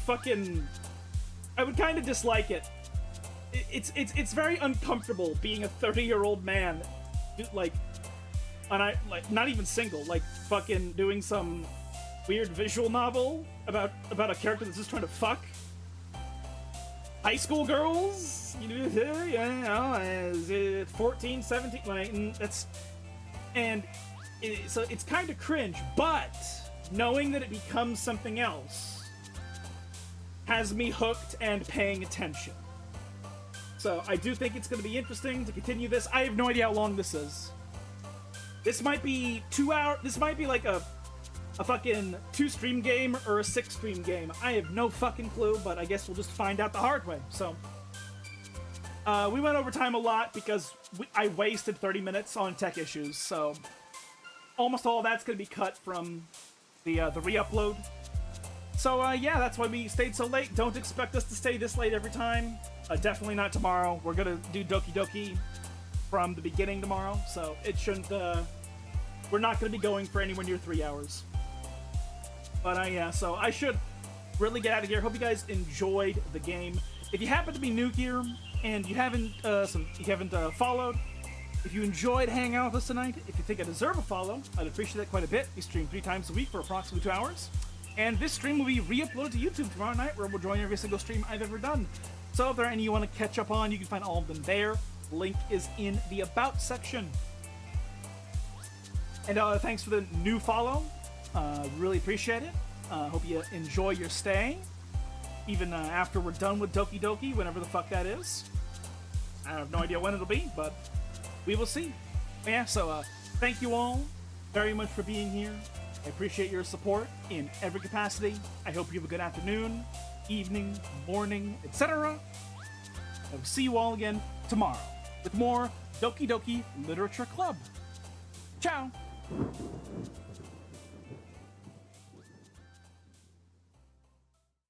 dislike it. It's very uncomfortable being a 30-year-old man, like, and I, like, not even single, like, fucking doing some weird visual novel about a character that's just trying to fuck high school girls, you know, 14, 17, like, so it's kind of cringe, but knowing that it becomes something else has me hooked and paying attention. So I do think it's going to be interesting to continue this. I have no idea how long this is. This might be 2 hours. This might be like a a fucking 2-stream game or a 6-stream game. I have no fucking clue, but I guess we'll just find out the hard way. So, we went over time a lot because I wasted 30 minutes on tech issues, so almost all of that's going to be cut from the re-upload. So, yeah, that's why we stayed so late. Don't expect us to stay this late every time. Definitely not tomorrow. We're going to do Doki Doki from the beginning tomorrow, so it shouldn't, we're not going to be going for anywhere near 3 hours. But, yeah, so I should really get out of here. Hope you guys enjoyed the game. If you happen to be new here, and you haven't, followed, if you enjoyed hanging out with us tonight, if you think I deserve a follow, I'd appreciate that quite a bit. We stream 3 times a week for approximately 2 hours. And this stream will be re-uploaded to YouTube tomorrow night, where we'll join every single stream I've ever done. So if there are any you want to catch up on, you can find all of them there. Link is in the About section. And thanks for the new follow. Really appreciate it. Hope you enjoy your stay. Even after we're done with Doki Doki, whenever the fuck that is. I have no idea when it'll be, but we will see. But yeah, so thank you all very much for being here. I appreciate your support in every capacity. I hope you have a good afternoon, evening, morning, etc. I will see you all again tomorrow with more Doki Doki Literature Club. Ciao!